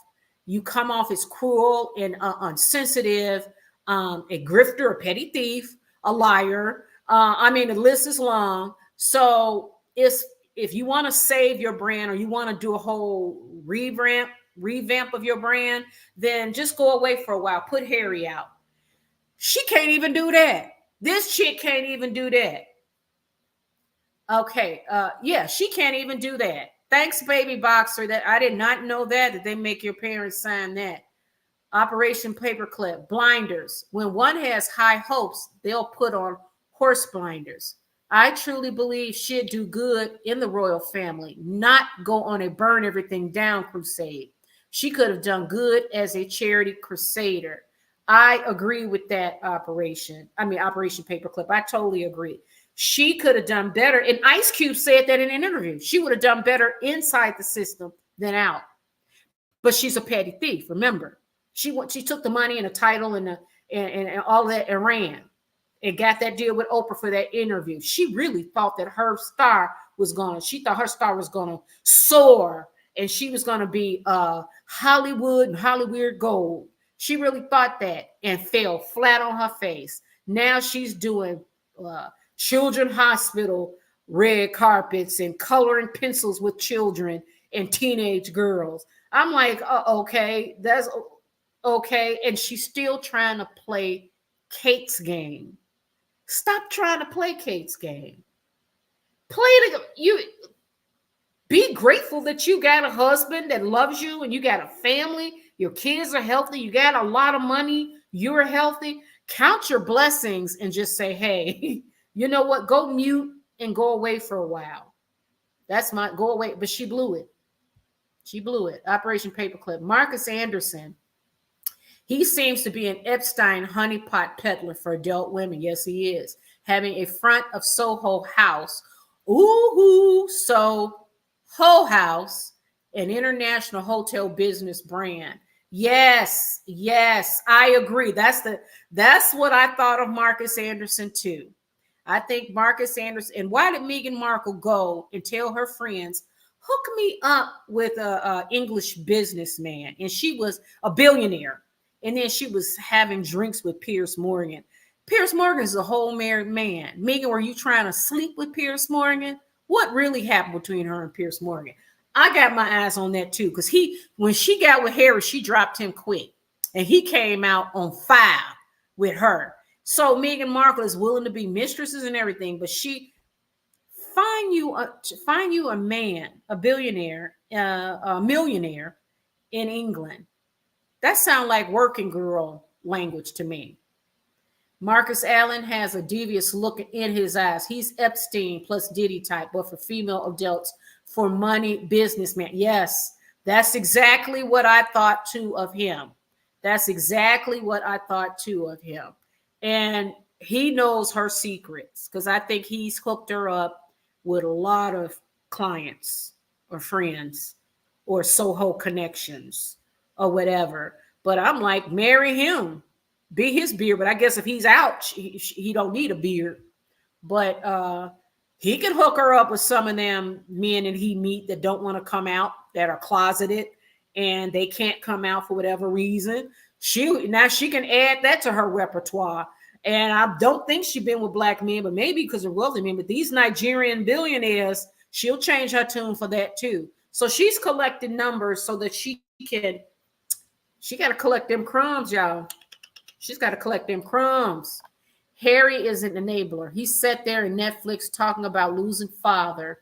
[SPEAKER 1] You come off as cruel and unsensitive, a grifter, a petty thief, a liar. The list is long. So if you want to save your brand or you want to do a whole revamp of your brand, then just go away for a while. Put Harry out. She can't even do that. This chick can't even do that. Okay. She can't even do that. Thanks, Baby Boxer. That I did not know that they make your parents sign that. Operation Paperclip, blinders. When one has high hopes, they'll put on horse blinders. I truly believe she'd do good in the royal family, not go on a burn everything down crusade. She could have done good as a charity crusader. I agree with that Operation Paperclip. I totally agree. She could have done better. And Ice Cube said that in an interview. She would have done better inside the system than out. But she's a petty thief, remember. She took the money and the title and all that and ran. And got that deal with Oprah for that interview. She really thought that her star was going to soar and she was going to be Hollywood and Hollywood gold. She really thought that and fell flat on her face. Now she's doing children hospital red carpets and coloring pencils with children and teenage girls. I'm like, okay, that's okay. And she's still trying to play Kate's game. Stop trying to play Kate's game.
[SPEAKER 2] Be grateful that you got a husband that loves you and you got a family. Your kids are healthy. You got a lot of money. You're healthy. Count your blessings and just say, hey, you know what? Go mute and go away for a while. That's my go away. But she blew it. She blew it. Operation Paperclip. Marcus Anderson. He seems to be an Epstein honeypot peddler for adult women. Yes, he is. Having a front of Soho House. Ooh, Soho House, an international hotel business brand. Yes, I agree. That's what I thought of Marcus Anderson too. I think Marcus Anderson. And why did Meghan Markle go and tell her friends, hook me up with a English businessman? And she was a billionaire. And then she was having drinks with Piers Morgan. Piers Morgan is a whole married man. Meghan, were you trying to sleep with Piers Morgan? What really happened between her and Piers Morgan? I got my eyes on that too, because when she got with Harry, she dropped him quick. And he came out on fire with her. So Meghan Markle is willing to be mistresses and everything, but she find you a man, a billionaire, a millionaire in England. That sounds like working girl language to me. Marcus Allen has a devious look in his eyes. He's Epstein plus Diddy type, but for female adults, for money, businessman. Yes, that's exactly what I thought too of him. That's exactly what I thought too of him. And he knows her secrets because I think he's hooked her up with a lot of clients or friends or Soho connections or whatever. But I'm like, marry him, be his beard. But I guess if he's out, he don't need a beard. But he can hook her up with some of them men that he meet that don't want to come out, that are closeted, and they can't come out for whatever reason. She can add that to her repertoire. And I don't think she's been with black men, but maybe because of wealthy men. But these Nigerian billionaires, she'll change her tune for that too. So she's collecting numbers so that she got to collect them crumbs, y'all. She's got to collect them crumbs. Harry is an enabler. He sat there in Netflix talking about losing father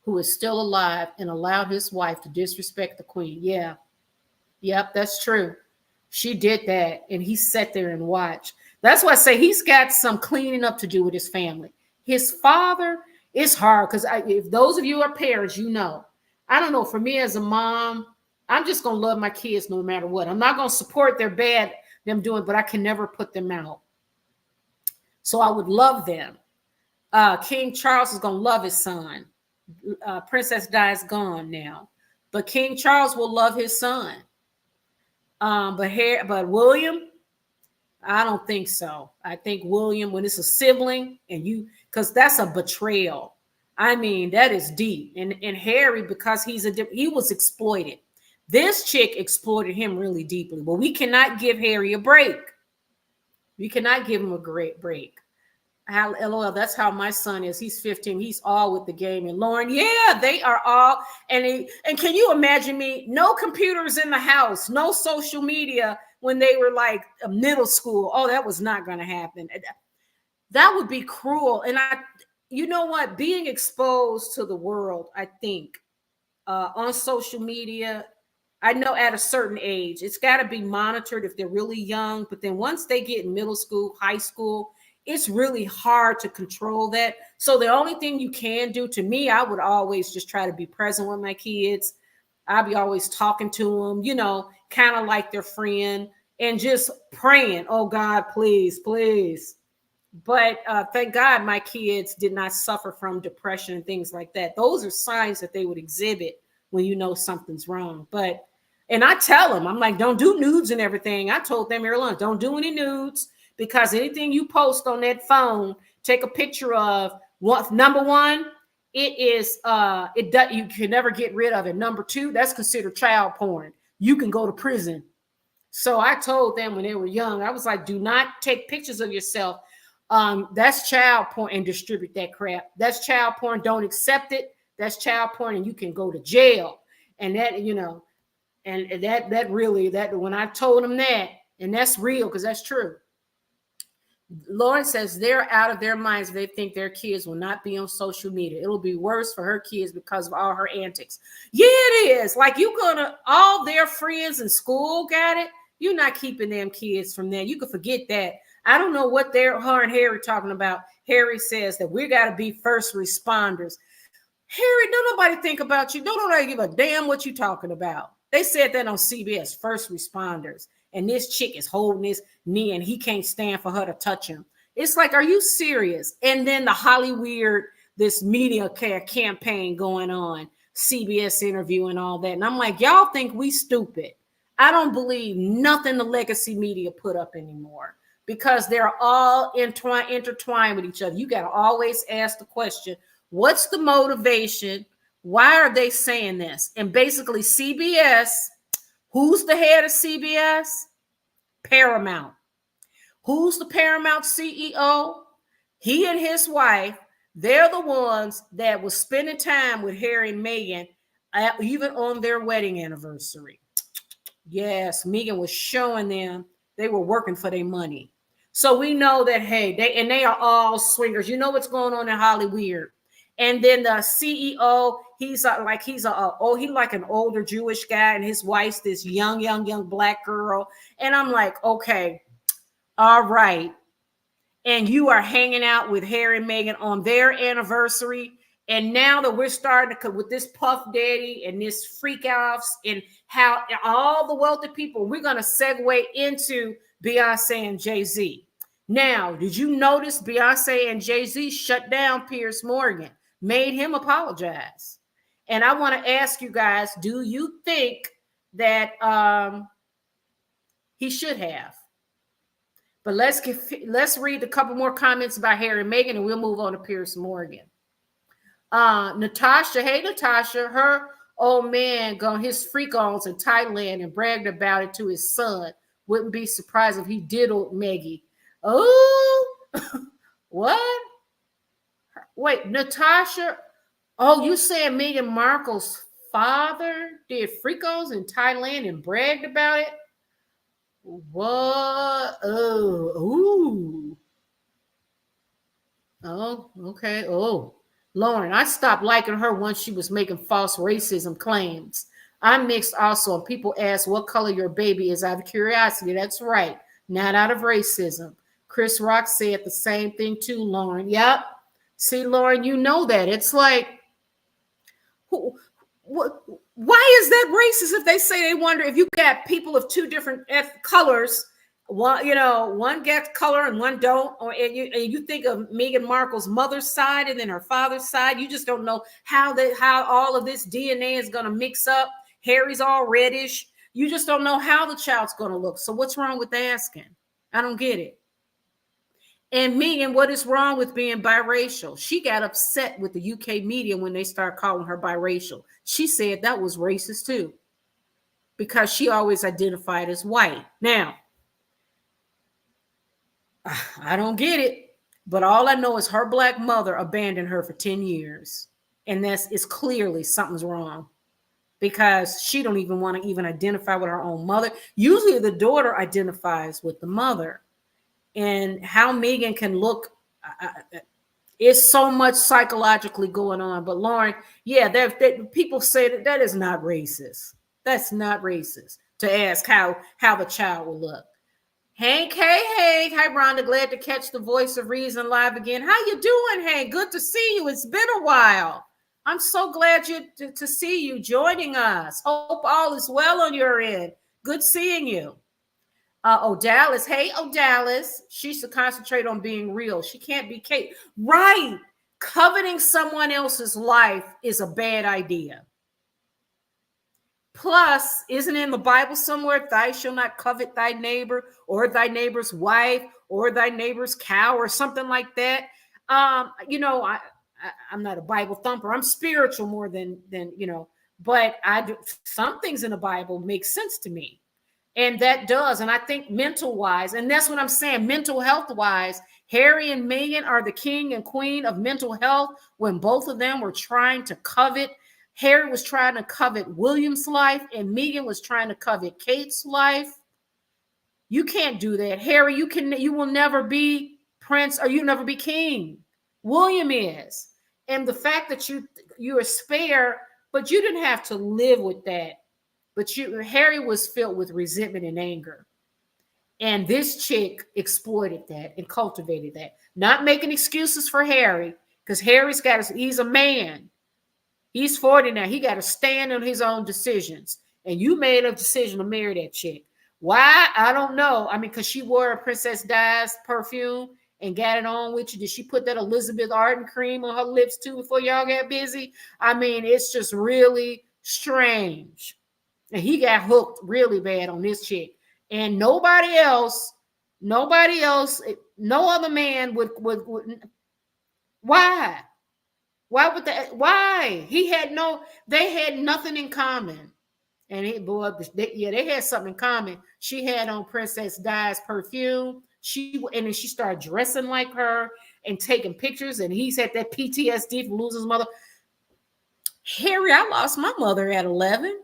[SPEAKER 2] who is still alive and allowed his wife to disrespect the queen. Yeah. Yep, that's true. She did that, and he sat there and watched. That's why I say he's got some cleaning up to do with his family. His father is hard because if those of you are parents, you know. I don't know. For me as a mom, I'm just going to love my kids no matter what. I'm not going to support them doing, but I can never put them out. So I would love them. King Charles is going to love his son. Princess Di is gone now, but King Charles will love his son. But William, I don't think so. I think William, when it's a sibling because that's a betrayal. I mean, that is deep. And Harry, because he was exploited. This chick exploited him really deeply. But we cannot give Harry a break. We cannot give him a great break. LOL, that's how my son is. He's 15. He's all with the game. And Lauren, yeah, they are all. And can you imagine me? No computers in the house, no social media when they were like middle school. Oh, that was not going to happen. That would be cruel. And you know what? Being exposed to the world, I think, on social media, I know at a certain age, it's got to be monitored if they're really young. But then once they get in middle school, high school, it's really hard to control that. So the only thing you can do, to me, I would always just try to be present with my kids. I'd be always talking to them, kind of like their friend, and just praying, oh God, please, please. But thank God my kids did not suffer from depression and things like that. Those are signs that they would exhibit when you know something's wrong. And I tell them, I'm like, don't do nudes and everything. I told them earlier on, don't do any nudes, because anything you post on that phone, take a picture of. Number one, you can never get rid of it. Number two, that's considered child porn. You can go to prison. So I told them when they were young, I was like, do not take pictures of yourself. That's child porn, and distribute that crap. That's child porn. Don't accept it. That's child porn, and you can go to jail. And that, and that really, when I told them that, and that's real because that's true. Lauren says they're out of their minds. They think their kids will not be on social media. It'll be worse for her kids because of all her antics. Yeah, it is. Like you gonna, all their friends in school got it. You're not keeping them kids from that. You can forget that. I don't know what her and Harry talking about. Harry says that we got to be first responders. Harry, don't nobody think about you. Don't nobody give a damn what you talking about. They said that on CBS, first responders. And this chick is holding his knee and he can't stand for her to touch him. It's like, are you serious? And then the Hollywood, this media campaign going on, CBS interview and all that. And I'm like, y'all think we stupid. I don't believe nothing the legacy media put up anymore because they're all intertwined with each other. You got to always ask the question, what's the motivation? Why are they saying this? And basically CBS, who's the head of CBS? Paramount. Who's the Paramount CEO? He and his wife, they're the ones that was spending time with Harry and Meghan, even on their wedding anniversary. Yes, Meghan was showing them they were working for their money. So we know that, hey, they are all swingers. You know what's going on in Hollywood. And then the CEO, he's like an older Jewish guy, and his wife's this young black girl. And I'm like, okay, all right. And you are hanging out with Harry and Meghan on their anniversary. And now that we're starting to, with this Puff Daddy and this freak offs and how all the wealthy people, we're going to segue into Beyonce and JayZ. Now, did you notice Beyonce and JayZ shut down Piers Morgan? Made him apologize. And I want to ask you guys, do you think that he should have? But let's read a couple more comments about Harry and Meghan, and we'll move on to Piers Morgan. Natasha, hey Natasha, her old man gone his freak-ons in Thailand and bragged about it to his son. Wouldn't be surprised if he diddled Meggie. Oh, what? Wait, Natasha. Oh, you saying Meghan Markle's father did freak-ons in Thailand and bragged about it? What? Oh, ooh. Oh, okay. Oh, Lauren, I stopped liking her once she was making false racism claims. I'm mixed also, and people ask what color your baby is out of curiosity. That's right, not out of racism. Chris Rock said the same thing too, Lauren. Yep. See, Lauren, you know that. It's like, why is that racist if they say they wonder if you got people of two different colors, one gets color and one don't, and you think of Meghan Markle's mother's side and then her father's side, you just don't know how all of this DNA is going to mix up. Harry's all reddish. You just don't know how the child's going to look. So what's wrong with asking? I don't get it. And Meghan, what is wrong with being biracial? She got upset with the UK media when they started calling her biracial. She said that was racist too, because she always identified as white. Now, I don't get it, but all I know is her black mother abandoned her for 10 years. And it's clearly something's wrong, because she don't even want to even identify with her own mother. Usually the daughter identifies with the mother. And how Meghan can look, it's so much psychologically going on. But Lauren, yeah, people say that is not racist. That's not racist to ask how the child will look. Hank, hey, hi Rhonda, glad to catch the voice of reason live again. How you doing, Hank? Good to see you. It's been a while. I'm so glad to see you joining us. Hope all is well on your end. Good seeing you. Dallas, hey, Dallas. She should concentrate on being real. She can't be Kate. Right. Coveting someone else's life is a bad idea. Plus, isn't it in the Bible somewhere, thou shalt not covet thy neighbor or thy neighbor's wife or thy neighbor's cow or something like that? I'm not a Bible thumper. I'm spiritual more than but I do, some things in the Bible make sense to me. And that does. And I think mental wise, and that's what I'm saying, mental health wise, Harry and Meghan are the king and queen of mental health when both of them were trying to covet. Harry was trying to covet William's life and Meghan was trying to covet Kate's life. You can't do that. Harry, you will never be Prince, or you never be king. William is. And the fact that you are spare, but you didn't have to live with that. But Harry was filled with resentment and anger. And this chick exploited that and cultivated that. Not making excuses for Harry, because he's a man. He's 40 now. He got to stand on his own decisions. And you made a decision to marry that chick. Why? I don't know. I mean, because she wore a Princess Di's perfume and got it on with you. Did she put that Elizabeth Arden cream on her lips too before y'all got busy? I mean, it's just really strange. And he got hooked really bad on this chick. And nobody else, no other man would why? Why would that? Why? They had nothing in common. And they had something in common. She had on Princess Di's perfume. And then she started dressing like her and taking pictures. And he's had that PTSD from losing his mother. Harry, I lost my mother at 11.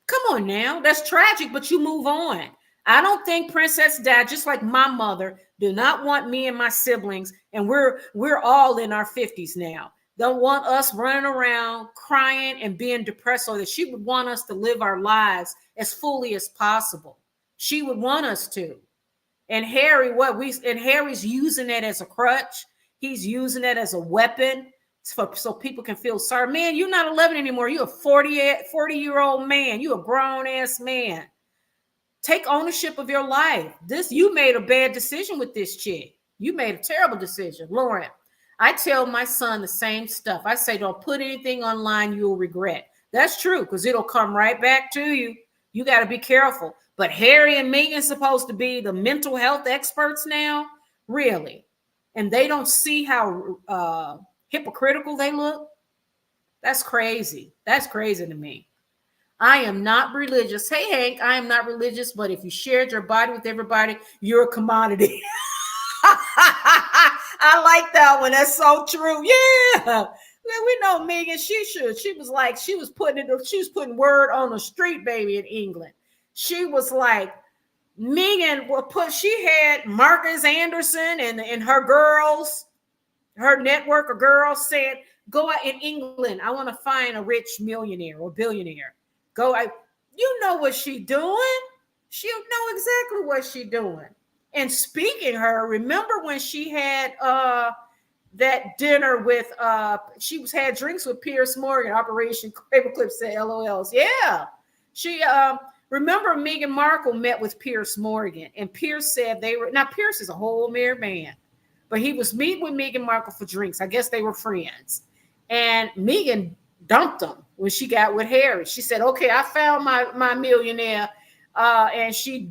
[SPEAKER 2] Come on now. That's tragic, but you move on. I don't think Princess Di, just like my mother, do not want me and my siblings, and we're all in our 50s now. Don't want us running around crying and being depressed, so that she would want us to live our lives as fully as possible. She would want us to. And Harry's using that as a crutch. He's using that as a weapon so people can feel sorry. Man, you're not 11 anymore. You're a 40-year-old man. You're a grown-ass man. Take ownership of your life. You made a bad decision with this chick. You made a terrible decision. Lauren, I tell my son the same stuff. I say, don't put anything online you'll regret. That's true, because it'll come right back to you. You got to be careful. But Harry and Meghan are supposed to be the mental health experts now? Really? And they don't see how hypocritical they look? That's crazy. That's crazy to me. I am not religious. Hey, Hank, I am not religious, but if you shared your body with everybody, you're a commodity. I like that one. That's so true. Yeah. We know Meghan, she was putting word on the street, baby, in England. She was like, Meghan she had Marcus Anderson and her girls, her network of girls said, go out in England. I want to find a rich millionaire or billionaire. You know what she doing. She'll know exactly what she doing. And speaking her, remember when she had that dinner with she had drinks with Piers Morgan, Operation Paperclip said LOLs. Yeah. She remember Meghan Markle met with Piers Morgan, and Piers said Piers is a whole married man, but he was meeting with Meghan Markle for drinks. I guess they were friends. And Meghan dumped him when she got with Harry. She said, okay, I found my millionaire. And she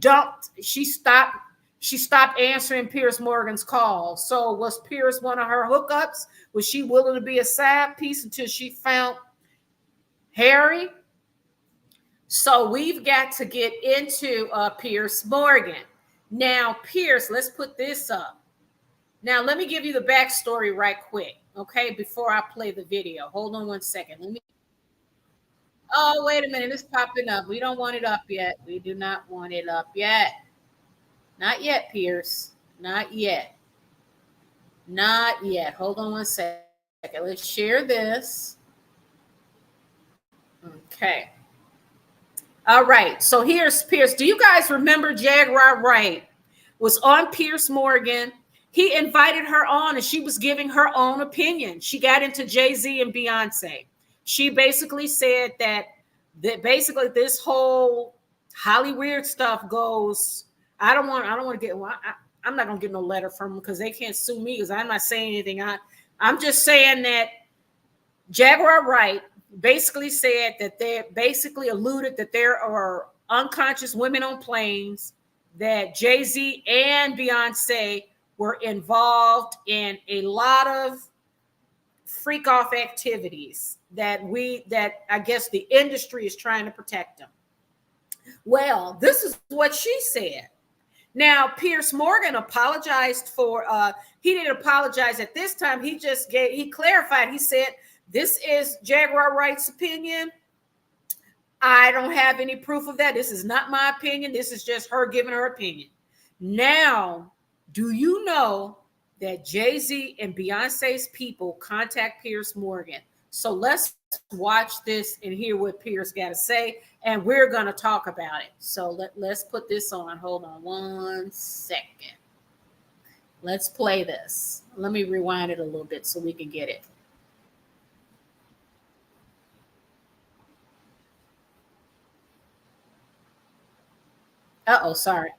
[SPEAKER 2] stopped answering Piers Morgan's calls. So was Piers one of her hookups? Was she willing to be a side piece until she found Harry? So we've got to get into Piers Morgan. Now, Piers, let's put this up. Now, let me give you the backstory right quick, okay, before I play the video. Hold on one second. Oh, wait a minute. It's popping up. We don't want it up yet. We do not want it up yet. Not yet, Piers. Not yet. Not yet. Hold on one second. Let's share this. Okay. All right. So here's Piers. Do you guys remember Jaguar Wright was on Piers Morgan? He invited her on and she was giving her own opinion. She got into JayZ and Beyonce. She basically said that basically this whole Hollywood stuff goes. I'm not going to get no letter from them because they can't sue me because I'm not saying anything. I'm just saying that Jaguar Wright basically said that they basically alluded that there are unconscious women on planes, that JayZ and Beyonce were involved in a lot of freak off activities that I guess the industry is trying to protect them. Well, this is what she said. Now, Piers Morgan apologized for, he didn't apologize at this time. He clarified. He said, this is Jaguar Wright's opinion. I don't have any proof of that. This is not my opinion. This is just her giving her opinion. Now, Do you know that Jay-Z and Beyonce's people contact Piers Morgan? So let's watch this and hear what Piers got to say, and we're going to talk about it. So let's put this on. Hold on 1 second. Let's play this. Let me rewind it a little bit so we can get it. Uh-oh, sorry.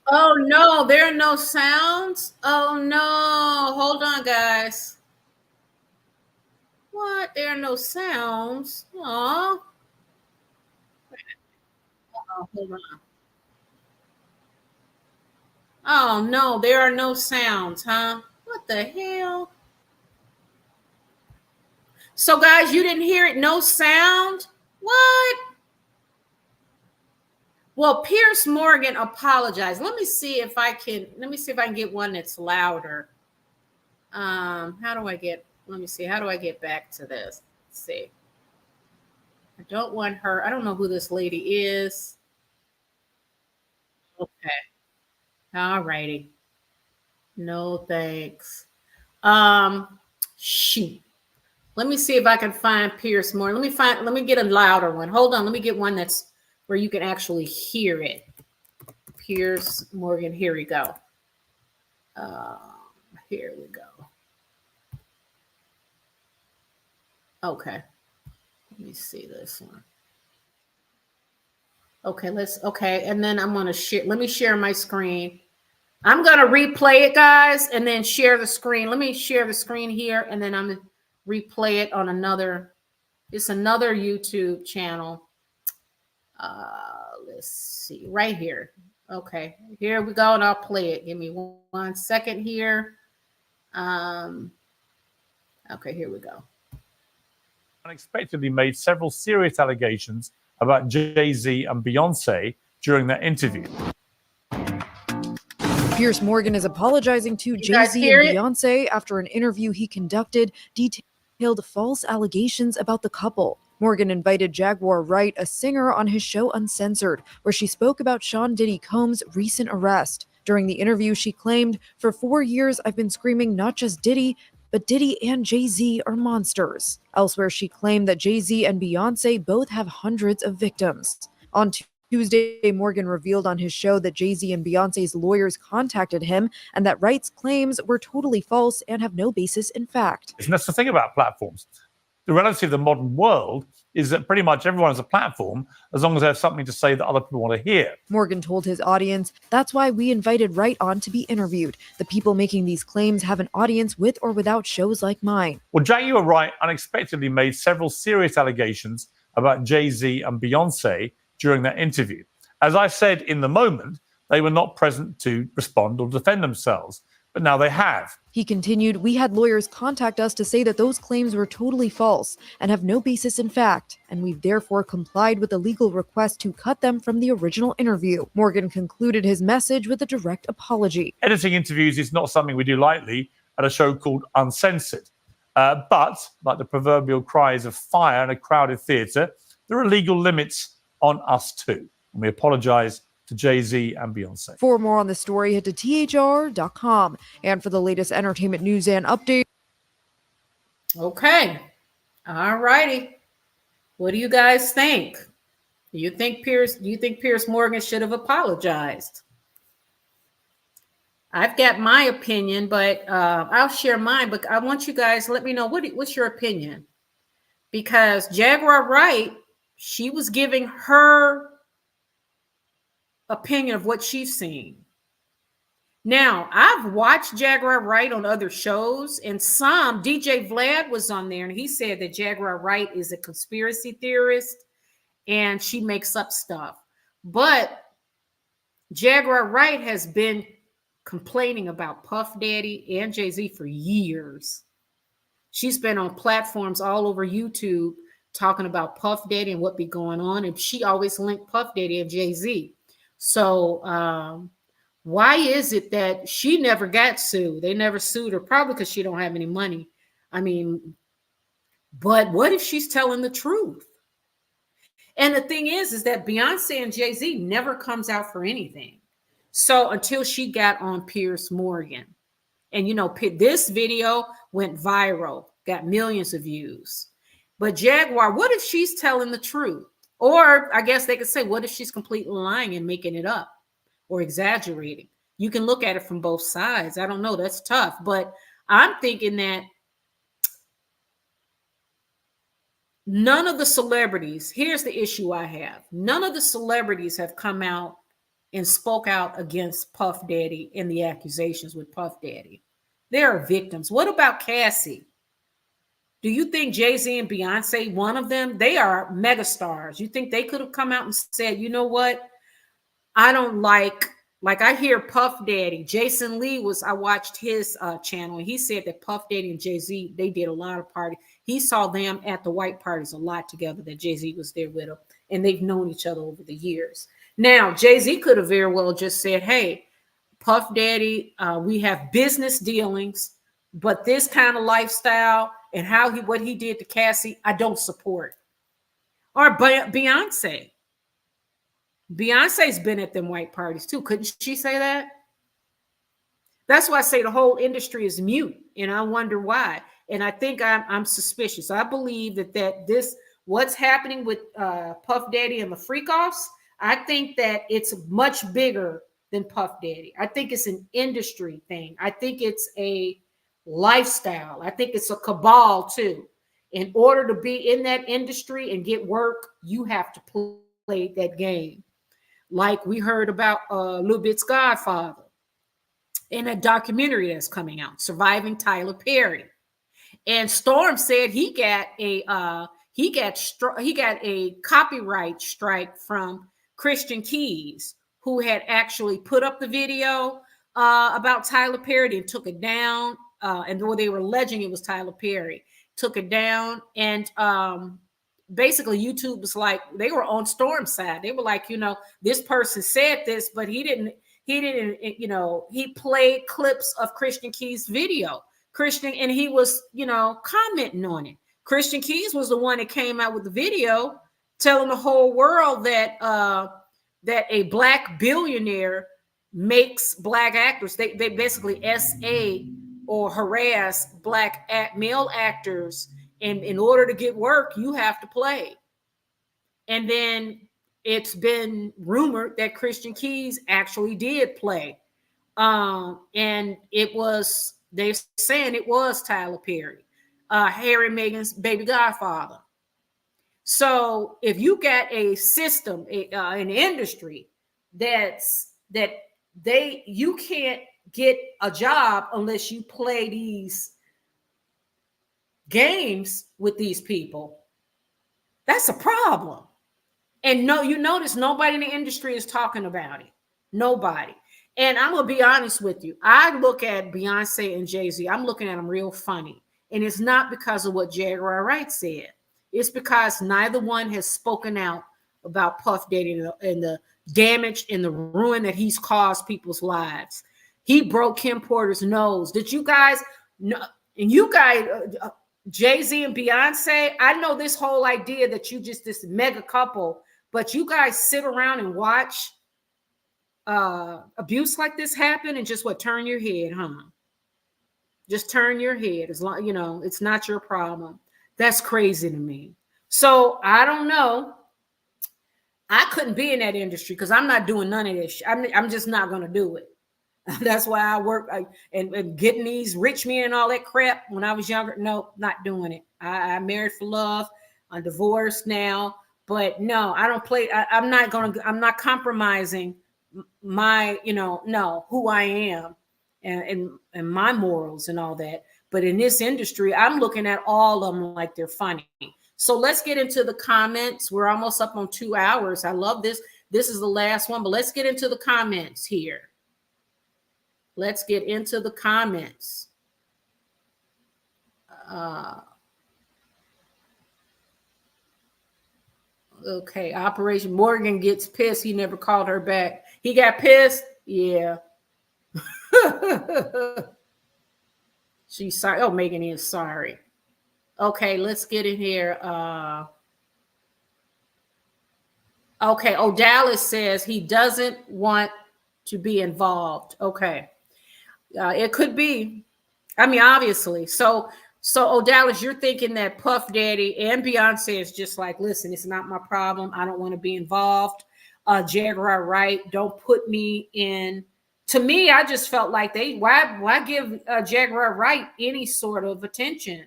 [SPEAKER 2] Oh no, there are no sounds. Oh no, hold on, guys. What? There are no sounds. Aw. Oh, hold on. Oh no, there are no sounds, huh? What the hell? So, guys, you didn't hear it? No sound? What? Well, Piers Morgan apologized. Let me see if I can. Let me see if I can get one that's louder. How do I get? Let me see. How do I get back to this? Let's see. I don't want her. I don't know who this lady is. Okay. All righty. No thanks. Shoot. Let me see if I can find Piers Morgan. Let me get a louder one. Hold on. Let me get one that's where you can actually hear it. Piers Morgan. Here we go. Here we go. Okay. Let me see this one. Okay, okay. And then I'm going to share. Let me share my screen. I'm going to replay it, guys, and then share the screen. Let me share the screen here, and then I'm going to replay it on it's another YouTube channel. Let's see, right here. Okay, here we go, and I'll play it. Give me 1 second here. Okay, here we go.
[SPEAKER 3] Unexpectedly made several serious allegations about JayZ and Beyonce during that interview.
[SPEAKER 4] Piers Morgan is apologizing to JayZ and Beyonce after an interview he conducted detailed false allegations about the couple. Morgan invited Jaguar Wright, a singer, on his show Uncensored, where she spoke about Sean Diddy Combs' recent arrest. During the interview, she claimed, "For 4 years, I've been screaming not just Diddy, but Diddy and JayZ are monsters." Elsewhere, she claimed that JayZ and Beyonce both have hundreds of victims. On Tuesday, Morgan revealed on his show that JayZ and Beyonce's lawyers contacted him and that Wright's claims were totally false and have no basis in fact.
[SPEAKER 3] And that's the thing about platforms. The reality of the modern world is that pretty much everyone has a platform as long as they have something to say that other people want to hear.
[SPEAKER 4] Morgan told his audience, "That's why we invited Wright on to be interviewed. The people making these claims have an audience with or without shows like mine."
[SPEAKER 3] Well, Jaguar Wright unexpectedly made several serious allegations about JayZ and Beyonce during that interview. As I said in the moment, they were not present to respond or defend themselves, but now they have.
[SPEAKER 4] He continued, "We had lawyers contact us to say that those claims were totally false and have no basis in fact, and we've therefore complied with the legal request to cut them from the original interview." Morgan concluded his message with a direct apology.
[SPEAKER 3] Editing interviews is not something we do lightly at a show called Uncensored. But, like the proverbial cries of fire in a crowded theatre, there are legal limits on us too. And we apologize to JayZ and Beyonce.
[SPEAKER 4] For more on the story, head to thr.com. And for the latest entertainment news and updates.
[SPEAKER 2] Okay. All righty. What do you guys think? Do you think Piers Morgan should have apologized? I've got my opinion, but I'll share mine. But I want you guys to let me know what's your opinion, because Jaguar Wright, she was giving her opinion of what she's seen. Now, I've watched Jaguar Wright on other shows, and some DJ Vlad was on there, and he said that Jaguar Wright is a conspiracy theorist and she makes up stuff. But Jaguar Wright has been complaining about Puff Daddy and JayZ for years. She's been on platforms all over YouTube talking about Puff Daddy and what be going on, and she always linked Puff Daddy and JayZ. So why is it that she never got sued? They never sued her, probably because she don't have any money. I mean, but what if she's telling the truth? And the thing is that Beyonce and JayZ never comes out for anything. So until she got on Piers Morgan. And, you know, this video went viral, got millions of views. But Jaguar, what if she's telling the truth? Or I guess they could say, what if she's completely lying and making it up or exaggerating? You can look at it from both sides. I don't know. That's tough. But I'm thinking that none of the celebrities, here's the issue I have. None of the celebrities have come out and spoke out against Puff Daddy and the accusations with Puff Daddy. They are victims. What about Cassie? Do you think JayZ and Beyonce, one of them, they are megastars? You think they could have come out and said, you know what? I don't like I hear Puff Daddy. Jason Lee I watched his channel, and he said that Puff Daddy and JayZ, they did a lot of parties. He saw them at the white parties a lot together, that JayZ was there with them, and they've known each other over the years. Now, JayZ could have very well just said, hey, Puff Daddy, we have business dealings, but this kind of lifestyle and what he did to Cassie, I don't support. Or Beyonce. Beyonce's been at them white parties too. Couldn't she say that? That's why I say the whole industry is mute, and I wonder why. And I think I'm suspicious. I believe that what's happening with Puff Daddy and the Freak-Offs, I think that it's much bigger than Puff Daddy. I think it's an industry thing. I think it's a lifestyle. I think it's a cabal too. In order to be in that industry and get work, you have to play that game. Like we heard about Lil Bit's Godfather in a documentary that's coming out, Surviving Tyler Perry. And Storm said he got a copyright strike from Christian Keys, who had actually put up the video about Tyler Perry and took it down. And though they were alleging it was Tyler Perry, took it down. And basically YouTube was like, they were on Storm's side. They were like, you know, this person said this, but he didn't, you know, he played clips of Christian Keys' video. And he was, you know, commenting on it. Christian Keys was the one that came out with the video telling the whole world that that a black billionaire makes black actors. They basically SA or harass black male actors. And in order to get work, you have to play. And then it's been rumored that Christian Keys actually did play. And they're saying it was Tyler Perry, Harry and Meghan's baby godfather. So if you got a system, an industry you can't get a job unless you play these games with these people, that's a problem. And no, you notice nobody in the industry is talking about it. Nobody. And I'm gonna be honest with you. I look at Beyonce and JayZ, I'm looking at them real funny. And it's not because of what Jaguar Wright said. It's because neither one has spoken out about Puff Daddy and the damage and the ruin that he's caused people's lives. He broke Kim Porter's nose. Did you guys know? And you guys, JayZ and Beyonce, I know this whole idea that you just this mega couple, but you guys sit around and watch abuse like this happen and just turn your head, huh? Just turn your head. As long, you know, it's not your problem. That's crazy to me. So I don't know. I couldn't be in that industry because I'm not doing none of this. I'm just not going to do it. That's why I work and getting these rich men and all that crap when I was younger. No, not doing it. I married for love. I'm divorced now, but no, I don't play. I'm not compromising my, no, who I am and my morals and all that. But in this industry, I'm looking at all of them like they're funny. So let's get into the comments. We're almost up on 2 hours. I love this. This is the last one, but let's get into the comments here. Let's get into the comments. Okay, Operation Morgan gets pissed. He never called her back. He got pissed? Yeah. She's sorry. Oh, Megan is sorry. Okay, let's get in here. Okay, Dallas says he doesn't want to be involved. Okay. It could be. I mean, obviously. So Dallas, you're thinking that Puff Daddy and Beyonce is just like, listen, it's not my problem. I don't want to be involved. Jaguar Wright, don't put me in. To me, I just felt like why give Jaguar Wright any sort of attention?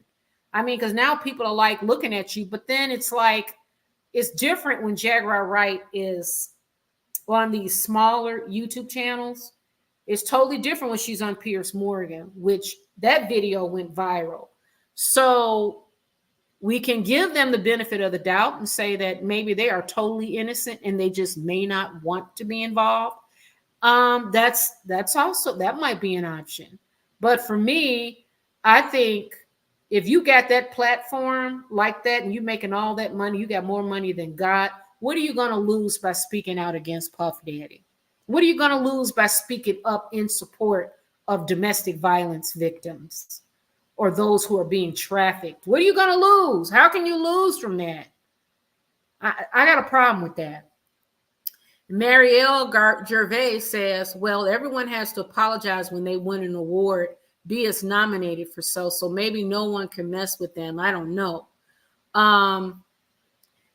[SPEAKER 2] I mean, because now people are like looking at you, but then it's like it's different when Jaguar Wright is on these smaller YouTube channels. It's totally different when she's on Piers Morgan, which that video went viral. So we can give them the benefit of the doubt and say that maybe they are totally innocent and they just may not want to be involved. That's also, that might be an option. But for me, I think if you got that platform like that and you're making all that money, you got more money than God, what are you going to lose by speaking out against Puff Daddy? What are you going to lose by speaking up in support of domestic violence victims or those who are being trafficked? What are you going to lose? How can you lose from that? I got a problem with that. Marielle Gervais says, well, everyone has to apologize when they win an award. B is nominated for so maybe no one can mess with them. I don't know.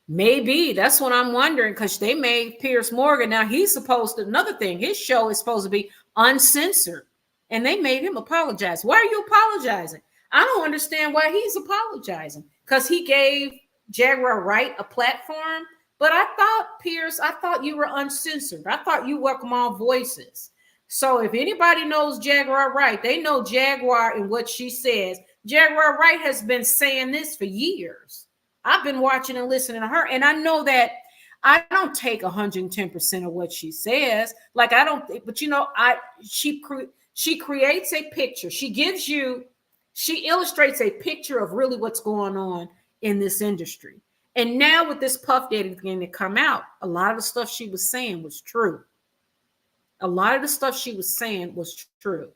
[SPEAKER 2] Maybe that's what I'm wondering, because they made Piers Morgan. Now he's supposed to, another thing, his show is supposed to be uncensored, and they made him apologize. Why are you apologizing? I don't understand why he's apologizing, because he gave Jaguar Wright a platform. But I thought, Piers, I thought you were uncensored. I thought you welcome all voices. So if anybody knows Jaguar Wright, they know Jaguar and what she says. Jaguar Wright has been saying this for years. I've been watching and listening to her, and I know that I don't take 110% of what she says. Like, I don't, but she creates a picture. She illustrates a picture of really what's going on in this industry. And now with this Puff Daddy thing to come out, a lot of the stuff she was saying was true. A lot of the stuff she was saying was true.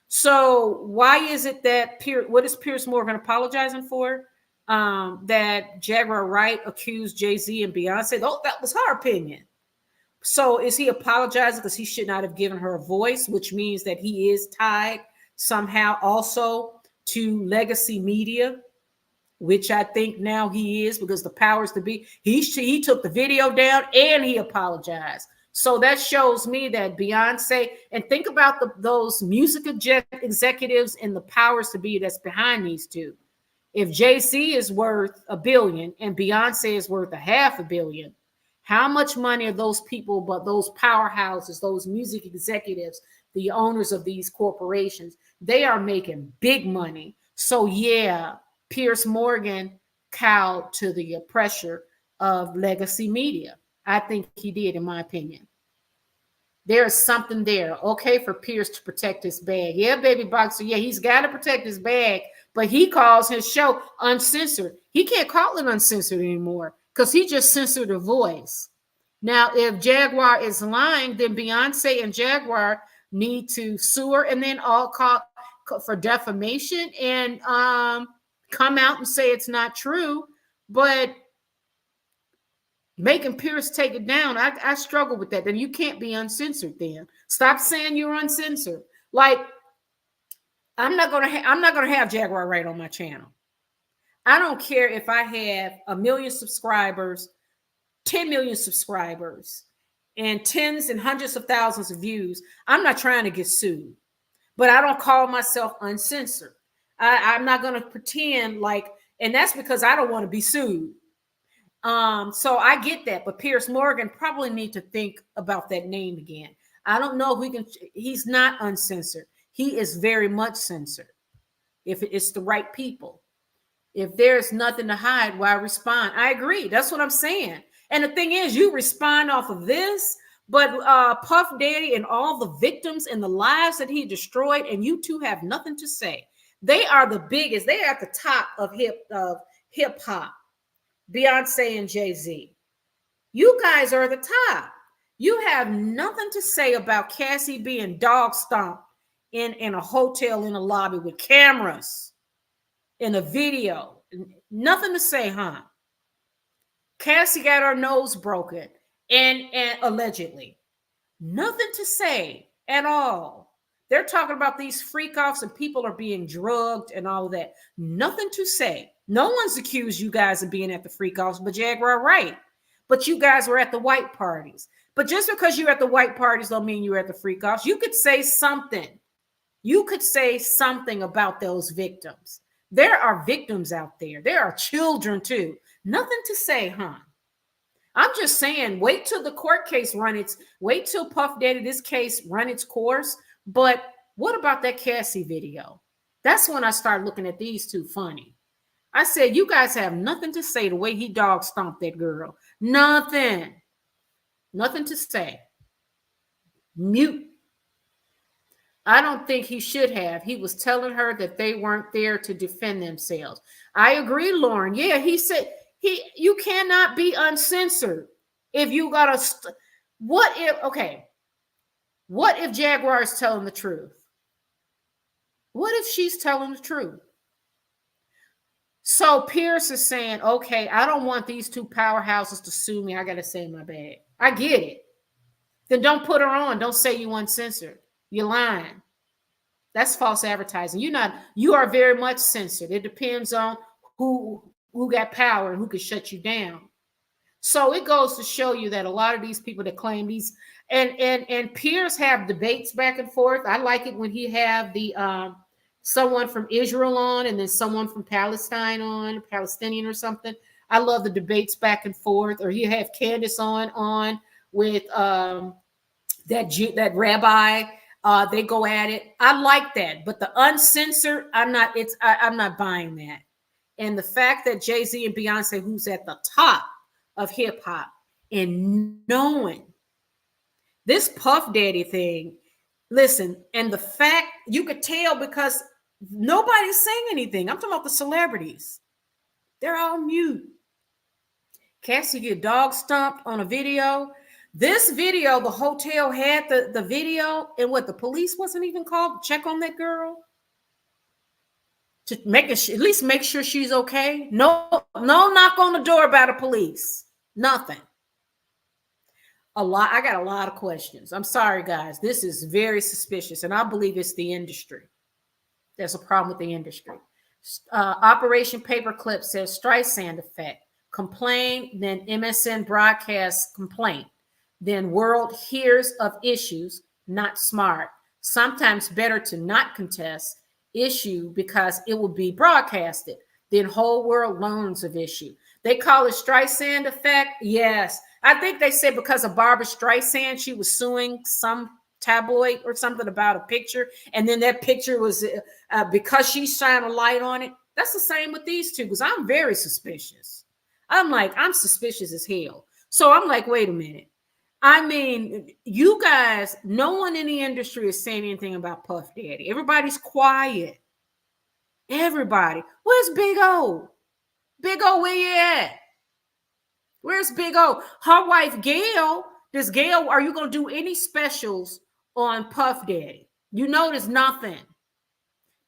[SPEAKER 2] So why is it that what is Piers Morgan apologizing for? That Jaguar Wright accused JayZ and Beyonce. Oh, that was her opinion. So is he apologizing because he should not have given her a voice, which means that he is tied somehow also to legacy media, which I think now he is, because the powers to be, he took the video down and he apologized. So that shows me that Beyonce, and think about those music executives and the powers to be that's behind these two. If JayZ is worth $1 billion and Beyonce is worth $500 million, how much money are those people, but those powerhouses, those music executives, the owners of these corporations, they are making big money. So yeah, Piers Morgan cowed to the pressure of legacy media. I think he did, in my opinion. There is something there. Okay, for Piers to protect his bag. Yeah, baby boxer. Yeah, he's got to protect his bag. But he calls his show uncensored. He can't call it uncensored anymore because he just censored a voice. Now, if Jaguar is lying, then Beyonce and Jaguar need to sue her and then all call for defamation and come out and say it's not true. But making Piers take it down, I struggle with that. Then you can't be uncensored. Then stop saying you're uncensored. Like, I'm not gonna have Jaguar Wright on my channel. I don't care if I have 1 million subscribers, 10 million subscribers, and tens and hundreds of thousands of views. I'm not trying to get sued, but I don't call myself uncensored. I'm not going to pretend like, and that's because I don't want to be sued. So I get that, but Piers Morgan probably need to think about that name again. I don't know if we can. He's not uncensored. He is very much censored. If it's the right people, if there's nothing to hide, why respond? I agree. That's what I'm saying. And the thing is, you respond off of this, but Puff Daddy and all the victims and the lives that he destroyed, and you two have nothing to say. They are the biggest. They are at the top of hip hop. Beyonce and JayZ. You guys are the top. You have nothing to say about Cassie being dog stomped in a hotel in a lobby with cameras in a video. Nothing to say, huh? Cassie got her nose broken and allegedly. Nothing to say at all. They're talking about these freak offs and people are being drugged and all of that. Nothing to say. No one's accused you guys of being at the freak offs, but Jaguar, right? But you guys were at the white parties. But just because you're at the white parties don't mean you're at the freak offs. You could say something. You could say something about those victims. There are victims out there. There are children too. Nothing to say, huh? I'm just saying, wait till the court case wait till Puff Daddy, this case run its course. But what about that Cassie video? That's when I start looking at these two funny. I said, you guys have nothing to say the way he dog stomped that girl. Nothing. Nothing to say. Mute. I don't think he should have. He was telling her that they weren't there to defend themselves. I agree, Lauren. Yeah, he said you cannot be uncensored if you got to. What if Jaguar is telling the truth? What if she's telling the truth? So Piers is saying, okay, I don't want these two powerhouses to sue me. I got to say my bad. I get it. Then don't put her on. Don't say you uncensored. You're lying. That's false advertising. You are very much censored. It depends on who got power and who can shut you down. So it goes to show you that a lot of these people that claim these and Piers have debates back and forth. I like it when he have the someone from Israel on and then someone from Palestine on, Palestinian or something. I love the debates back and forth. Or you have Candace on with that rabbi. They go at it. I like that, but the uncensored, I'm not buying that. And the fact that JayZ and Beyonce, who's at the top of hip hop, and knowing this Puff Daddy thing, listen, and the fact you could tell because nobody's saying anything. I'm talking about the celebrities. They're all mute. Cassie get dog stomped on a video. This video, the hotel had the video, and what the police wasn't even called to check on that girl to at least make sure she's okay. No knock on the door by the police. Nothing. I got a lot of questions. I'm sorry, guys. This is very suspicious, and I believe it's the industry. There's a problem with the industry. Operation Paperclip says Streisand effect. Complain, then MSN broadcast complaint. Then world hears of issues, not smart. Sometimes better to not contest issue because it will be broadcasted. Then whole world learns of issue. They call it Streisand effect. Yes. I think they said because of Barbara Streisand, she was suing some tabloid or something about a picture. And then that picture was because she shined a light on it. That's the same with these two because I'm very suspicious. I'm suspicious as hell. So I'm like, wait a minute. I mean, you guys, no one in the industry is saying anything about Puff Daddy. Everybody's quiet. Everybody. Where's Big O? Big O, where you at? Where's Big O? Her wife, Gail. Are you going to do any specials on Puff Daddy? You know there's nothing.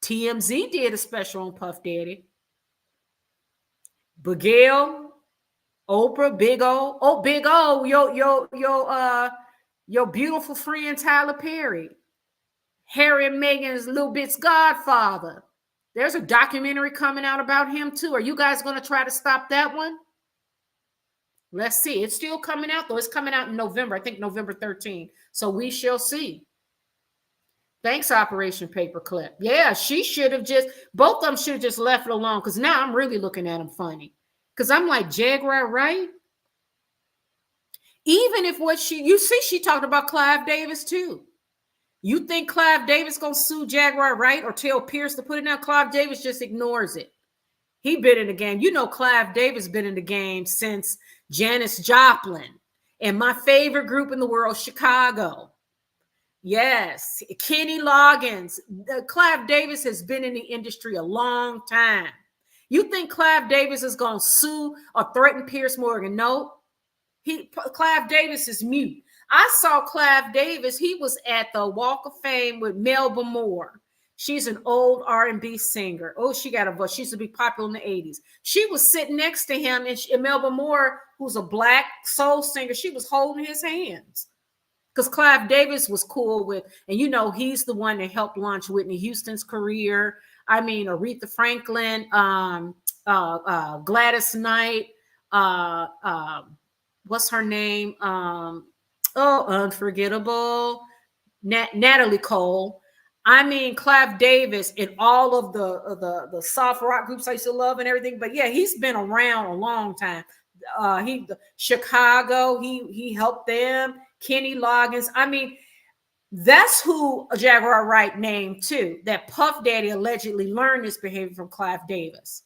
[SPEAKER 2] TMZ did a special on Puff Daddy. But Gail, Oprah, Big O, Big O, your beautiful friend Tyler Perry, Harry and Meghan's little bit's godfather. There's a documentary coming out about him too. Are you guys going to try to stop that one? Let's see. It's still coming out, though. It's coming out in November. I think November 13th. So we shall see. Thanks, Operation Paperclip. Yeah, she should have just, both of them should have just left it alone, because now I'm really looking at them funny. Because I'm like, Jaguar, right? Even if what you see, she talked about Clive Davis too. You think Clive Davis going to sue Jaguar, right? Or tell Piers to put it down? Clive Davis just ignores it. He been in the game. You know, Clive Davis been in the game since Janis Joplin and my favorite group in the world, Chicago. Yes, Kenny Loggins. Clive Davis has been in the industry a long time. You think Clive Davis is going to sue or threaten Piers Morgan? No. Clive Davis is mute. I saw Clive Davis. He was at the Walk of Fame with Melba Moore. She's an old R&B singer. Oh, she got a voice. She used to be popular in the 80s. She was sitting next to him, and Melba Moore, who's a black soul singer, she was holding his hands. Because Clive Davis was cool with, and you know, he's the one that helped launch Whitney Houston's career. I mean, Aretha Franklin, Gladys Knight, what's her name? Unforgettable. Natalie Cole. I mean, Clive Davis and all of the soft rock groups I used to love and everything. But yeah, he's been around a long time. Chicago, he helped them. Kenny Loggins. I mean, that's who Jaguar Wright named too. That Puff Daddy allegedly learned this behavior from Clive Davis.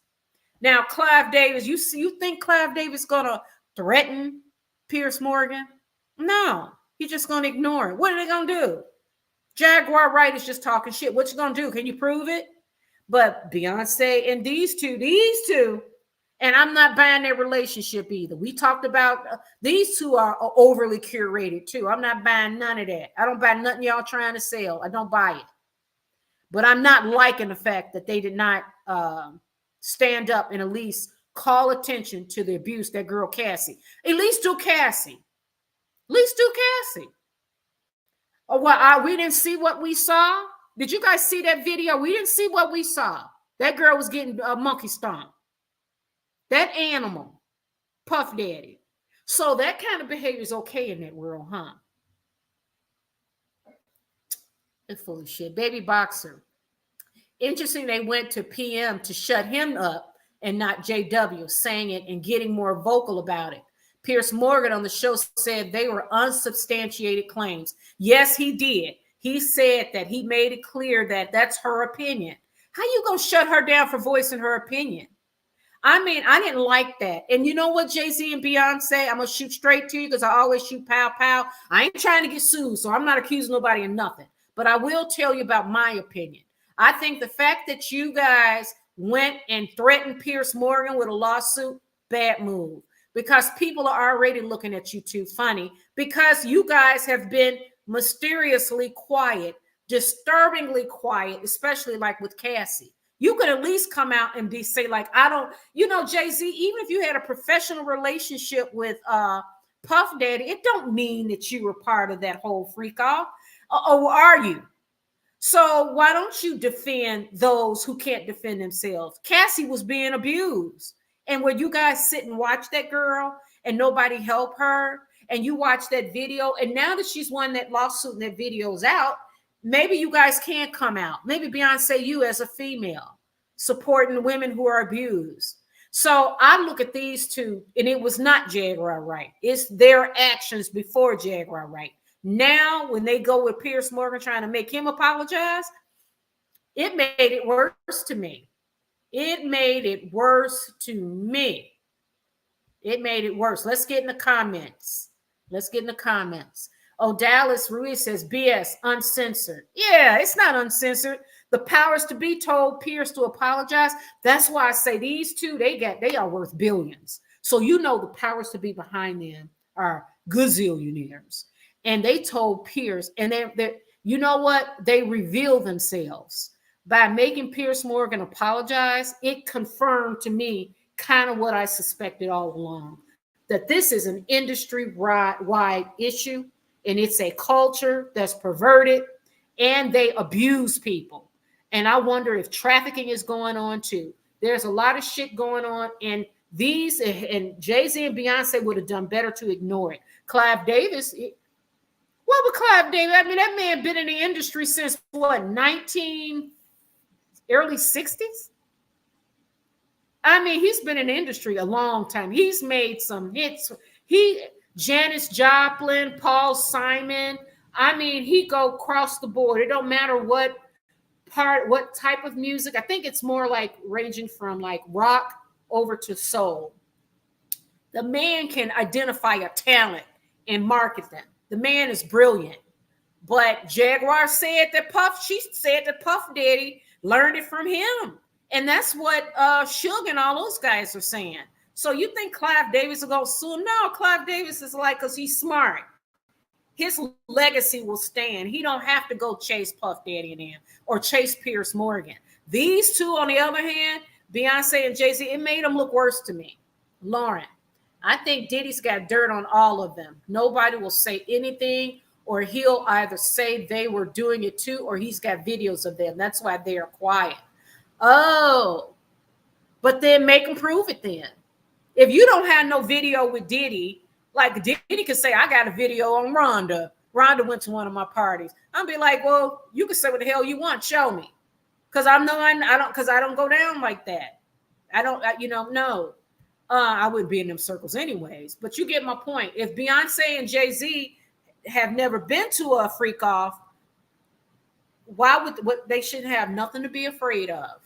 [SPEAKER 2] Now, Clive Davis, you think Clive Davis gonna threaten Piers Morgan? No, he's just gonna ignore it. What are they gonna do? Jaguar Wright is just talking shit. What you gonna do? Can you prove it? But Beyonce and these two, and I'm not buying their relationship either. We talked about these two are overly curated too. I'm not buying none of that. I don't buy nothing y'all trying to sell. I don't buy it. But I'm not liking the fact that they did not stand up and at least call attention to the abuse that girl Cassie. At least do Cassie. Oh, well, we didn't see what we saw. Did you guys see that video? We didn't see what we saw. That girl was getting a monkey stomp. That animal, Puff Daddy. So that kind of behavior is okay in that world, huh? They're full of shit. Baby Boxer. Interesting, they went to PM to shut him up and not JW, saying it and getting more vocal about it. Piers Morgan on the show said they were unsubstantiated claims. Yes, he did. He said that he made it clear that that's her opinion. How you gonna shut her down for voicing her opinion? I mean, I didn't like that. And you know what, JayZ and Beyonce, I'm going to shoot straight to you because I always shoot pow, pow. I ain't trying to get sued, so I'm not accusing nobody of nothing. But I will tell you about my opinion. I think the fact that you guys went and threatened Piers Morgan with a lawsuit, bad move. Because people are already looking at you too funny. Because you guys have been mysteriously quiet, disturbingly quiet, especially like with Cassie. You could at least come out and say like, I don't, you know, JayZ, even if you had a professional relationship with Puff Daddy, it don't mean that you were part of that whole freak off. Or are you? So why don't you defend those who can't defend themselves? Cassie was being abused. And when you guys sit and watch that girl and nobody help her, and you watch that video, and now that she's won that lawsuit and that video's out, maybe you guys can come out. Maybe Beyonce, you as a female, supporting women who are abused. So I look at these two, and it was not Jaguar Wright. It's their actions before Jaguar Wright. Now, when they go with Piers Morgan trying to make him apologize, it made it worse to me. It made it worse to me. It made it worse. Let's get in the comments. Oh, Dallas Ruiz says, BS, uncensored. Yeah, it's not uncensored. The powers to be told Piers to apologize. That's why I say these two, they are worth billions. So you know the powers to be behind them are gazillionaires. And they told Piers, and they you know what? They revealed themselves. By making Piers Morgan apologize, it confirmed to me kind of what I suspected all along, that this is an industry-wide issue, and it's a culture that's perverted, and they abuse people. And I wonder if trafficking is going on too. There's a lot of shit going on, and JayZ and Beyonce would have done better to ignore it. Clive Davis, what would Clive Davis? I mean, that man been in the industry since what, early 60s? I mean, he's been in the industry a long time. He's made some hits. Janis Joplin, Paul Simon. I mean, he go across the board. It don't matter what type of music. I think it's more like ranging from like rock over to soul. The man can identify a talent and market them. The man is brilliant. But Jaguar said that Puff Daddy learned it from him. And that's what Suge and all those guys are saying. So you think Clive Davis will go sue? No, Clive Davis is like, because he's smart. His legacy will stand. He don't have to go chase Puff Daddy and him or chase Piers Morgan. These two, on the other hand, Beyonce and JayZ, it made them look worse to me. Lauren, I think Diddy's got dirt on all of them. Nobody will say anything, or he'll either say they were doing it too, or he's got videos of them. That's why they are quiet. Oh, but then make them prove it then. If you don't have no video with Diddy, like Diddy could say, I got a video on Rhonda. Rhonda went to one of my parties. I'll be like, well, you can say what the hell you want. Show me. Because I don't go down like that. No. I wouldn't be in them circles anyways. But you get my point. If Beyonce and JayZ have never been to a freak off, they shouldn't have nothing to be afraid of.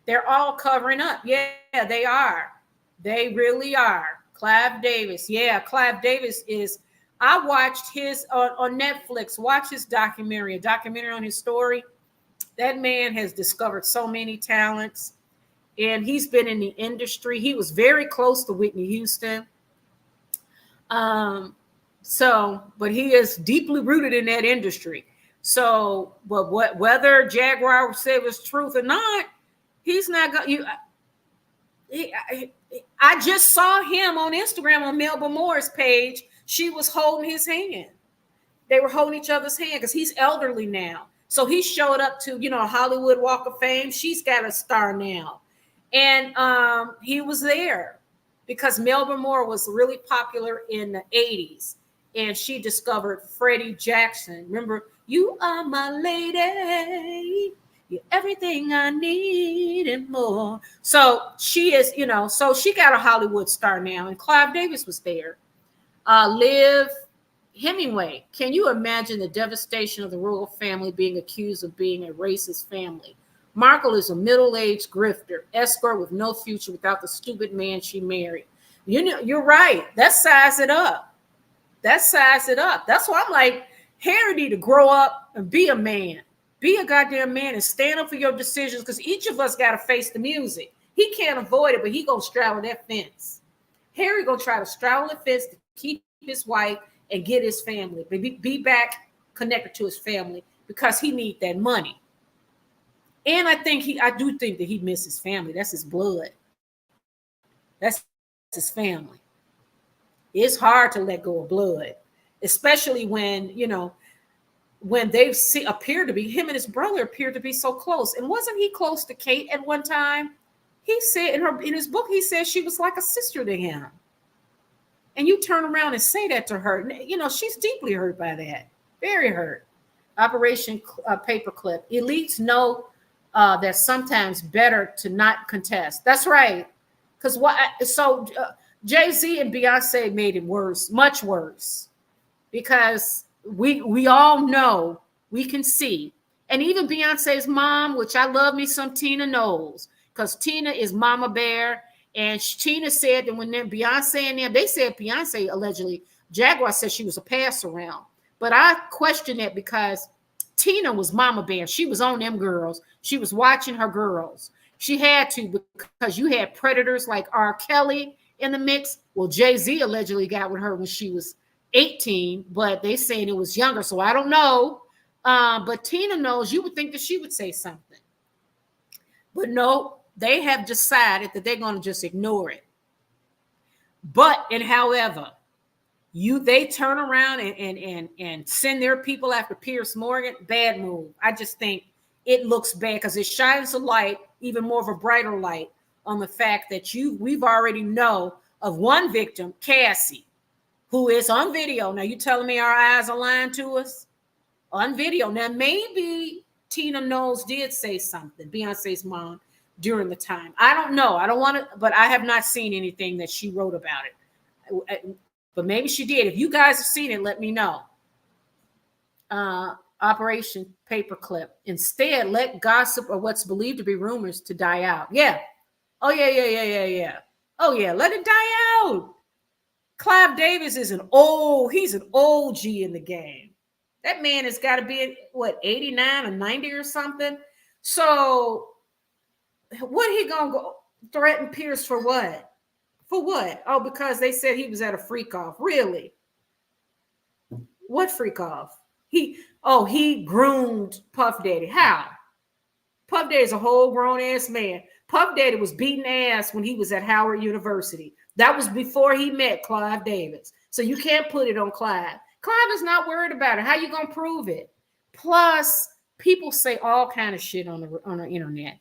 [SPEAKER 2] They're all covering up. Yeah, they are. They really are. Clive Davis. Yeah, Clive Davis is. I watched his on Netflix. Watch his documentary. A documentary on his story. That man has discovered so many talents, and he's been in the industry. He was very close to Whitney Houston. But he is deeply rooted in that industry. So, but whether Jaguar said was truth or not, he's not going. I just saw him on Instagram on Melba Moore's page. She was holding his hand. They were holding each other's hand because he's elderly now. So he showed up to, Hollywood Walk of Fame. She's got a star now. And he was there because Melba Moore was really popular in the 80s. And she discovered Freddie Jackson. Remember, you are my lady. You're everything I need and more. So she is, so she got a Hollywood star now. And Clive Davis was there. Liv Hemingway. Can you imagine the devastation of the royal family being accused of being a racist family? Markle is a middle-aged grifter, escort with no future without the stupid man she married. You're right. That size it up. That's why I'm like, Harry need to grow up and be a man. Be a goddamn man and stand up for your decisions, because each of us got to face the music. He can't avoid it, but he gonna straddle that fence. Harry gonna try to straddle the fence to keep his wife and get his family, be back connected to his family, because he need that money. And I do think that he misses family. That's his blood. That's his family. It's hard to let go of blood, especially when, when they appear to be, him and his brother appear to be so close. And wasn't he close to Kate at one time? He said in his book, he said she was like a sister to him. And you turn around and say that to her. She's deeply hurt by that. Very hurt. Operation Paperclip. Elites know that sometimes better to not contest. That's right. Because JayZ and Beyonce made it worse, much worse. Because we all know, we can see. And even Beyonce's mom, which I love me some Tina Knowles, because Tina is Mama Bear. And Tina said that when Beyonce and them, they said Beyonce allegedly, Jaguar said she was a pass around. But I question that because Tina was Mama Bear. She was on them girls. She was watching her girls. She had to, because you had predators like R. Kelly in the mix. Well, JayZ allegedly got with her when she was 18, but they saying it was younger. So I don't know. But Tina knows. You would think that she would say something. But no, they have decided that they're going to just ignore it. However, they turn around and send their people after Piers Morgan. Bad move. I just think it looks bad because it shines a light, even more of a brighter light, on the fact that we've already know of one victim, Cassie, who is on video. Now, you telling me our eyes are lying to us? On video. Now, maybe Tina Knowles did say something, Beyonce's mom, during the time. I don't know. I don't want to, but I have not seen anything that she wrote about it. But maybe she did. If you guys have seen it, let me know. Operation Paperclip. Instead, let gossip or what's believed to be rumors to die out. Yeah. Oh, yeah. Oh, yeah. Let it die out. Clive Davis is he's an OG in the game. That man has got to be, 89 or 90 or something. So what he going to go threaten Piers for what? For what? Oh, because they said he was at a freak off. Really? What freak off? He groomed Puff Daddy. How? Puff Daddy's a whole grown ass man. Puff Daddy was beating ass when he was at Howard University. That was before he met Clive Davis. So you can't put it on Clive. Clive is not worried about it. How you gonna prove it? Plus, people say all kind of shit on the internet.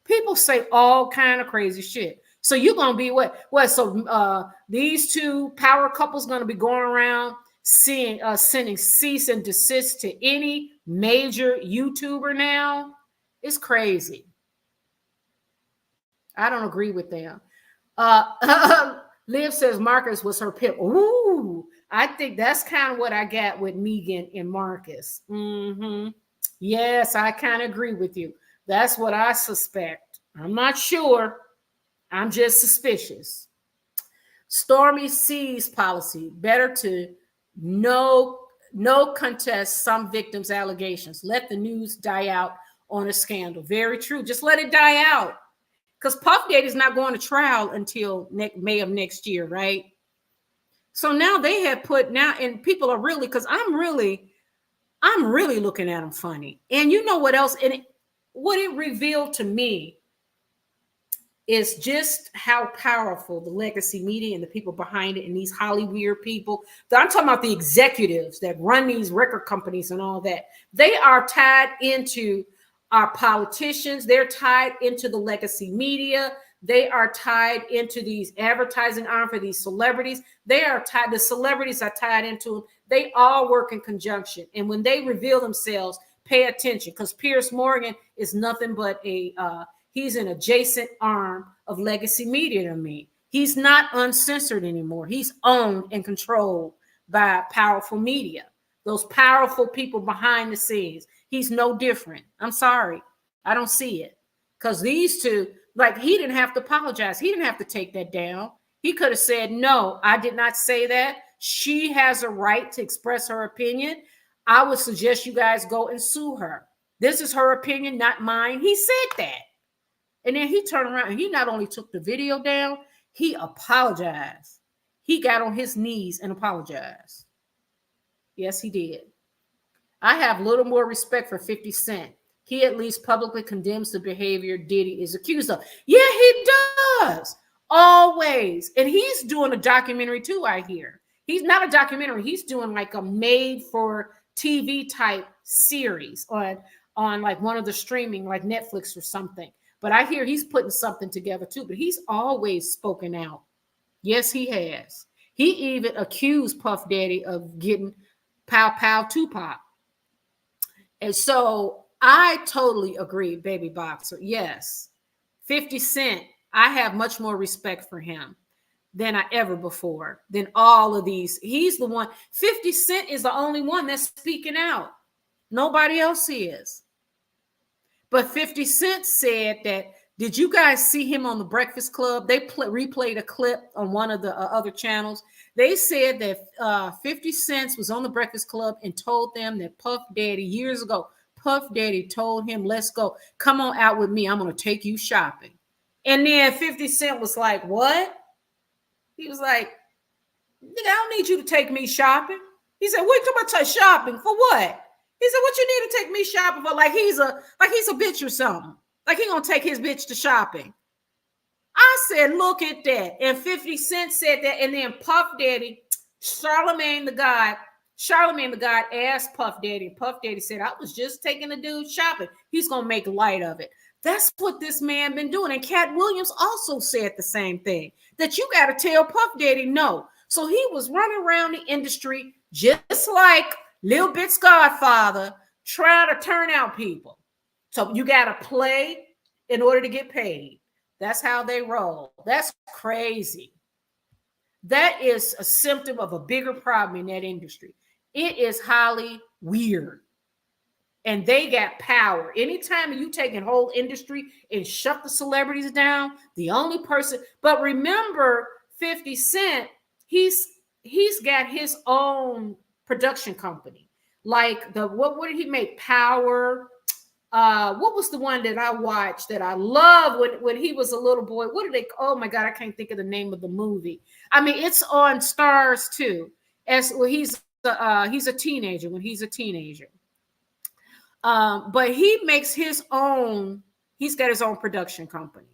[SPEAKER 2] People say all kind of crazy shit. So you're gonna be what? So these two power couples gonna be going around sending cease and desist to any major YouTuber now? It's crazy. I don't agree with them. Liv says Marcus was her pimp. Ooh, I think that's kind of what I got with Meghan and Marcus. Yes, I kind of agree with you. That's what I suspect. I'm not sure. I'm just suspicious. Stormy C's policy. Better to no contest some victims' allegations. Let the news die out on a scandal. Very true. Just let it die out. Because Puff Daddy's not going to trial until May of next year, right? So now they have and people are really, because I'm really looking at them funny. And you know what else? And what it revealed to me is just how powerful the legacy media and the people behind it and these Hollywood people. I'm talking about the executives that run these record companies and all that. They are tied into our politicians. They're tied into the legacy media. They are tied into these advertising arm for these celebrities. The celebrities are tied into them. They all work in conjunction. And when they reveal themselves, pay attention, because Piers Morgan is nothing but he's an adjacent arm of legacy media to me. He's not uncensored anymore. He's owned and controlled by powerful media, those powerful people behind the scenes. He's no different. I'm sorry. I don't see it. Because these two, he didn't have to apologize. He didn't have to take that down. He could have said, no, I did not say that. She has a right to express her opinion. I would suggest you guys go and sue her. This is her opinion, not mine. He said that. And then he turned around and he not only took the video down, he apologized. He got on his knees and apologized. Yes, he did. I have little more respect for 50 Cent. He at least publicly condemns the behavior Diddy is accused of. Yeah, he does. Always. And he's doing a documentary too, I hear. He's not a documentary. He's doing like a made for TV type series on like one of the streaming, like Netflix or something. But I hear he's putting something together too. But he's always spoken out. Yes, he has. He even accused Puff Daddy of getting Pow Pow Tupac. And so I totally agree, Baby Boxer. Yes, 50 Cent, I have much more respect for him than I ever before, than all of these. He's the one. 50 Cent is the only one that's speaking out. Nobody else is. But 50 Cent said that, did you guys see him on the Breakfast Club? They replayed a clip on one of the other channels. They said that 50 Cent was on the Breakfast Club and told them that Puff Daddy, years ago, Puff Daddy told him, let's go. Come on out with me. I'm going to take you shopping. And then 50 Cent was like, what? He was like, nigga, I don't need you to take me shopping. He said, what you talking about shopping? For what? He said, what you need to take me shopping for? Like he's a bitch or something. Like he gonna take his bitch to shopping. I said, look at that. And 50 Cent said that. And then Puff Daddy, Charlemagne the God, Charlamagne the God asked Puff Daddy, and Puff Daddy said, I was just taking the dude shopping. He's going to make light of it. That's what this man been doing. And Cat Williams also said the same thing, that you got to tell Puff Daddy no. So he was running around the industry just like Lil Bit's godfather, trying to turn out people. So you got to play in order to get paid. That's how they roll. That's crazy. That is a symptom of a bigger problem in that industry. It is highly weird. And they got power. Anytime you take a whole industry and shut the celebrities down, the only person, but remember 50 Cent, he's got his own production company. Like what did he make? Power. What was the one that I watched that I loved when he was a little boy? What did they? Oh my God, I can't think of the name of the movie. I mean, it's on Stars too. As well, he's a teenager when he's a teenager. But he makes his own. He's got his own production company,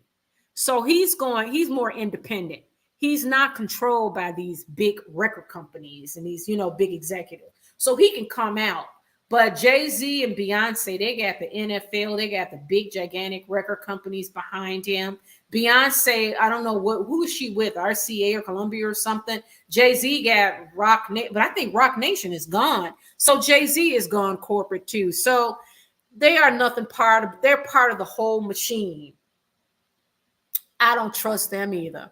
[SPEAKER 2] so he's more independent. He's not controlled by these big record companies and these big executives. So he can come out. But JayZ and Beyonce, they got the NFL, they got the big, gigantic record companies behind him. Beyonce, I don't know who is she with, RCA or Columbia or something. JayZ got Rock Nation, but I think Rock Nation is gone. So JayZ is gone corporate too. So they are they're part of the whole machine. I don't trust them either.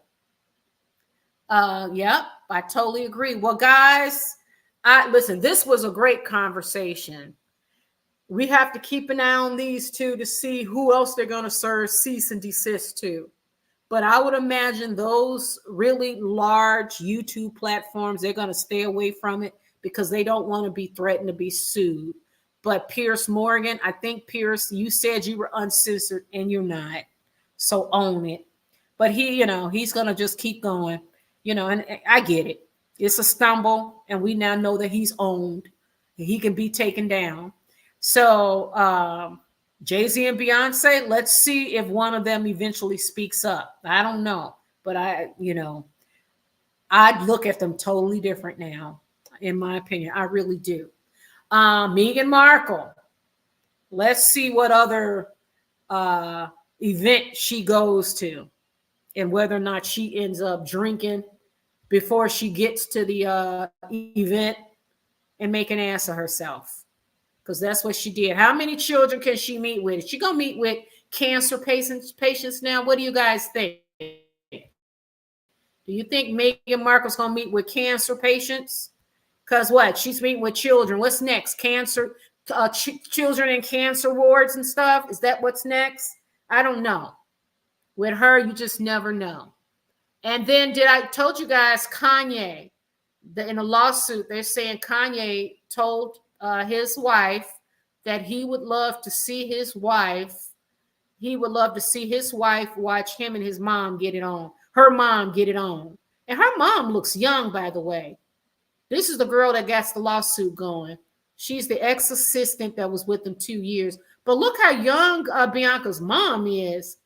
[SPEAKER 2] Yep, I totally agree. Well, guys, listen, this was a great conversation. We have to keep an eye on these two to see who else they're going to serve cease and desist to. But I would imagine those really large YouTube platforms, they're going to stay away from it because they don't want to be threatened to be sued. But Piers Morgan, I think, Piers, you said you were uncensored and you're not. So own it. But he's going to just keep going, and I get it. It's a stumble, and we now know that he's owned. And he can be taken down. So JayZ and Beyonce, let's see if one of them eventually speaks up. I don't know, but I'd look at them totally different now, in my opinion. I really do. Meghan Markle, let's see what other event she goes to and whether or not she ends up drinking before she gets to the event and make an ass of herself. Because that's what she did. How many children can she meet with? Is she going to meet with cancer patients now? What do you guys think? Do you think Meghan Markle's going to meet with cancer patients? Because what? She's meeting with children. What's next? Cancer, children in cancer wards and stuff? Is that what's next? I don't know. With her, you just never know. And then I told you guys, Kanye, in a lawsuit, they're saying Kanye told his wife that he would love to see his wife. He would love to see his wife watch him and his mom get it on. Her mom get it on. And her mom looks young, by the way. This is the girl that got the lawsuit going. She's the ex-assistant that was with them 2 years. But look how young Bianca's mom is.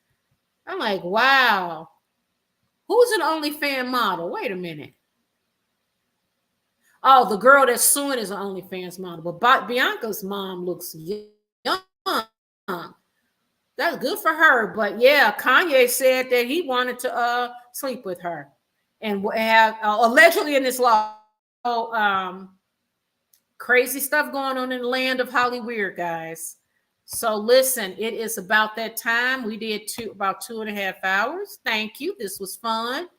[SPEAKER 2] I'm like, wow. Who's an OnlyFans model? Wait a minute. Oh, the girl that's suing is an OnlyFans model. But Bianca's mom looks young. That's good for her. But yeah, Kanye said that he wanted to sleep with her. And have allegedly in this law, crazy stuff going on in the land of Hollywood, guys. So listen, it is about that time. We did about 2.5 hours. Thank you. This was fun.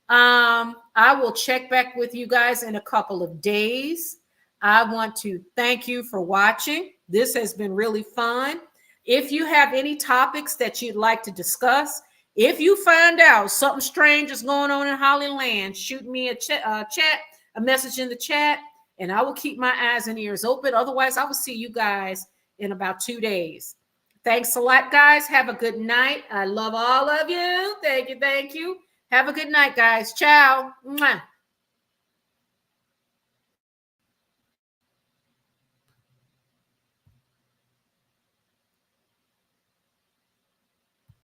[SPEAKER 2] I will check back with you guys in a couple of days. I want to thank you for watching. This has been really fun. If you have any topics that you'd like to discuss, if you find out something strange is going on in Hollyland, shoot me a message in the chat, and I will keep my eyes and ears open. Otherwise, I will see you guys in about 2 days. Thanks a lot, guys. Have a good night. I love all of you. Thank you. Thank you. Have a good night, guys. Ciao. Mwah.